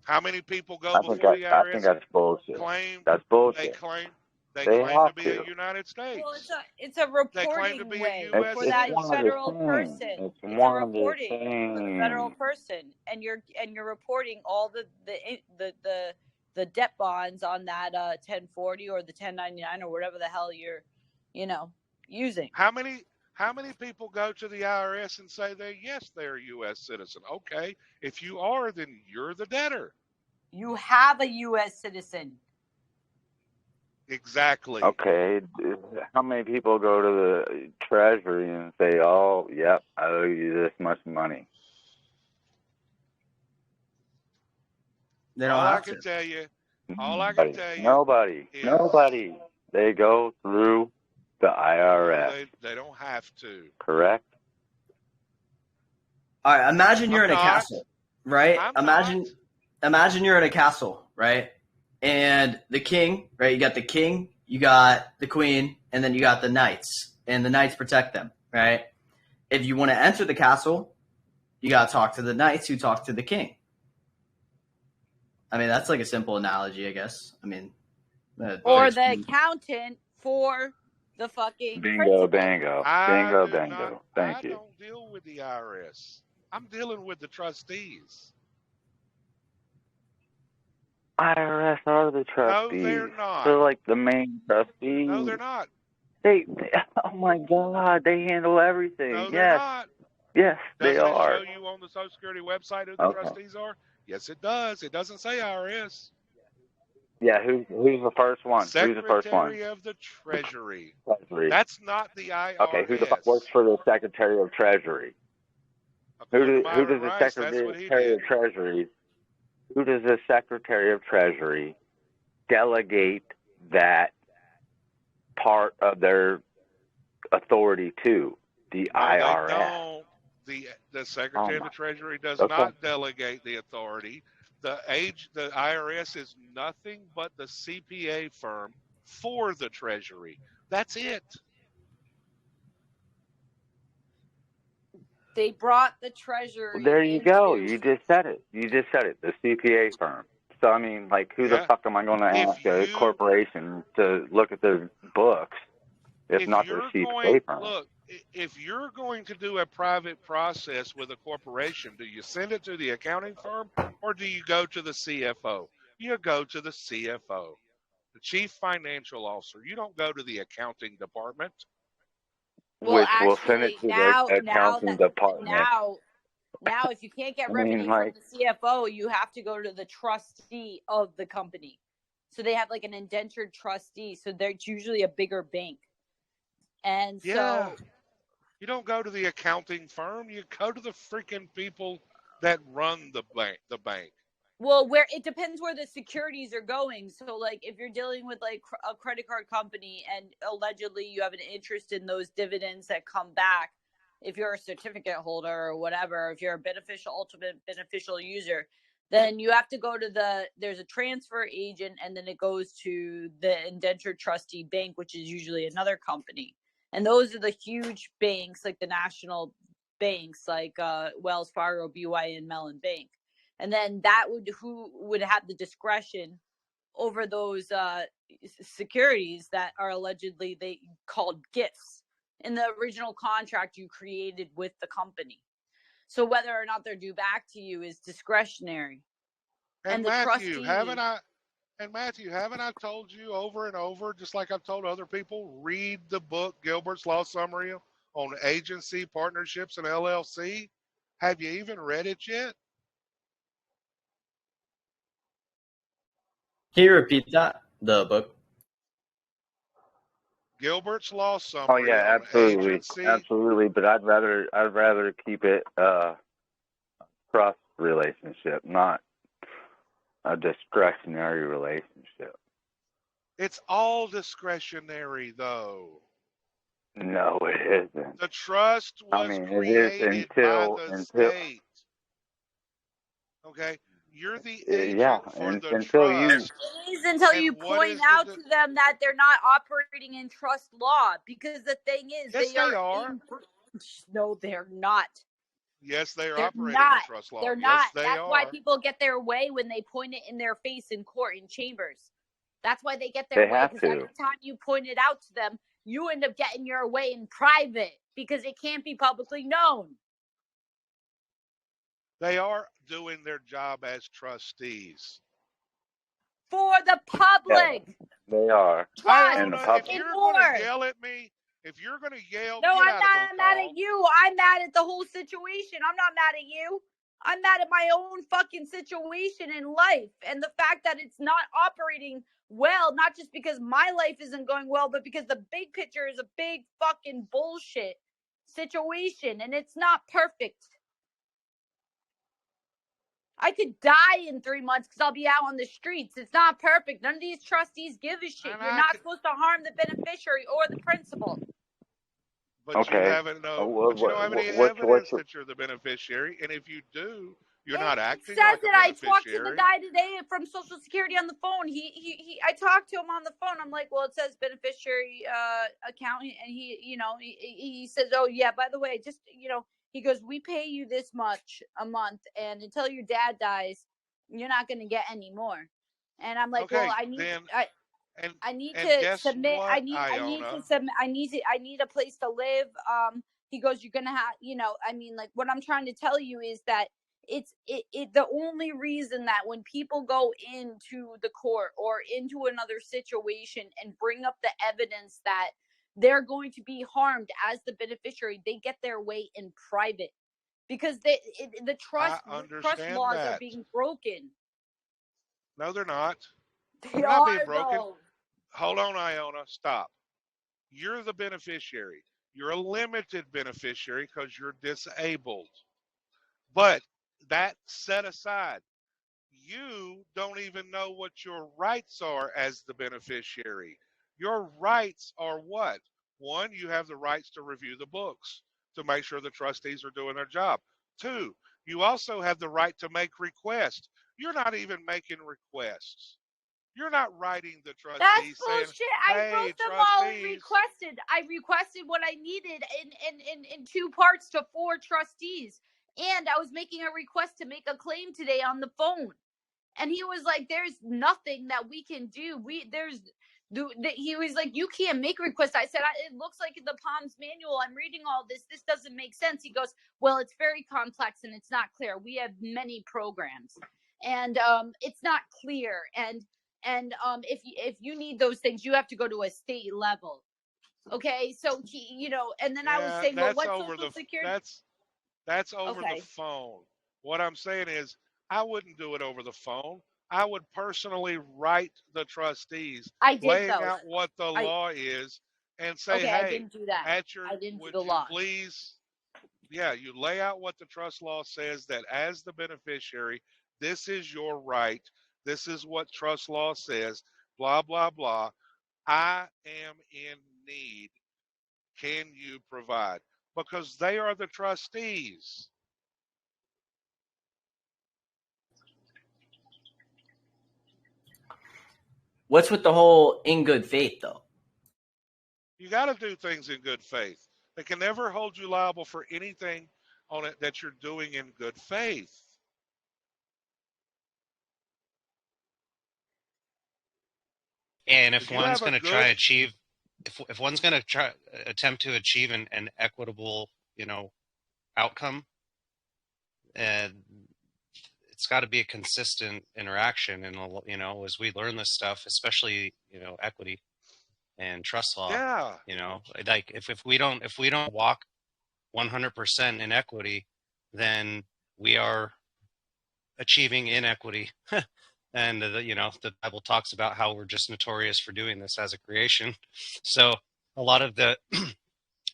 How many people go I before think the IRS? I think that's bullshit. That's They bullshit. claim They claim have to be to. a United States. Well, it's a reporting way for that federal person. It's a reporting for the federal person, and you're reporting all the debt bonds on that 1040 or the 1099 or whatever the hell you're using. How many people go to the IRS and say they're a U.S. citizen? Okay, if you are, then you're the debtor. You have a U.S. citizen. Exactly. Okay, how many people go to the Treasury and say, "Oh, yep, I owe you this much money"? They don't all have I can to. tell you, all I can tell you, Nobody. They go through the IRS. They don't have to. Correct. All right, imagine you're in a castle, right? Imagine you're in a castle, right? And the king, right? You got the king, you got the queen, and then you got the knights, and the knights protect them, right? If you want to enter the castle, you got to talk to the knights who talk to the king. I mean, that's like a simple analogy, I guess. I mean, or the accountant for the fucking bingo. Thank you. I don't deal with the IRS. I'm dealing with the trustees. IRS are the trustees. No, they're not. They're like the main trustees. No, they're not. They oh my God, they handle everything. No, they're not. Yes, they are. Doesn't it show you on the Social Security website who the trustees are? Yes, it does. It doesn't say IRS. Yeah, who's the first one? Who's the first one? Secretary of the Treasury. That's not the IRS. Okay, who the fuck works for the Secretary of Treasury? Who does the Secretary of Treasury? Who does the Secretary of Treasury delegate that part of their authority to? The IRS. They don't. The Secretary of the Treasury does not delegate the authority. The IRS is nothing but the CPA firm for the Treasury. That's it. They brought the Treasury. There you go. You just said it. The CPA firm. So, I mean, like, who the fuck am I going to ask a corporation to look at their books if not their CPA firm? Look, if you're going to do a private process with a corporation, do you send it to the accounting firm or do you go to the CFO? You go to the CFO, the Chief Financial Officer. You don't go to the accounting department. Which will send it to the accounting department. Now, if you can't get revenue from the CFO, you have to go to the trustee of the company. So they have like an indentured trustee. So they're usually a bigger bank. And so you don't go to the accounting firm. You go to the freaking people that run the bank. Well, where it depends where the securities are going. So, like, if you're dealing with like a credit card company and allegedly you have an interest in those dividends that come back, if you're a certificate holder or whatever, if you're a ultimate beneficial user, then you have to go to there's a transfer agent, and then it goes to the indentured trustee bank, which is usually another company. And those are the huge banks, like the national banks, like Wells Fargo, BYN, Mellon Bank. And then who would have the discretion over those securities that are allegedly they called gifts in the original contract you created with the company. So whether or not they're due back to you is discretionary. And Matthew, haven't I told you over and over, just like I've told other people, read the book Gilbert's Law Summary on agency, partnerships, and LLC? Have you even read it yet? Can you repeat that? The book? Gilbert's Law Summary. Oh yeah, absolutely. But I'd rather keep it trust relationship, not a discretionary relationship. It's all discretionary, though. No, it isn't. The trust was created by the state. Okay. You're the agent for the trust. It is until you point out to them that they're not operating in trust law. Because the thing is, yes, they are. No, they're not. Yes, they are operating in trust law. They're not. That's why people get their way when they point it in their face in court, in chambers. That's why they get their way. Because every time you point it out to them, you end up getting your way in private because it can't be publicly known. They are doing their job as trustees. For the public. Yeah, they are. And the public. If you're going to yell at me, if you're going to yell, no, I'm not mad at you. I'm mad at the whole situation. I'm not mad at you. I'm mad at my own fucking situation in life and the fact that it's not operating well, not just because my life isn't going well, but because the big picture is a big fucking bullshit situation and it's not perfect. I could die in 3 months because I'll be out on the streets. It's not perfect. None of these trustees give a shit. You're not supposed to harm the beneficiary or the principal. But you haven't but you don't have any evidence that you're the beneficiary, and if you do, you're not acting like a beneficiary. I talked to the guy today from Social Security on the phone. I talked to him on the phone. I'm like, well, it says beneficiary account, and he says, oh yeah, by the way, just he goes, we pay you this much a month, and until your dad dies, you're not going to get any more. And I'm like, okay, well, I need to submit. I need a place to live. He goes, you're gonna have, like what I'm trying to tell you is that the only reason that when people go into the court or into another situation and bring up the evidence that they're going to be harmed as the beneficiary, they get their way in private because the trust laws are being broken. No, they're not. They're not being broken. Though. Hold on, Iona. Stop. You're the beneficiary. You're a limited beneficiary because you're disabled. But that set aside, you don't even know what your rights are as the beneficiary. Your rights are what? One, you have the rights to review the books to make sure the trustees are doing their job. Two, you also have the right to make requests. You're not even making requests. You're not writing the trustees. That's bullshit. Saying, hey, I wrote them all and requested. I requested what I needed in 2 parts to 4 trustees. And I was making a request to make a claim today on the phone. And he was like, there's nothing that we can do. He was like, you can't make requests. I said, it looks like the POMS manual. I'm reading all this. This doesn't make sense. He goes, well, it's very complex and it's not clear. We have many programs and it's not clear. And if you need those things, you have to go to a state level. Okay. So and then I was saying, well, what's Social Security? That's over the phone. What I'm saying is I wouldn't do it over the phone. I would personally write the trustees, laying out what the law is, and say, hey, I didn't do that. I didn't do the law. Please, you lay out what the trust law says that as the beneficiary, this is your right. This is what trust law says, blah, blah, blah. I am in need. Can you provide? Because they are the trustees. What's with the whole in good faith, though? You got to do things in good faith. They can never hold you liable for anything on it that you're doing in good faith. And if one's going to try achieve, if one's going to try attempt to achieve an equitable, outcome, it's got to be a consistent interaction. And as we learn this stuff, especially equity and trust law, like if we don't walk 100% in equity, then we are achieving inequity. And the Bible talks about how we're just notorious for doing this as a creation. So a lot of the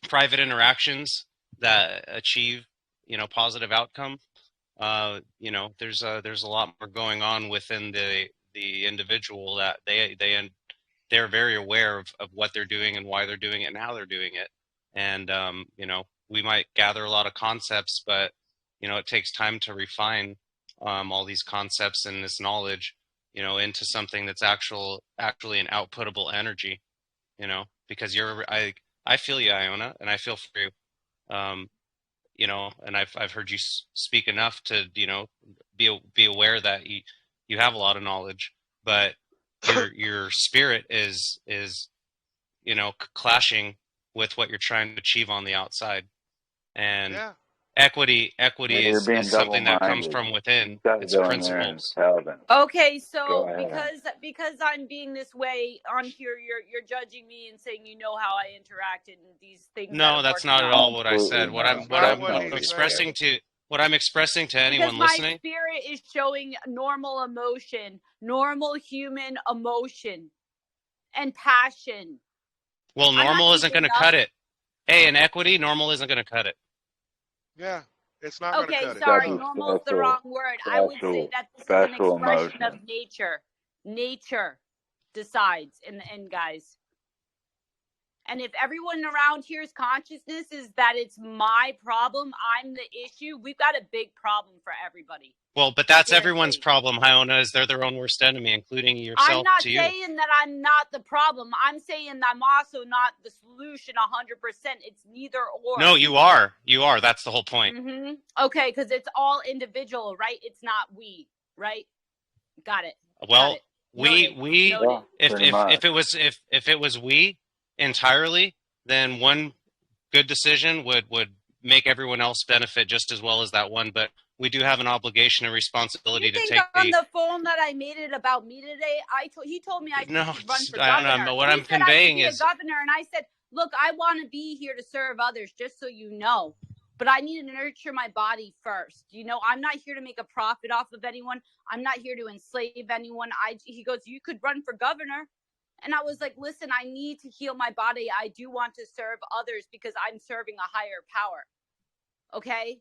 private interactions that achieve positive outcome, there's a lot more going on within the individual that they're very aware of what they're doing and why they're doing it and how they're doing it. And we might gather a lot of concepts, but it takes time to refine all these concepts and this knowledge, into something that's actually an outputable energy, because I feel you, Iona, and I feel for you, and I've heard you speak enough to, be aware that you have a lot of knowledge, but your spirit is clashing with what you're trying to achieve on the outside. And equity is something that comes from within. It's principles. Okay, so because I'm being this way on here, you're judging me and saying how I interacted and these things. No, that's not at all what I said. What I'm expressing to anyone listening. My spirit is showing normal emotion, normal human emotion, and passion. Well, normal isn't going to cut it. Hey, in equity, normal isn't going to cut it. Yeah, it's not going to cut it. Okay, sorry, normal is the wrong word. I would say that this is an expression of nature. Nature decides in the end, guys. And if everyone around here's consciousness is that it's my problem, I'm the issue, we've got a big problem for everybody. Well, but that's everyone's problem, Iona, is they're their own worst enemy, including yourself. I'm not saying that I'm not the problem. I'm saying that I'm also not the solution 100%. It's neither or. No, you are. You are. That's the whole point. Mm-hmm. Okay, because it's all individual, right? It's not we, right? Got it. Well, Got it. if it was we entirely, then one good decision would make everyone else benefit just as well as that one. But we do have an obligation and responsibility to take on the phone that I made it about me today. He told me I could run for governor. I don't know. What I'm conveying is governor, and I said, look, I want to be here to serve others, just so you know. But I need to nurture my body first. You know, I'm not here to make a profit off of anyone. I'm not here to enslave anyone. He goes, you could run for governor. And I was like, listen, I need to heal my body. I do want to serve others because I'm serving a higher power. Okay?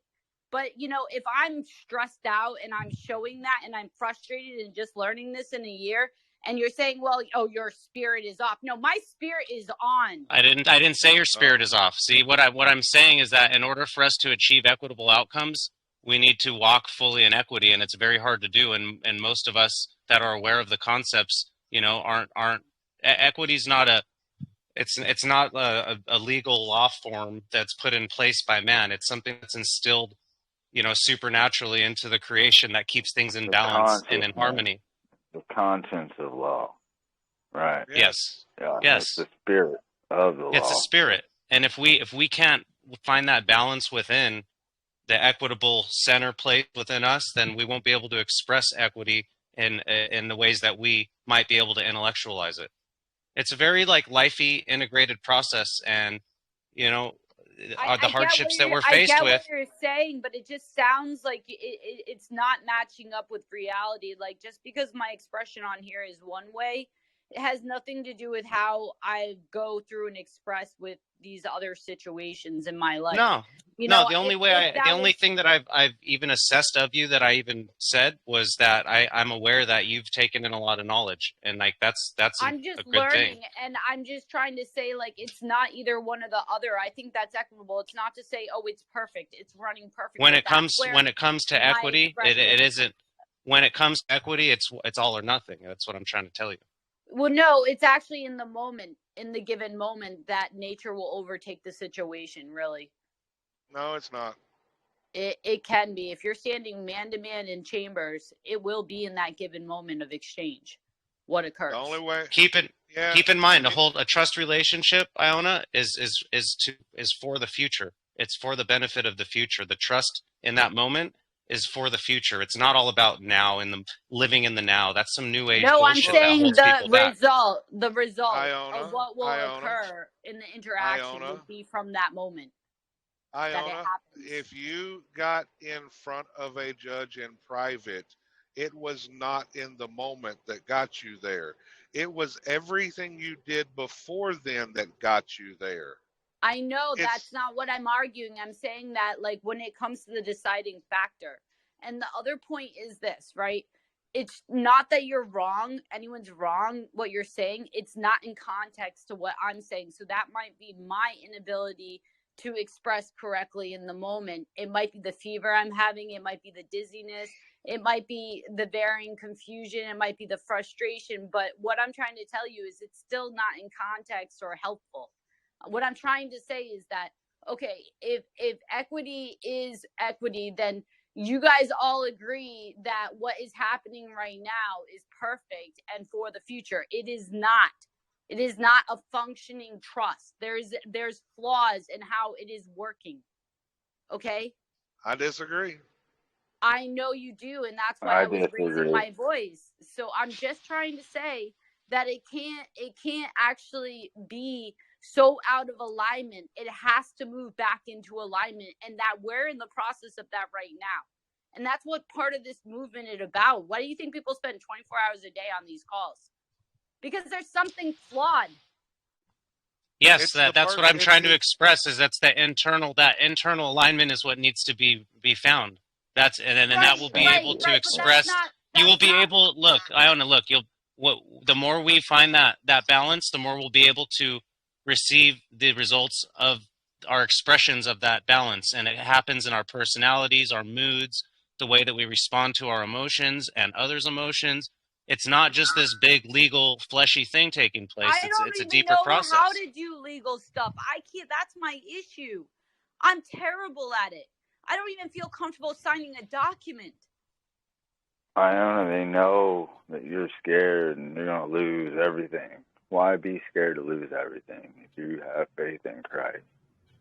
But, you know, if I'm stressed out and I'm showing that and I'm frustrated and just learning this in a year, and you're saying, well, oh, your spirit is off. No, my spirit is on. I didn't say your spirit is off. See, what I'm saying is that in order for us to achieve equitable outcomes, we need to walk fully in equity, and it's very hard to do. And most of us that are aware of the concepts, you know, aren't. Equity's not it's not a legal law form that's put in place by man. It's something that's instilled, you know, supernaturally into the creation that keeps things in balance and in harmony. The contents of law, right? Yes. Yeah, yes. It's the spirit of the law. It's a spirit, and if we can't find that balance within the equitable center place within us, then we won't be able to express equity in the ways that we might be able to intellectualize it. It's a very lifey integrated process, and you know the hardships that we're faced with. I get what you're saying, but it just sounds like it's not matching up with reality. Like, just because my expression on here is one way, it has nothing to do with how I go through and express with these other situations in my life. No, the only thing that I've even assessed of you that I even said was that I'm aware that you've taken in a lot of knowledge, and that's I'm just a good learning, thing. and I'm just trying to say, like, it's not either one or the other. I think that's equitable. It's not to say, oh, it's perfect. It's running perfect. When it comes to equity, it isn't. When it comes to equity, it's all or nothing. That's what I'm trying to tell you. Well, no, it's actually in the moment, in the given moment, that nature will overtake the situation, really. No, it's not. It can be. If you're standing man to man in chambers, it will be in that given moment of exchange what occurs. The only way. Keep in mind, to hold a trust relationship, Iona, is for the future. It's for the benefit of the future. The trust in that moment is for the future. It's not all about now and the living in the now. That's some new age bullshit. No, I'm saying the result Iona, of what will occur in the interaction will be from that moment. Iona, if you got in front of a judge in private, it was not in the moment that got you there. It was everything you did before then that got you there. I know that's not what I'm arguing. I'm saying that, like, when it comes to the deciding factor. And the other point is this, right? It's not that you're wrong. Anyone's wrong what you're saying. It's not in context to what I'm saying. So that might be my inability to express correctly in the moment. It might be the fever I'm having. It might be the dizziness. It might be the varying confusion. It might be the frustration. But what I'm trying to tell you is it's still not in context or helpful. What I'm trying to say is that, okay, if equity is equity, then you guys all agree that what is happening right now is perfect and for the future. It is not. It is not a functioning trust. There's flaws in how it is working. Okay? I disagree. I know you do, and that's why I was raising my voice. So I'm just trying to say that it can't actually be so out of alignment. It has to move back into alignment, and that we're in the process of that right now. And that's what part of this movement is about. Why do you think people spend 24 hours a day on these calls? Because there's something flawed. Yes, that's what I'm trying to express. Is that internal alignment is what needs to be found. That's and that will be able to express. You will be able. Look, Iona. Look, the more we find that balance, the more we'll be able to receive the results of our expressions of that balance. And it happens in our personalities, our moods, the way that we respond to our emotions and others' emotions. It's not just this big legal fleshy thing taking place. It's a deeper process. How to do legal stuff. I can't. That's my issue. I'm terrible at it. I don't even feel comfortable signing a document. Iona, they know that you're scared and you're going to lose everything. Why be scared to lose everything if you have faith in Christ?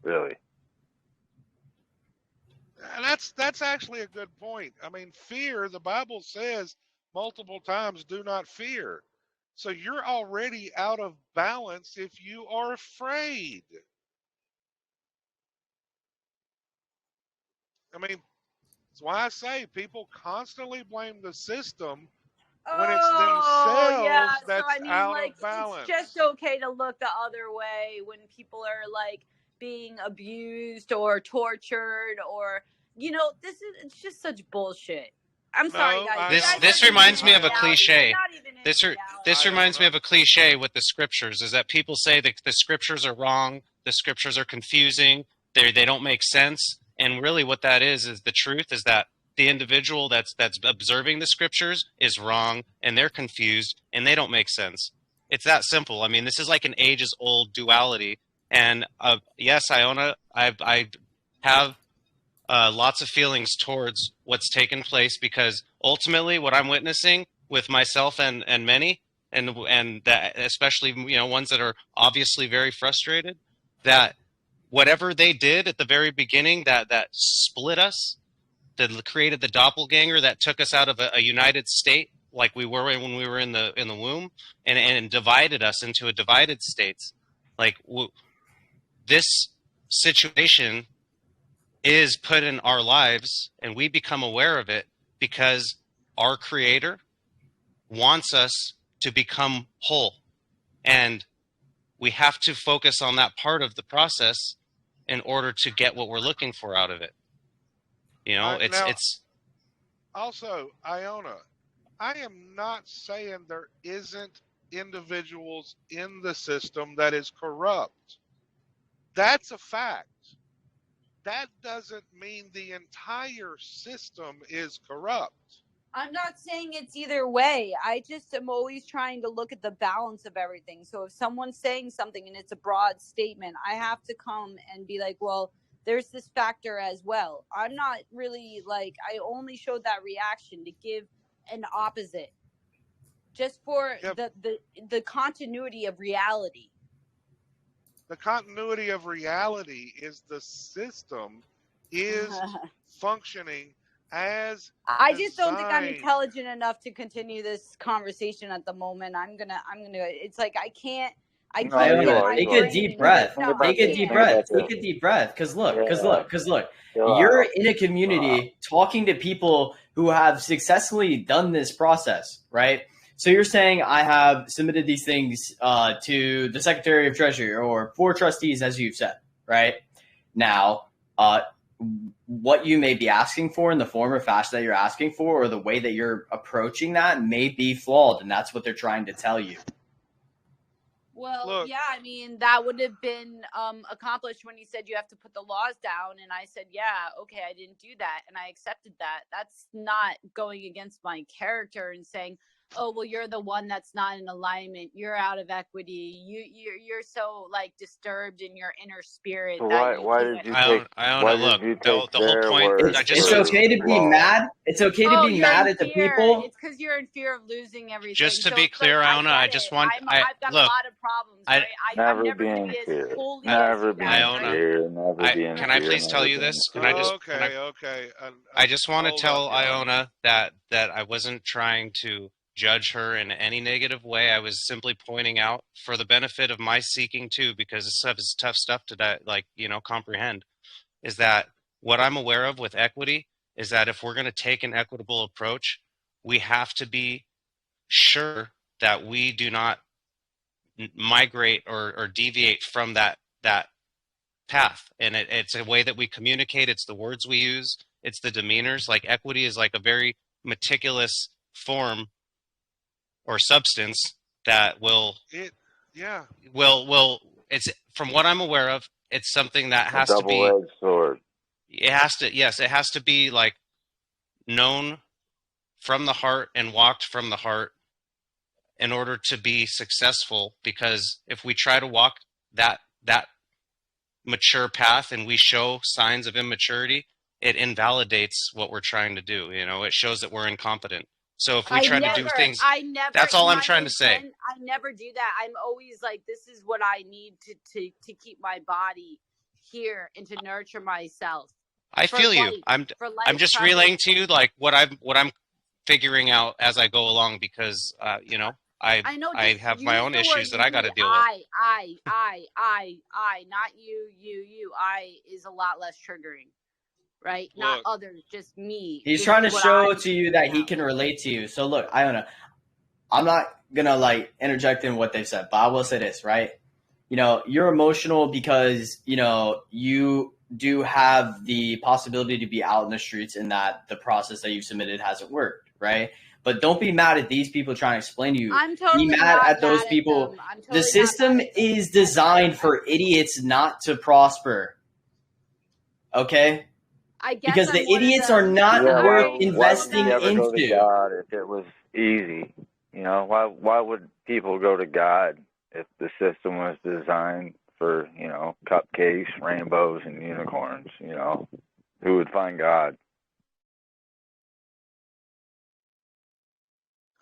Really? That's actually a good point. I mean, fear, the Bible says multiple times, do not fear. So you're already out of balance if you are afraid. I mean, that's why I say people constantly blame the system when it's themselves that's out of balance. It's just okay to look the other way when people are like being abused or tortured, or it's just such bullshit. I'm sorry, guys. This reminds me of a cliche. This reminds me of a cliche with the scriptures, is that people say that the scriptures are wrong, the scriptures are confusing, they don't make sense. And really what that is the truth is that the individual that's observing the scriptures is wrong, and they're confused, and they don't make sense. It's that simple. I mean, this is like an ages-old duality. And yes, Iona, I have lots of feelings towards what's taken place, because ultimately what I'm witnessing with myself and many, and that especially ones that are obviously very frustrated, that whatever they did at the very beginning that split us, that created the doppelganger that took us out of a united state like we were when we were in the womb, and divided us into a divided states. Like this situation is put in our lives, and we become aware of it because our Creator wants us to become whole, and we have to focus on that part of the process in order to get what we're looking for out of it. It's also, Iona, I am not saying there isn't individuals in the system that is corrupt. That's a fact. That doesn't mean the entire system is corrupt. I'm not saying it's either way. I just am always trying to look at the balance of everything. So if someone's saying something and it's a broad statement, I have to come and be like, well, there's this factor as well. I'm not really I only showed that reaction to give an opposite, just for the continuity of reality. The continuity of reality is the system is functioning as I just don't think I'm intelligent enough to continue this conversation at the moment. I'm gonna it's like I can't take a deep breath. Take a deep breath. Cause look, you're in a community talking to people who have successfully done this process, right? So you're saying I have submitted these things to the Secretary of Treasury or 4 trustees, as you've said, right? Now, what you may be asking for in the form or fashion that you're asking for, or the way that you're approaching that, may be flawed, and that's what they're trying to tell you. Well, yeah, I mean, that would have been accomplished when you said you have to put the laws down. And I said, yeah, okay, I didn't do that. And I accepted that. That's not going against my character and saying, oh, well, you're the one that's not in alignment. You're out of equity. You're so disturbed in your inner spirit. So why did you take? The whole point. It's okay to be mad. It's okay to be mad at the people. It's because you're in fear of losing everything. Just to be clear, Iona, I just want. I've got a lot of problems. Right? Never be in fear. Never be in fear. Never be in fear. Can I please tell you this? Okay. I just want to tell Iona that I wasn't trying to judge her in any negative way. I was simply pointing out for the benefit of my seeking too, because this stuff is tough stuff to comprehend, is that what I'm aware of with equity is that if we're going to take an equitable approach, we have to be sure that we do not migrate or deviate from that path. And it's a way that we communicate. It's the words we use. It's the demeanors. Like equity is like a very meticulous form or substance that will it's from what I'm aware of, it's something that A has to be. double-edged sword. It has to. Yes, it has to be like known from the heart and walked from the heart in order to be successful. Because if we try to walk that mature path and we show signs of immaturity, it invalidates what we're trying to do. You know, it shows that we're incompetent. So if we try to do things, that's all I'm trying to say. I never do that. I'm always like, this is what I need to keep my body here and to nurture myself. I feel you. I'm just relaying to you like what I'm figuring out as I go along, because you know, I have my own issues that I got to deal with. I, not you. I is a lot less triggering, right? Look, not others, just me. He's trying to show to you that he can relate to you. So look, Iona, I'm not gonna like interject in what they've said, but I will say this, right? You know, you're emotional because, you know, you do have the possibility to be out in the streets and that the process that you've submitted hasn't worked, right? But don't be mad at these people trying to explain to you. I'm totally be mad at those people. Totally the system is designed for idiots not to prosper. Okay? I guess because the idiots are not worth investing why would you ever go to into. God if it was easy? You know, why would people go to God if the system was designed for, you know, cupcakes, rainbows, and unicorns? You know, who would find God?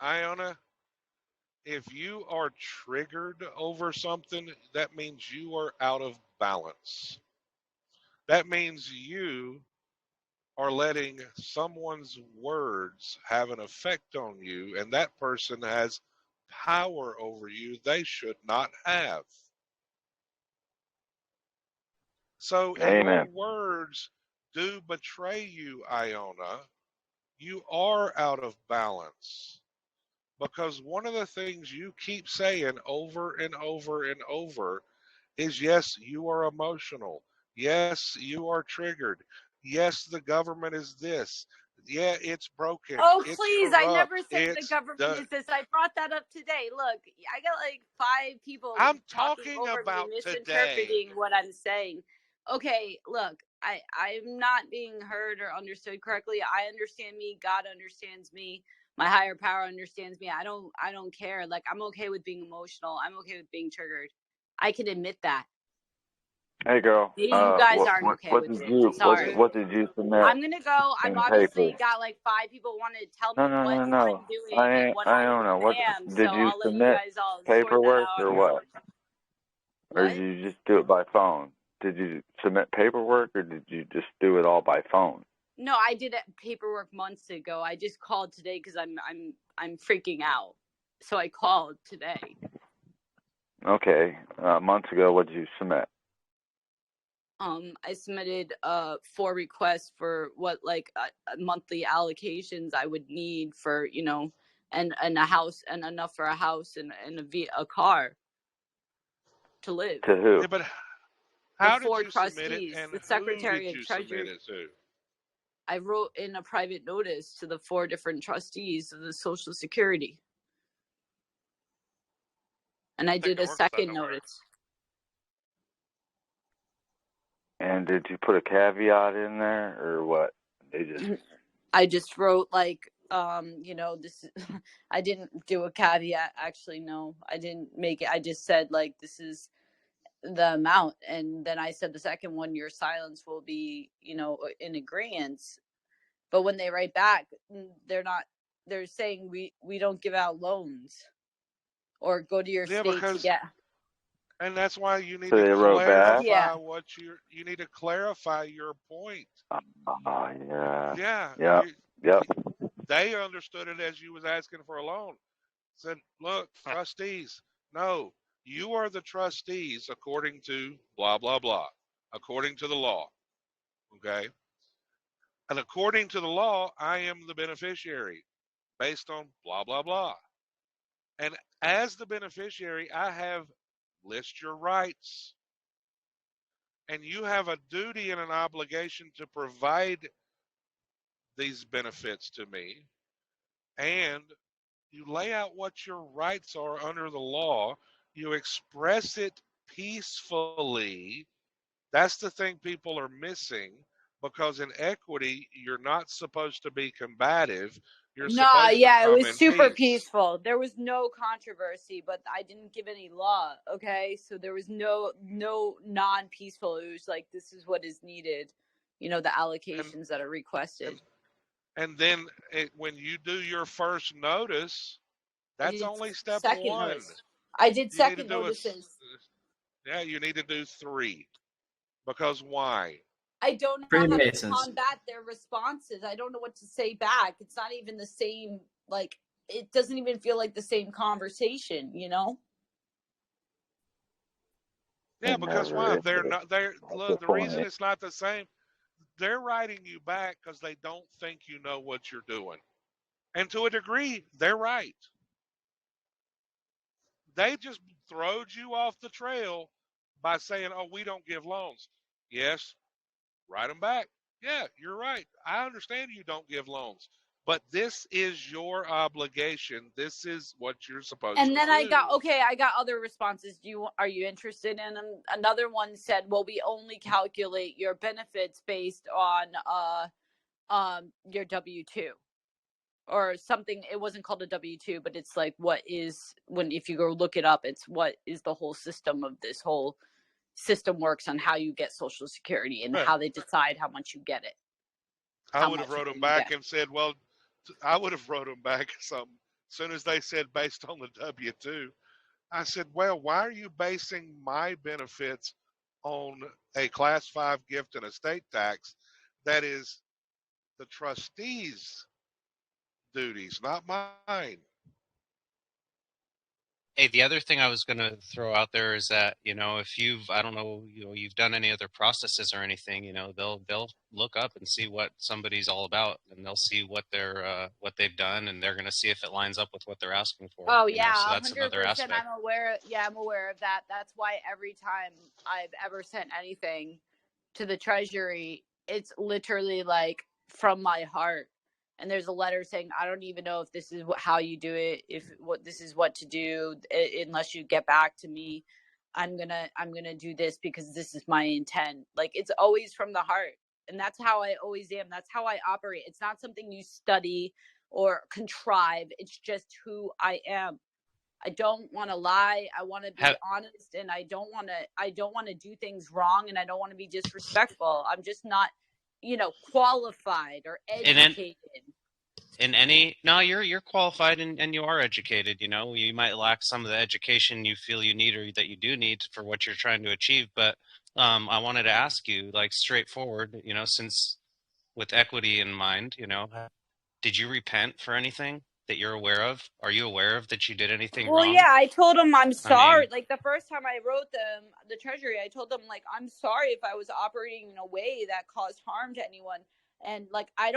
Iona, if you are triggered over something, that means you are out of balance. That means you are letting someone's words have an effect on you, and that person has power over you they should not have. So if your words do betray you, Iona, you are out of balance. Because one of the things you keep saying over and over and over is, yes, you are emotional. Yes, you are triggered. Yes, the government is this. Yeah, it's broken. Oh, it's please. corrupt. I never said the government is this. I brought that up today. Look, I got like 5 people I'm talking over about me, misinterpreting what I'm saying. Okay, look, I'm not being heard or understood correctly. I understand me. God understands me. My higher power understands me. I don't care. Like, I'm okay with being emotional. I'm okay with being triggered. I can admit that. Hey, girl. Maybe you guys aren't okay with it. Sorry. What did you submit? I'm gonna go. I've obviously got like 5 people want to tell me what I'm doing and what I don't know. What am. did So you I'll let you submit? guys all Paperwork sort that out. or what? Or did you just do it by phone? Did you submit paperwork or did you just do it all by phone? No, I did paperwork months ago. I just called today because I'm freaking out. So I called today. Okay, months ago, what did you submit? I submitted 4 requests for what like monthly allocations I would need for, you know, and a house and enough for a house and a car to live. To who? Yeah, but how the 4 did you trustees, submit it, and the Secretary who did you of Treasury. submit it to? I wrote in a private notice to the 4 different trustees of the Social Security. And I did a second notice. And did you put a caveat in there or what? I just wrote like, you know, this, I didn't do a caveat. Actually, no, I didn't make it. I just said like, this is the amount. And then I said the second one, your silence will be, you know, in agreement. But when they write back, they're saying we don't give out loans or go to your state to get. And that's why you need to clarify you need to clarify your point. They understood it as you was asking for a loan. Said, look, trustees, no, you are the trustees according to blah, blah, blah, according to the law. Okay? And according to the law, I am the beneficiary based on blah, blah, blah. And as the beneficiary, I have list your rights. And you have a duty and an obligation to provide these benefits to me. And you lay out what your rights are under the law. You express it peacefully. That's the thing people are missing, because in equity, you're not supposed to be combative. You're No, supposed to yeah, it come was in super peace. peaceful. There was no controversy, but I didn't give any law. Okay, so there was no non-peaceful. It was like, this is what is needed. You know, the allocations that are requested. And then when you do your first notice, that's only step second one. notice. I did You second need to do notices. Yeah, you need to do 3. Because why? I don't know how to combat their responses. I don't know what to say back. It's not even the same, like, it doesn't even feel like the same conversation, you know? Yeah, because why? They're not, the reason it's not the same, they're writing you back because they don't think you know what you're doing. And to a degree, they're right. They just throwed you off the trail by saying, oh, we don't give loans. Yes, write them back. Yeah, you're right. I understand you don't give loans, but this is your obligation. This is what you're supposed to do. And then I got other responses. Are you interested in them? Another one said, well, we only calculate your benefits based on your W-2 or something. It wasn't called a W-2, but it's like, what is, if you go look it up, it's what is the whole system of this whole system works on how you get Social Security and how they decide how much you get it. I would have wrote them back and said, well, I would have wrote them back something. As soon as they said based on the W-2, I said, well, why are you basing my benefits on a Class 5 gift and estate tax? That is the trustee's duties, not mine. Hey, the other thing I was going to throw out there is that, if you've done any other processes or anything, they'll look up and see what somebody's all about, and they'll see what they've done, and they're going to see if it lines up with what they're asking for. Oh yeah, so that's 100%. another aspect. I'm aware of that. That's why every time I've ever sent anything to the Treasury, it's literally like from my heart. And there's a letter saying, I don't even know if this is how you do it, this is what to do, unless you get back to me. I'm gonna do this because this is my intent. Like, it's always from the heart, and that's how I always am. That's how I operate. It's not something you study or contrive. It's just who I am. I don't want to lie. I want to be honest, and I don't want to do things wrong, and I don't want to be disrespectful. I'm just not, qualified or educated. You're qualified and you are educated. You might lack some of the education you feel you need or that you do need for what you're trying to achieve. But I wanted to ask you, like, straightforward, since with equity in mind, did you repent for anything that you're aware of? Are you aware of that you did anything wrong? Well, yeah, I told them I'm sorry. Like, the first time I wrote them, the Treasury, I told them, like, I'm sorry if I was operating in a way that caused harm to anyone. And, like, I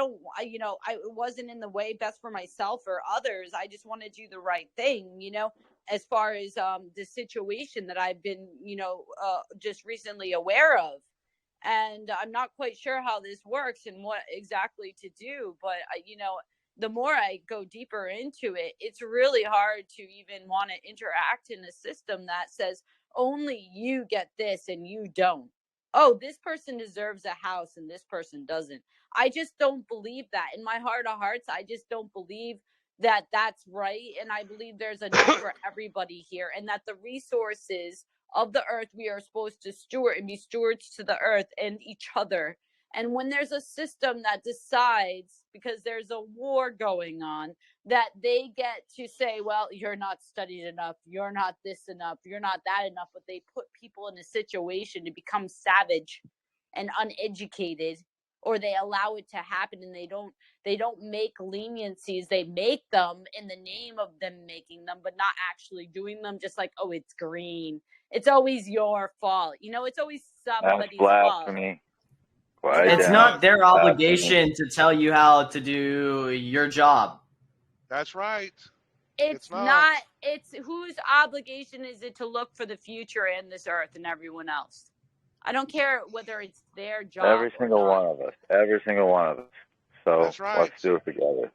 wasn't in the way best for myself or others. I just want to do the right thing, as far as the situation that I've been, just recently aware of. And I'm not quite sure how this works and what exactly to do. But, the more I go deeper into it, it's really hard to even want to interact in a system that says only you get this and you don't. Oh, this person deserves a house and this person doesn't. I just don't believe that. In my heart of hearts, I just don't believe that that's right. And I believe there's enough for everybody here, and that the resources of the earth, we are supposed to steward and be stewards to the earth and each other. And when there's a system that decides, because there's a war going on, that they get to say, well, you're not studied enough, you're not this enough, you're not that enough, but they put people in a situation to become savage and uneducated, or they allow it to happen, and they don't make leniencies. They make them in the name of them making them, but not actually doing them. Just like, oh, it's green. It's always your fault. It's always somebody's fault. It's not their obligation to tell you how to do your job. That's right. It's not. It's whose obligation is it to look for the future and this earth and everyone else? I don't care whether it's their job. Every single one of us. So that's right. Let's do it together.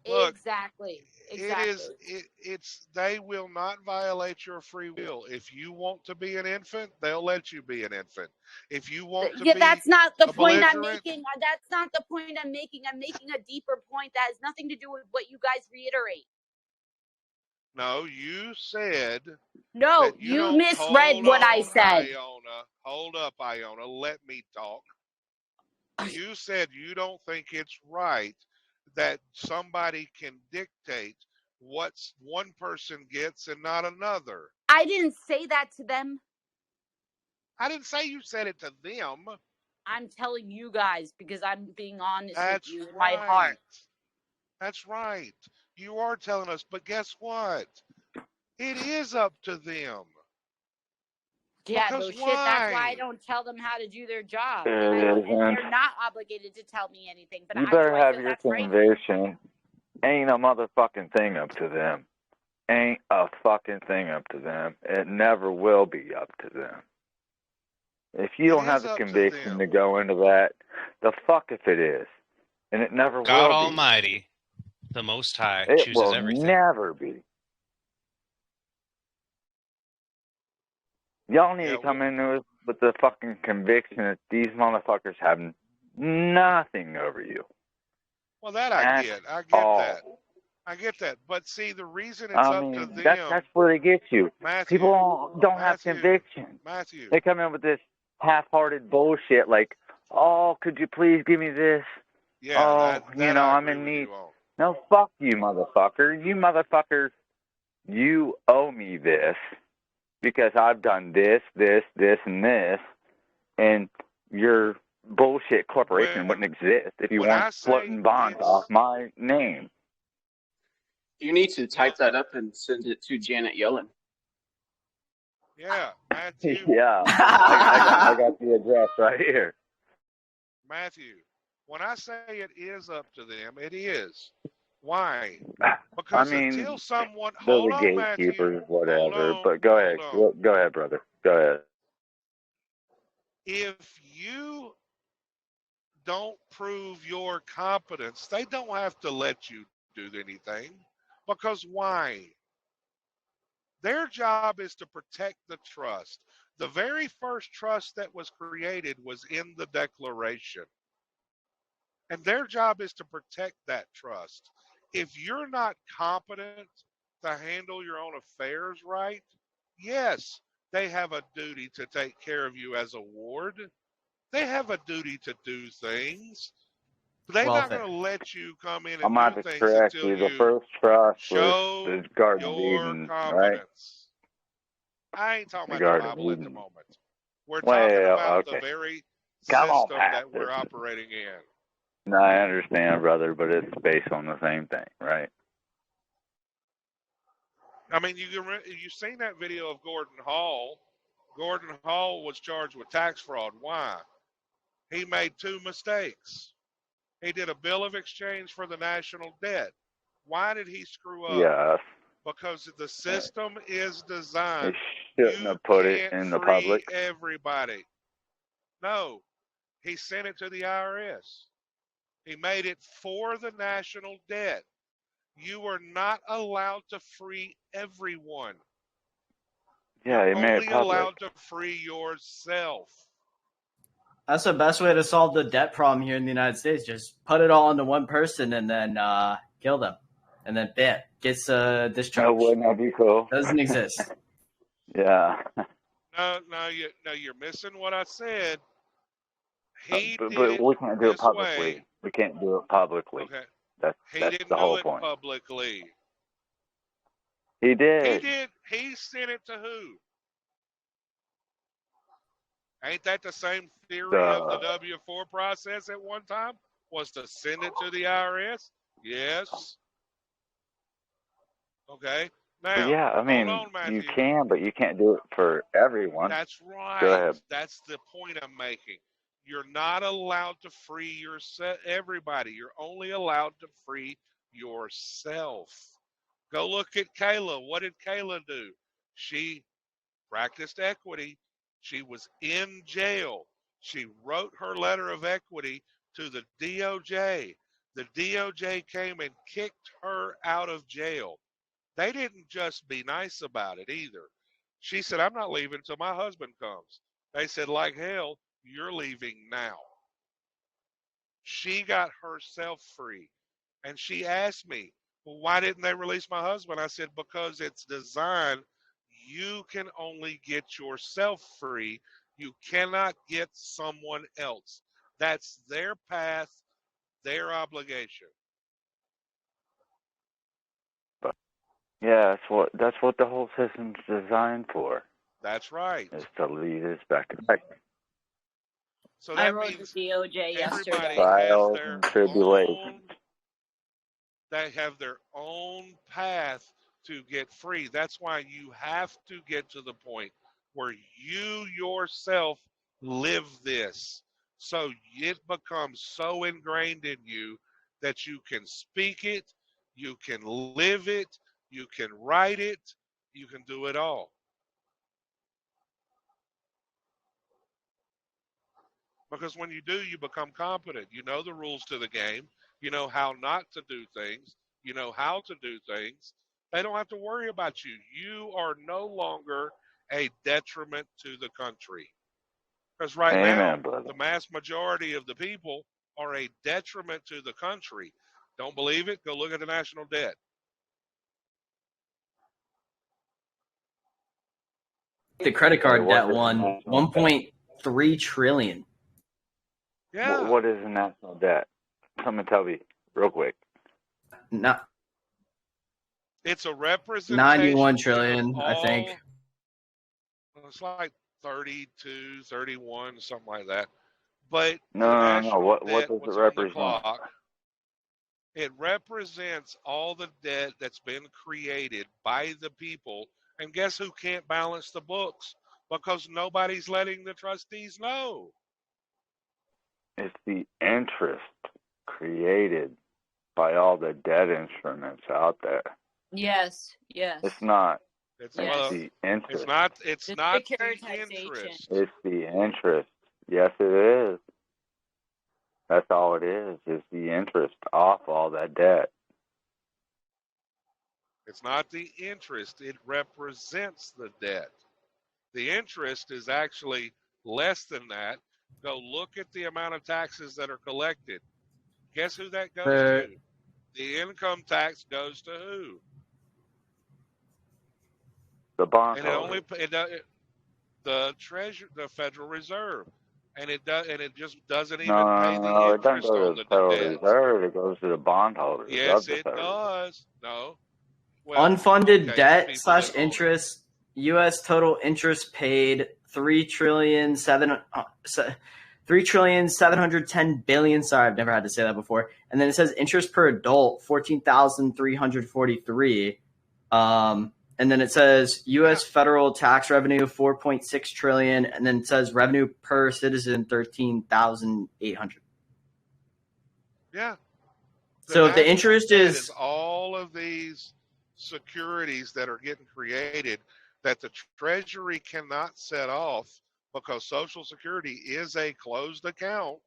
Look, Exactly. it's they will not violate your free will. If you want to be an infant, they'll let you be an infant. If you want to Yeah, be that's not the a point I'm belligerent, making. That's not the point I'm making. I'm making a deeper point that has nothing to do with what you guys reiterate. no, you said No, that you you don't. misread Hold what I on, said. Iona. Hold up, Iona. Let me talk. You said you don't think it's right that somebody can dictate what one person gets and not another. I didn't say that to them. I didn't say you said it to them. I'm telling you guys because I'm being honest That's with you in right. my heart. That's right. You are telling us, but guess what? It is up to them. Yeah, Because no shit. That's why I why? don't tell them how to do their job. It And isn't. they're not obligated to tell me anything. But You do better I have feel your that's right? conviction. Ain't a motherfucking thing up to them. Ain't a fucking thing up to them. It never will be up to them. If you don't have the conviction to go into that, the fuck if it is. And it never God will be. Almighty, the Most High, It chooses will everything. never be. Y'all need to come into it with the fucking conviction that these motherfuckers have nothing over you. Well, that I get. I get that. I get that. But see, the reason it's up to them. That's where it gets you. Matthew, People don't have conviction. Matthew. They come in with this half-hearted bullshit like, oh, could you please give me this? Yeah, that I'm in need. No, fuck you, motherfucker. You motherfuckers, you owe me this because I've done this, and this, and your bullshit corporation wouldn't exist if you weren't floating bonds off my name. You need to type that up and send it to Janet Yellen. Yeah, Matthew. Yeah, I got the address right here. Matthew, when I say it is up to them, it is. Why? Because until someone they're the gatekeepers, Matthew, whatever. But go ahead, go ahead, brother. Go ahead. If you don't prove your competence, they don't have to let you do anything. Because why? Their job is to protect the trust. The very first trust that was created was in the Declaration. And their job is to protect that trust. If you're not competent to handle your own affairs right, yes, they have a duty to take care of you as a ward. They have a duty to do things. But they're not going to let you come in and I'm about do to things correct until you. The you first trust show was the Garden of your Eden, competence. I ain't talking about the Bible at the moment. We're talking about the very system that we're operating in. No, I understand, brother, but it's based on the same thing, right? I mean, you've seen that video of Gordon Hall. Gordon Hall was charged with tax fraud. Why? He made two mistakes. He did a bill of exchange for the national debt. Why did he screw up? Yes. Because the system is designed. They shouldn't have put it in the public. Everybody. No, he sent it to the IRS. He made it for the national debt. You are not allowed to free everyone. Yeah, he made it only public. Allowed to free yourself. That's the best way to solve the debt problem here in the United States. Just put it all into one person and then kill them. And then bam, gets discharged. Oh, wouldn't that be cool? Doesn't exist. Yeah. No, you're missing what I said. But we can't do it publicly. We can't do it publicly. Okay. That's the whole point. Publicly. He did. He sent it to who? Ain't that the same theory of the W-4 process at one time? Was to send it to the IRS? Yes. Okay. Now, yeah, I mean, you can, but you can't do it for everyone. That's right. Go ahead. That's the point I'm making. You're not allowed to free everybody. You're only allowed to free yourself. Go look at Kayla. What did Kayla do? She practiced equity. She was in jail. She wrote her letter of equity to the DOJ. The DOJ came and kicked her out of jail. They didn't just be nice about it either. She said, I'm not leaving until my husband comes. They said, like hell, you're leaving now. She got herself free. And she asked me, well, why didn't they release my husband? I said, because it's designed. You can only get yourself free. You cannot get someone else. That's their path, their obligation. But yeah, that's what the whole system's designed for. That's right. Is to lead us back to back. So I that wrote means the DOJ yesterday. Trials and tribulations. They have their own path to get free. That's why you have to get to the point where you yourself live this. So it becomes so ingrained in you that you can speak it, you can live it, you can write it, you can do it all. Because when you do, you become competent. You know the rules to the game. You know how not to do things. You know how to do things. They don't have to worry about you. You are no longer a detriment to the country. Because right now, brother. the mass majority of the people are a detriment to the country. Don't believe it? Go look at the national debt. The credit card debt won $1.3 trillion. Yeah. What is the national debt? Come and tell me real quick. No. It's a representation. 91 trillion, I think. It's like 32, 31, something like that. But no. What does it represent? It represents all the debt that's been created by the people. And guess who can't balance the books? Because nobody's letting the trustees know. It's the interest created by all the debt instruments out there. Yes. It's not. It's the interest. It's not the interest. It's the interest. Yes, it is. That's all it is the interest off all that debt. It's not the interest. It represents the debt. The interest is actually less than that. Go look at the amount of taxes that are collected. Guess who that goes to? The income tax goes to who? The bond. And the Federal Reserve, and it just doesn't even pay the interest on the Federal debt. Reserve. It goes to the bondholders. Yes, it does. No. Well, unfunded debt / interest. U.S. total interest paid $3,710 billion. Sorry, I've never had to say that before. And then it says interest per adult $14,343. And then it says U.S. federal tax revenue $4.6 trillion, and then it says revenue per citizen $13,800. Yeah. So if the interest is all of these securities that are getting created that the Treasury cannot set off because Social Security is a closed account.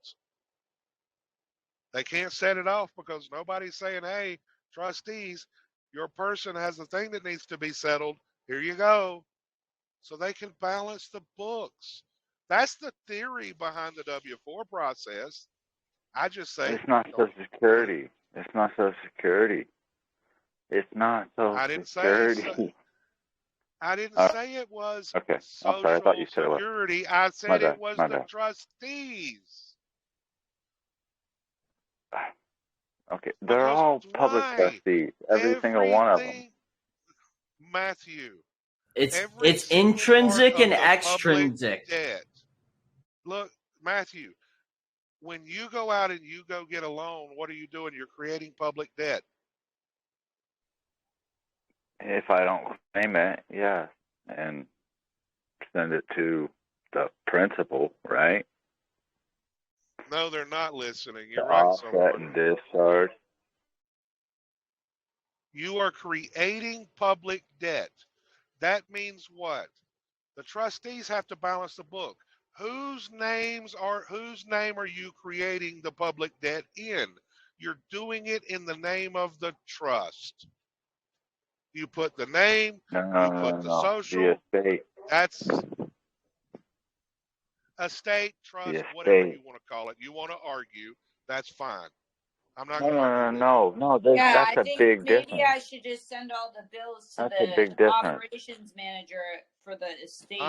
They can't set it off because nobody's saying, hey, trustees, your person has a thing that needs to be settled. Here you go. So they can balance the books. That's the theory behind the W-4 process. I just say it's not Social Security. It's not Social Security. It's not Social Security. I didn't say it was okay. Social Sorry, I thought you said Security. It was. I said it was the bad. trustees. Okay, they're all public trustees. Every single one of them. Matthew. It's intrinsic and extrinsic. Debt. Look, Matthew, when you go out and you go get a loan, what are you doing? You're creating public debt. If I don't claim it, yeah, and send it to the principal, right? No, they're not listening. You're the right. Offset and discharge. You are creating public debt. That means what? The trustees have to balance the book. Whose name are you creating the public debt in? You're doing it in the name of the trust. You put the name, you put the social. The estate. That's estate, trust, The whatever estate. you want to call it. You want to argue, that's fine. I'm not No, going to argue no. Yeah, That's I a think big maybe difference. I should just send all the bills to That's a the big difference. operations manager for the estate.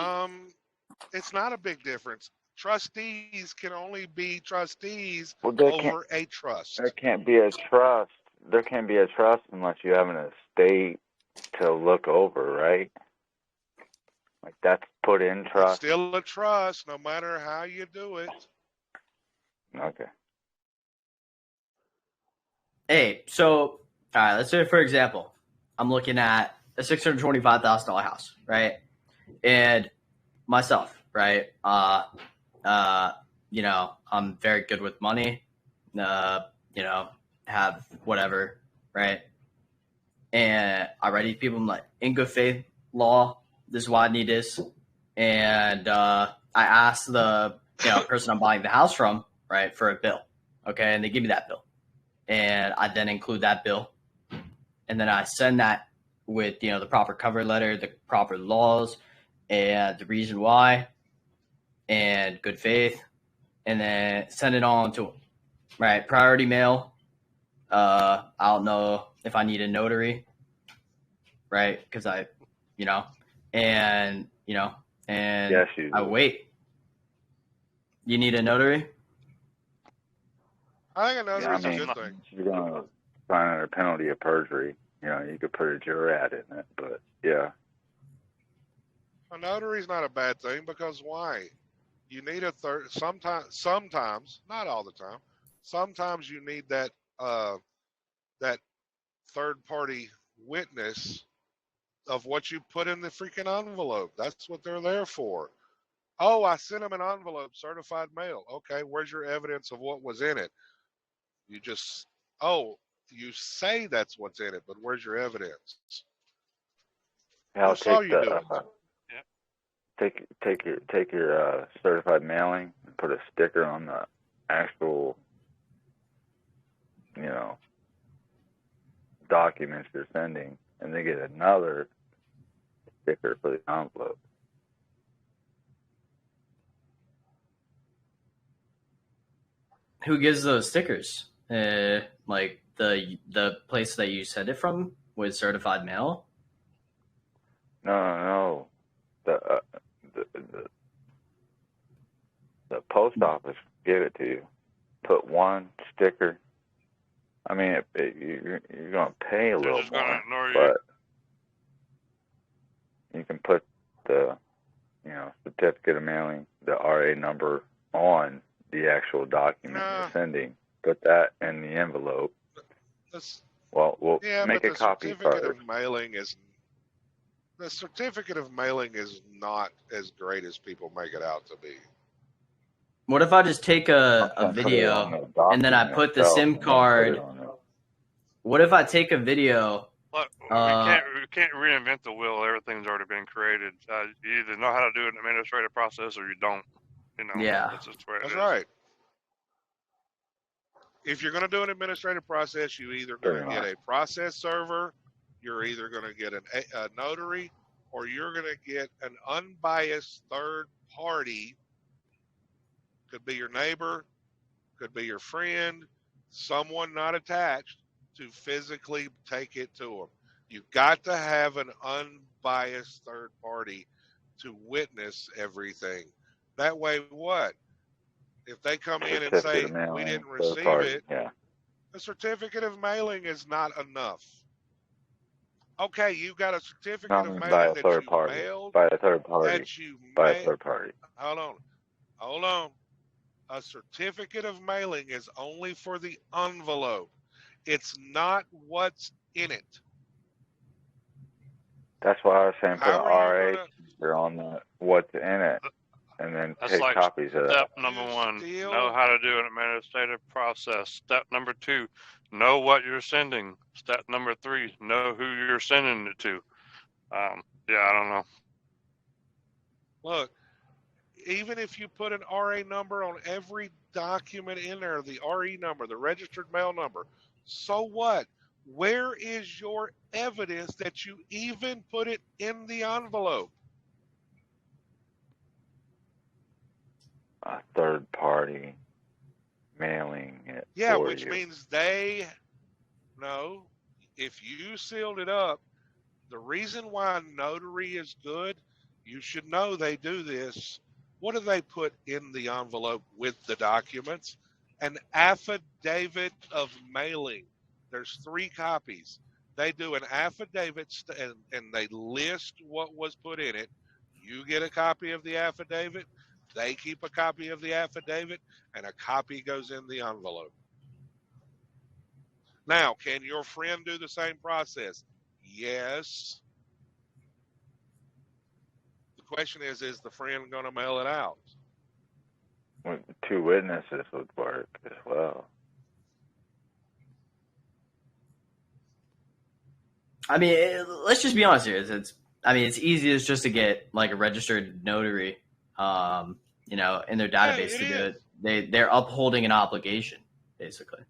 It's not a big difference. Trustees can only be trustees Well, over a trust. There can't be a trust. There can't be a trust unless you have an estate to look over, right? Like that's put in It's trust. still a trust, no matter how you do it. Okay. Hey, so all right, let's say for example, I'm looking at a $625,000 house, right? And myself, right? You know, I'm very good with money. You know, have whatever, right? And I write these people, I'm like, in good faith, law, this is why I need this. And I ask the person I'm buying the house from, right, for a bill. Okay, and they give me that bill. And I then include that bill. And then I send that with, the proper cover letter, the proper laws, and the reason why, and good faith, and then send it on to them, right? Priority mail. I don't know if I need a notary, right? Because and Yes, you I do. wait. You need a notary? I think a notary I is a mean, good thing. you're gonna sign under penalty of perjury. You could put a jurat in it, but yeah. A notary is not a bad thing because why? You need a third. Sometimes, not all the time. Sometimes you need that third party witness of what you put in the freaking envelope. That's what they're there for. Oh, I sent them an envelope, certified mail. Okay, where's your evidence of what was in it? You say that's what's in it, but where's your evidence? Hell, Who saw you do it? take your certified mailing and put a sticker on the actual, documents you're sending, and they get another sticker for the envelope. Who gives those stickers? Like the place that you send it from with certified mail? No. The post office give it to you. Put one sticker. I mean, you're going to pay a little more, but you can put the, certificate of mailing, the RA number on the actual document you're sending. Put that in the envelope. We'll make a copy first. The certificate of mailing is not as great as people make it out to be. What if I just take a video and then I put the SIM card? What if I take a video? Look, we can't reinvent the wheel. Everything's already been created. You either know how to do an administrative process or you don't. Yeah. That's just where it That's is. right. If you're going to do an administrative process, you either going to get a process server, you're either going to get a notary, or you're going to get an unbiased third party. Could be your neighbor, could be your friend, someone not attached, to physically take it to them. You've got to have an unbiased third party to witness everything. That way, what? If they come in and say, we didn't receive it, a certificate of mailing is not enough. Okay, you've got a certificate of mailing that you mailed. By a third party. By a third party. Hold on. A certificate of mailing is only for the envelope. It's not what's in it. That's why I was saying put an RA sticker on the what's in it, and then take copies of that. Step number 1, know how to do an administrative process. Step number 2, know what you're sending. Step number 3, know who you're sending it to. I don't know. Look, even if you put an RA number on every document in there, the RE number, the registered mail number. So what? Where is your evidence that you even put it in the envelope? A third party mailing it. Yeah, for which you. means if you sealed it up, the reason why notary is good, you should know they do this. What do they put in the envelope with the documents? An affidavit of mailing. There's 3 copies. They do an affidavit and they list what was put in it. You get a copy of the affidavit. They keep a copy of the affidavit, and a copy goes in the envelope. Now, can your friend do the same process? Yes. The question is the friend going to mail it out? Well, 2 witnesses would work as well. I mean, let's just be honest here. It's easiest just to get like a registered notary, in their database to do it. They're upholding an obligation, basically.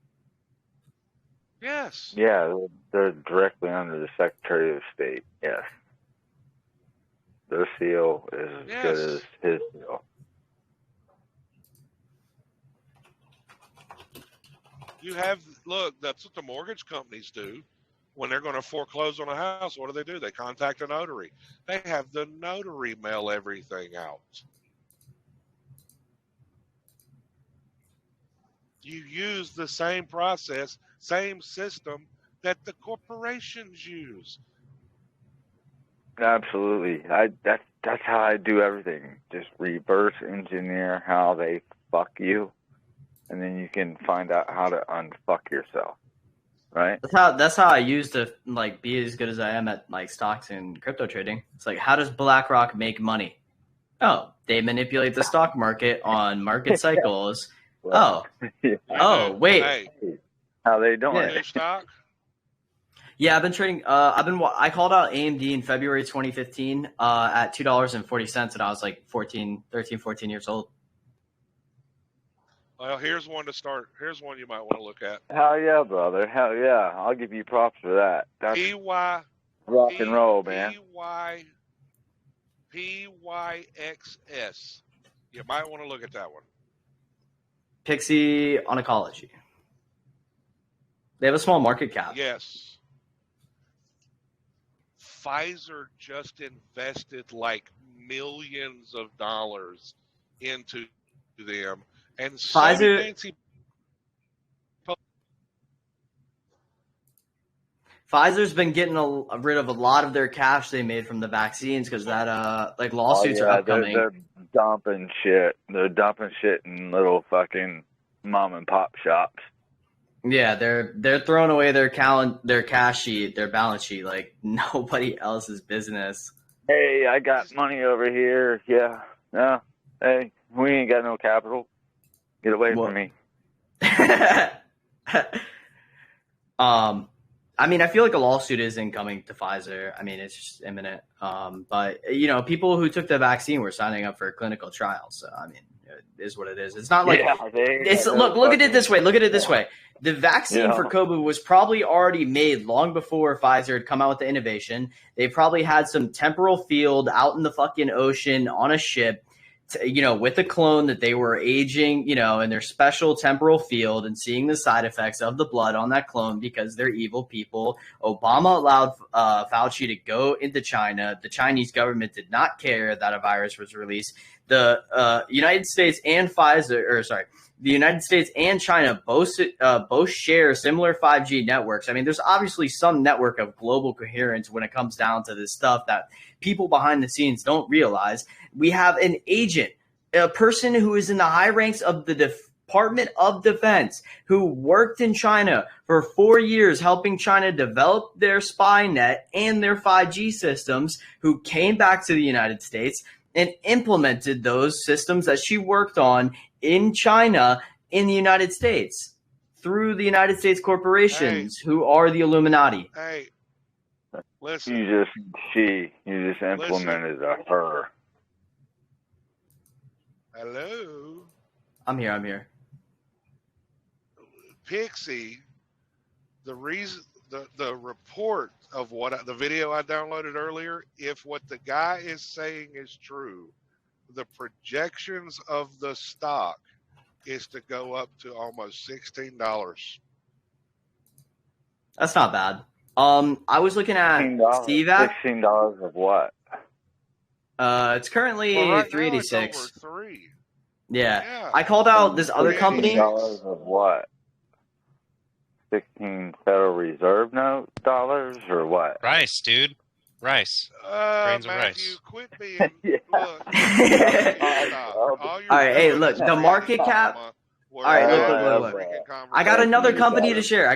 Yes. Yeah, they're directly under the Secretary of State. Yes. Their seal is as good as his seal. That's what the mortgage companies do. When they're going to foreclose on a house, what do? They contact a notary. They have the notary mail everything out. You use the same process, same system that the corporations use. Absolutely. That's how I do everything. Just reverse engineer how they fuck you, and then you can find out how to unfuck yourself. Right. That's how I used to be as good as I am at stocks and crypto trading. It's like, how does BlackRock make money? Oh, they manipulate the stock market on market cycles. Well, wait. Hey, how they doing? New stock? Yeah, I've been trading. I called out AMD in February 2015 at $2.40, and I was like 13, 14 years old. Well, here's one to start. Here's one you might want to look at. Hell yeah, brother. Hell yeah. I'll give you props for that. That's rock and roll, man. PYXS. You might want to look at that one. Pixie Oncology. They have a small market cap. Yes. Pfizer just invested like millions of dollars into them. And Pfizer's been getting rid of a lot of their cash they made from the vaccines because that lawsuits are upcoming. They're dumping shit. They're dumping shit in little fucking mom and pop shops. Yeah, they're throwing away their cash sheet, their balance sheet like nobody else's business. Hey, I got money over here. Yeah. No. Hey, we ain't got no capital. Get away from me. I mean, I feel like a lawsuit is incoming to Pfizer. I mean, it's just imminent. But people who took the vaccine were signing up for clinical trials. So I mean, it is what it is. It's not like look at it this way. Look at it this way. The vaccine for COVID was probably already made long before Pfizer had come out with the innovation. They probably had some temporal field out in the fucking ocean on a ship, with a clone that they were aging, in their special temporal field and seeing the side effects of the blood on that clone because they're evil people. Obama allowed Fauci to go into China. The Chinese government did not care that a virus was released. The United States and the United States and China both share similar 5G networks. I mean, there's obviously some network of global coherence when it comes down to this stuff that people behind the scenes don't realize. We have an agent, a person who is in the high ranks of the Department of Defense, who worked in China for 4 years helping China develop their spy net and their 5G systems, who came back to the United States and implemented those systems that she worked on in China in the United States through the United States corporations who are the Illuminati. Hey, listen. You just implemented her. Hello. I'm here. Pixie, the reason, the report of the video I downloaded earlier, if what the guy is saying is true, the projections of the stock is to go up to almost $16. That's not bad. I was looking at CVAC. $16 of what? It's currently right $386. now it's over $3. Yeah. I called out this other company. $16 of what? 16 Federal Reserve note dollars or what? Rice, dude. Rice. Grains of Matthew, rice. quit being. Yeah. Look. All right, hey, look, the market cap. All right, look. I got another company to share.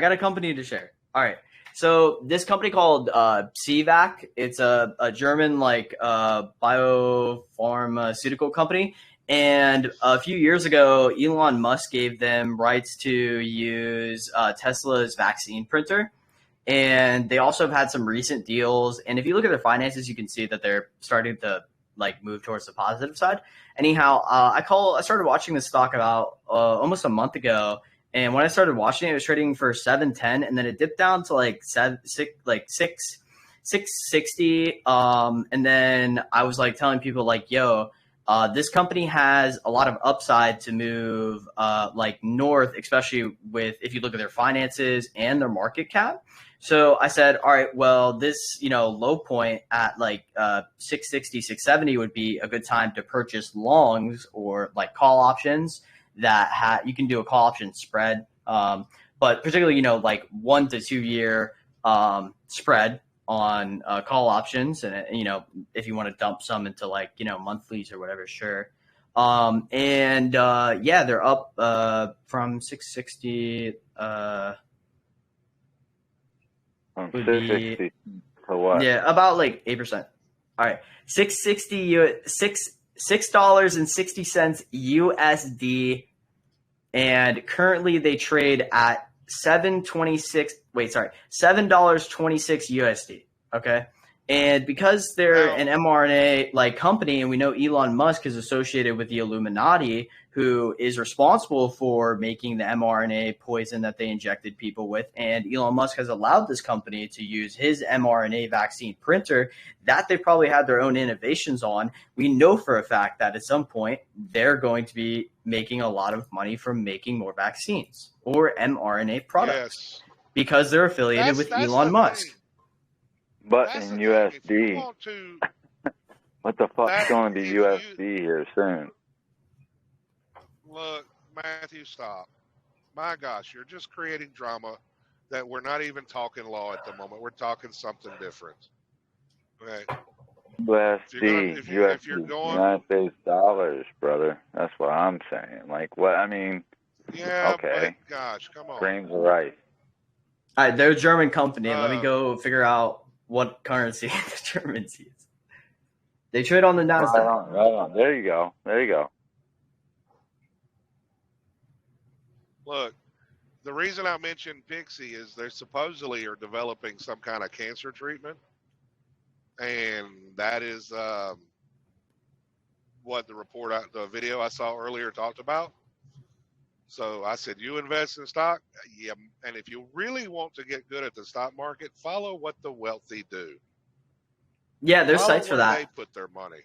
All right. So this company called CVAC, it's a German biopharmaceutical company. And a few years ago, Elon Musk gave them rights to use Tesla's vaccine printer. And they also have had some recent deals. And if you look at their finances, you can see that they're starting to move towards the positive side. Anyhow, I started watching this stock about almost a month ago. And when I started watching it, it was trading for $7.10, and then it dipped down to $6.60. And then I was telling people yo, this company has a lot of upside to move north, especially if you look at their finances and their market cap. So I said, all right, well, this low point at 660, 670 would be a good time to purchase longs or call options that you can do a call option spread, but particularly 1 to 2 year spread on call options, and if you want to dump some into monthlies or whatever, sure. They're up from 660. From 660 to what? Yeah, about 8%. All right, $6.60 USD, and currently they trade at $7.26 USD. Okay. And because they're an mRNA company, and we know Elon Musk is associated with the Illuminati, who is responsible for making the mRNA poison that they injected people with. And Elon Musk has allowed this company to use his mRNA vaccine printer that they probably had their own innovations on. We know for a fact that at some point they're going to be making a lot of money from making more vaccines or mRNA products because they're affiliated with Elon Musk. But in USD, what the fuck's going to be USD here soon? Look, Matthew, stop. My gosh, you're just creating drama that we're not even talking law at the moment. We're talking something different. Okay. USD, United States dollars, brother. That's what I'm saying. What, I mean, yeah, okay. But gosh, come on. Grains of rice. All right, they're a German company. Let me go figure out what currency the Germans use. They trade on the NASDAQ. Right on. There you go. Look, the reason I mentioned Pixie is they supposedly are developing some kind of cancer treatment. And that is what the video I saw earlier talked about. So I said, you invest in stock? Yeah. And if you really want to get good at the stock market, follow what the wealthy do. Yeah, there's sites for that. They put their money.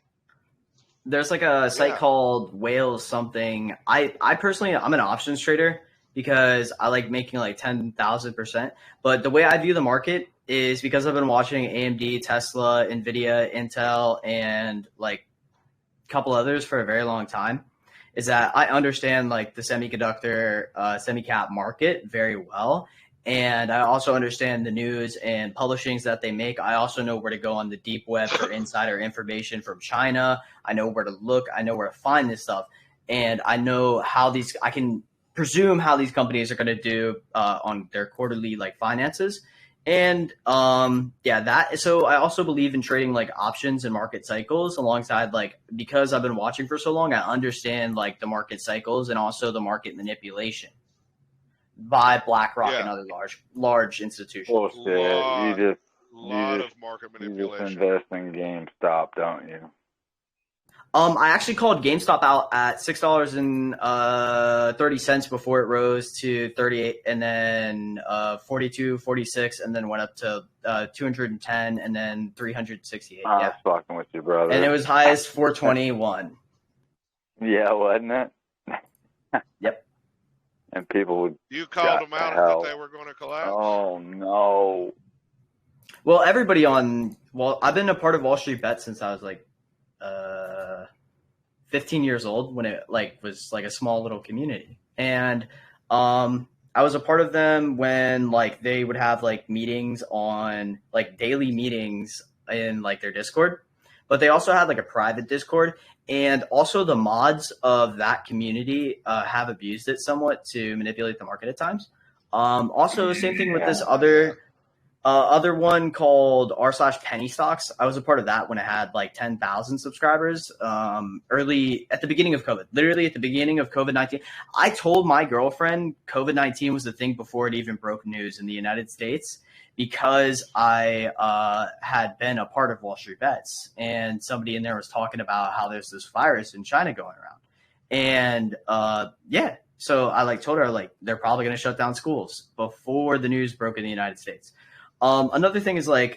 There's a site called Whales something. I personally, I'm an options trader because I like making 10,000%. But the way I view the market is because I've been watching AMD, Tesla, Nvidia, Intel, and a couple others for a very long time, is that I understand the semiconductor semi-cap market very well. And I also understand the news and publishings that they make. I also know where to go on the deep web for insider information from China. I know where to look. I know where to find this stuff. And I know I can presume how these companies are going to do on their quarterly finances. And so I also believe in trading options and market cycles alongside because I've been watching for so long, I understand the market cycles and also the market manipulation by BlackRock and other large institutions. Bullshit. Lot of market manipulation. You just invest in GameStop, don't you? I actually called GameStop out at $6.30 before it rose to 38, and then 42, 46, and then went up to 210, and then 368. I Yeah, was fucking with you, brother. and it was high as 421. Yeah, wasn't it? Yep. And people would. You called them out that they were going to collapse? Oh no. Well, everybody I've been a part of Wall Street Bet since I was like 15 years old, when it was like a small little community. And I was a part of them when they would have meetings on daily meetings in their Discord, but they also had a private Discord. And also the mods of that community have abused it somewhat to manipulate the market at times. Also, same thing with this other one called r/penny stocks. I was a part of that when it had 10,000 subscribers early at the beginning of COVID, literally at the beginning of COVID-19. I told my girlfriend COVID-19 was the thing before it even broke news in the United States, because I had been a part of Wall Street Bets, and somebody in there was talking about how there's this virus in China going around. And so I told her they're probably going to shut down schools before the news broke in the United States. Another thing is so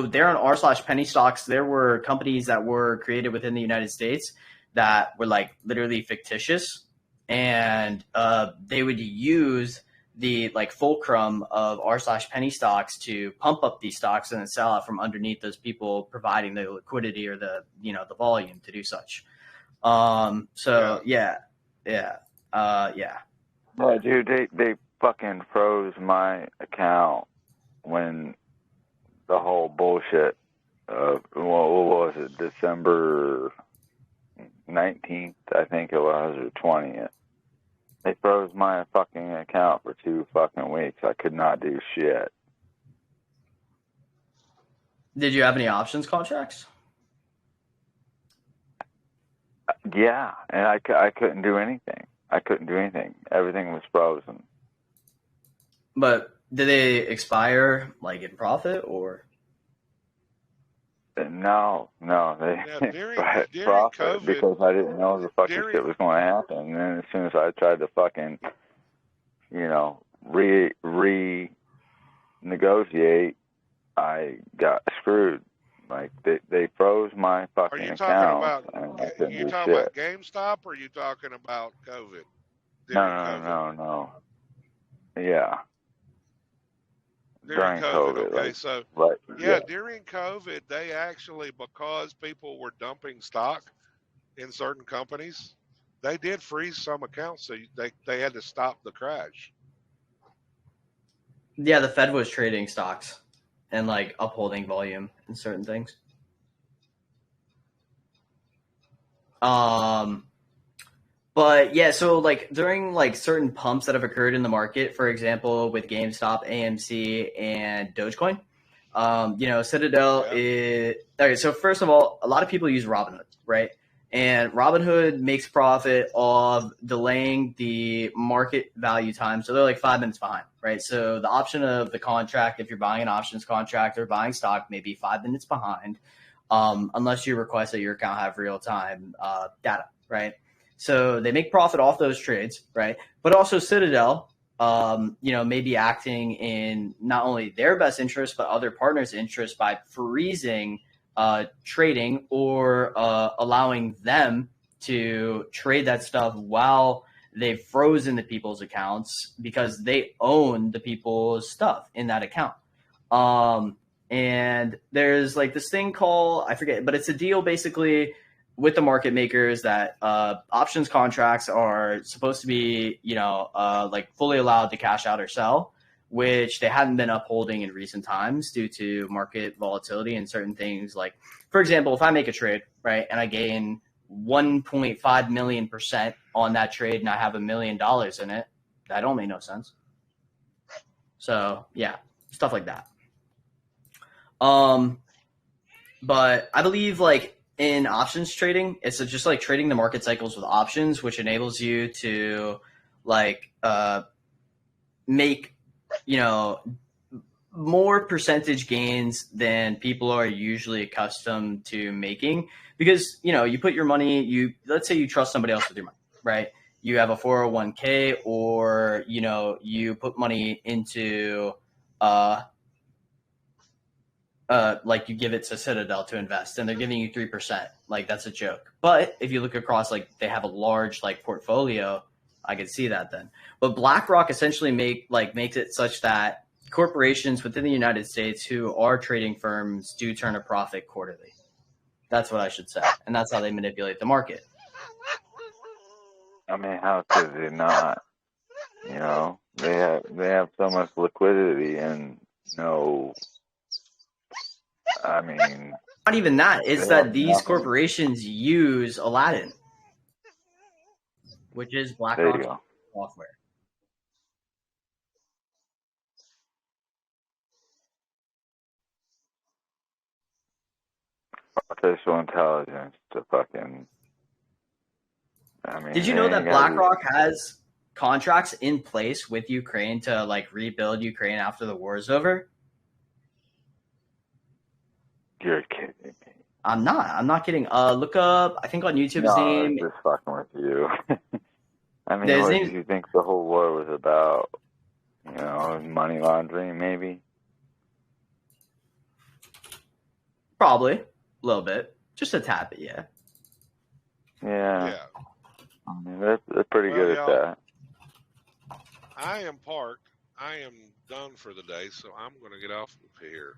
there on r/penny stocks, there were companies that were created within the United States that were literally fictitious, and they would use the fulcrum of r/penny stocks to pump up these stocks and then sell out from underneath those people providing the liquidity or the the volume to do such. Yeah, dude, they fucking froze my account when the whole bullshit of what was it, December 19th, I think it was, or 20th. They froze my fucking account for 2 fucking weeks. I could not do shit. Did you have any options contracts? Yeah, and I couldn't do anything. Everything was frozen. But did they expire in profit or? No, they during profit COVID, because I didn't know the fucking shit was going to happen. And then as soon as I tried to fucking, renegotiate, I got screwed. They froze my fucking account. Are you talking about GameStop, or are you talking about COVID? No. Yeah. During COVID. Okay, so right, during COVID, they actually, because people were dumping stock in certain companies, they did freeze some accounts, so they had to stop the crash. Yeah, the Fed was trading stocks and upholding volume in certain things. But yeah, so during certain pumps that have occurred in the market, for example, with GameStop, AMC, and Dogecoin, Citadel is okay. So first of all, a lot of people use Robinhood, right? And Robinhood makes profit of delaying the market value time. So they're 5 minutes behind, right? So the option of the contract, if you're buying an options contract or buying stock, may be 5 minutes behind, unless you request that your account have real time data, right? So they make profit off those trades, right? But also Citadel, may be acting in not only their best interest, but other partners' interest by freezing trading or allowing them to trade that stuff while they've frozen the people's accounts because they own the people's stuff in that account. And there's this thing called, I forget, but it's a deal basically with the market makers that options contracts are supposed to be, fully allowed to cash out or sell, which they hadn't been upholding in recent times due to market volatility and certain things. For example, if I make a trade, right, and I gain 1.5 million% on that trade and I have $1 million in it, that don't make no sense. So yeah, stuff like that. But I believe in options trading, it's just trading the market cycles with options, which enables you to make, more percentage gains than people are usually accustomed to making, because you put your money. Let's say you trust somebody else with your money, right? You have a 401k, or you put money into like you give it to Citadel to invest, and they're giving you 3%. Like, that's a joke. But if you look across, like, they have a large like portfolio, I could see that then. But BlackRock essentially makes it such that corporations within the United States who are trading firms do turn a profit quarterly. That's what I should say, and that's how they manipulate the market. I mean, how could they not? They have so much liquidity, and I mean, not even that. It's that these corporations use Aladdin, which is BlackRock's software. Artificial intelligence to fucking. I mean, did you know that BlackRock has contracts in place with Ukraine to like rebuild Ukraine after the war is over? You're kidding me. I'm not kidding. Look up, I think on YouTube his name. I'm just fucking with you. I mean, what did you think the whole war was about? Money laundering, maybe? Probably. A little bit. Just a tad bit, yeah. Yeah. I mean, they're pretty good at that. I am parked. I am done for the day, so I'm going to get off of here.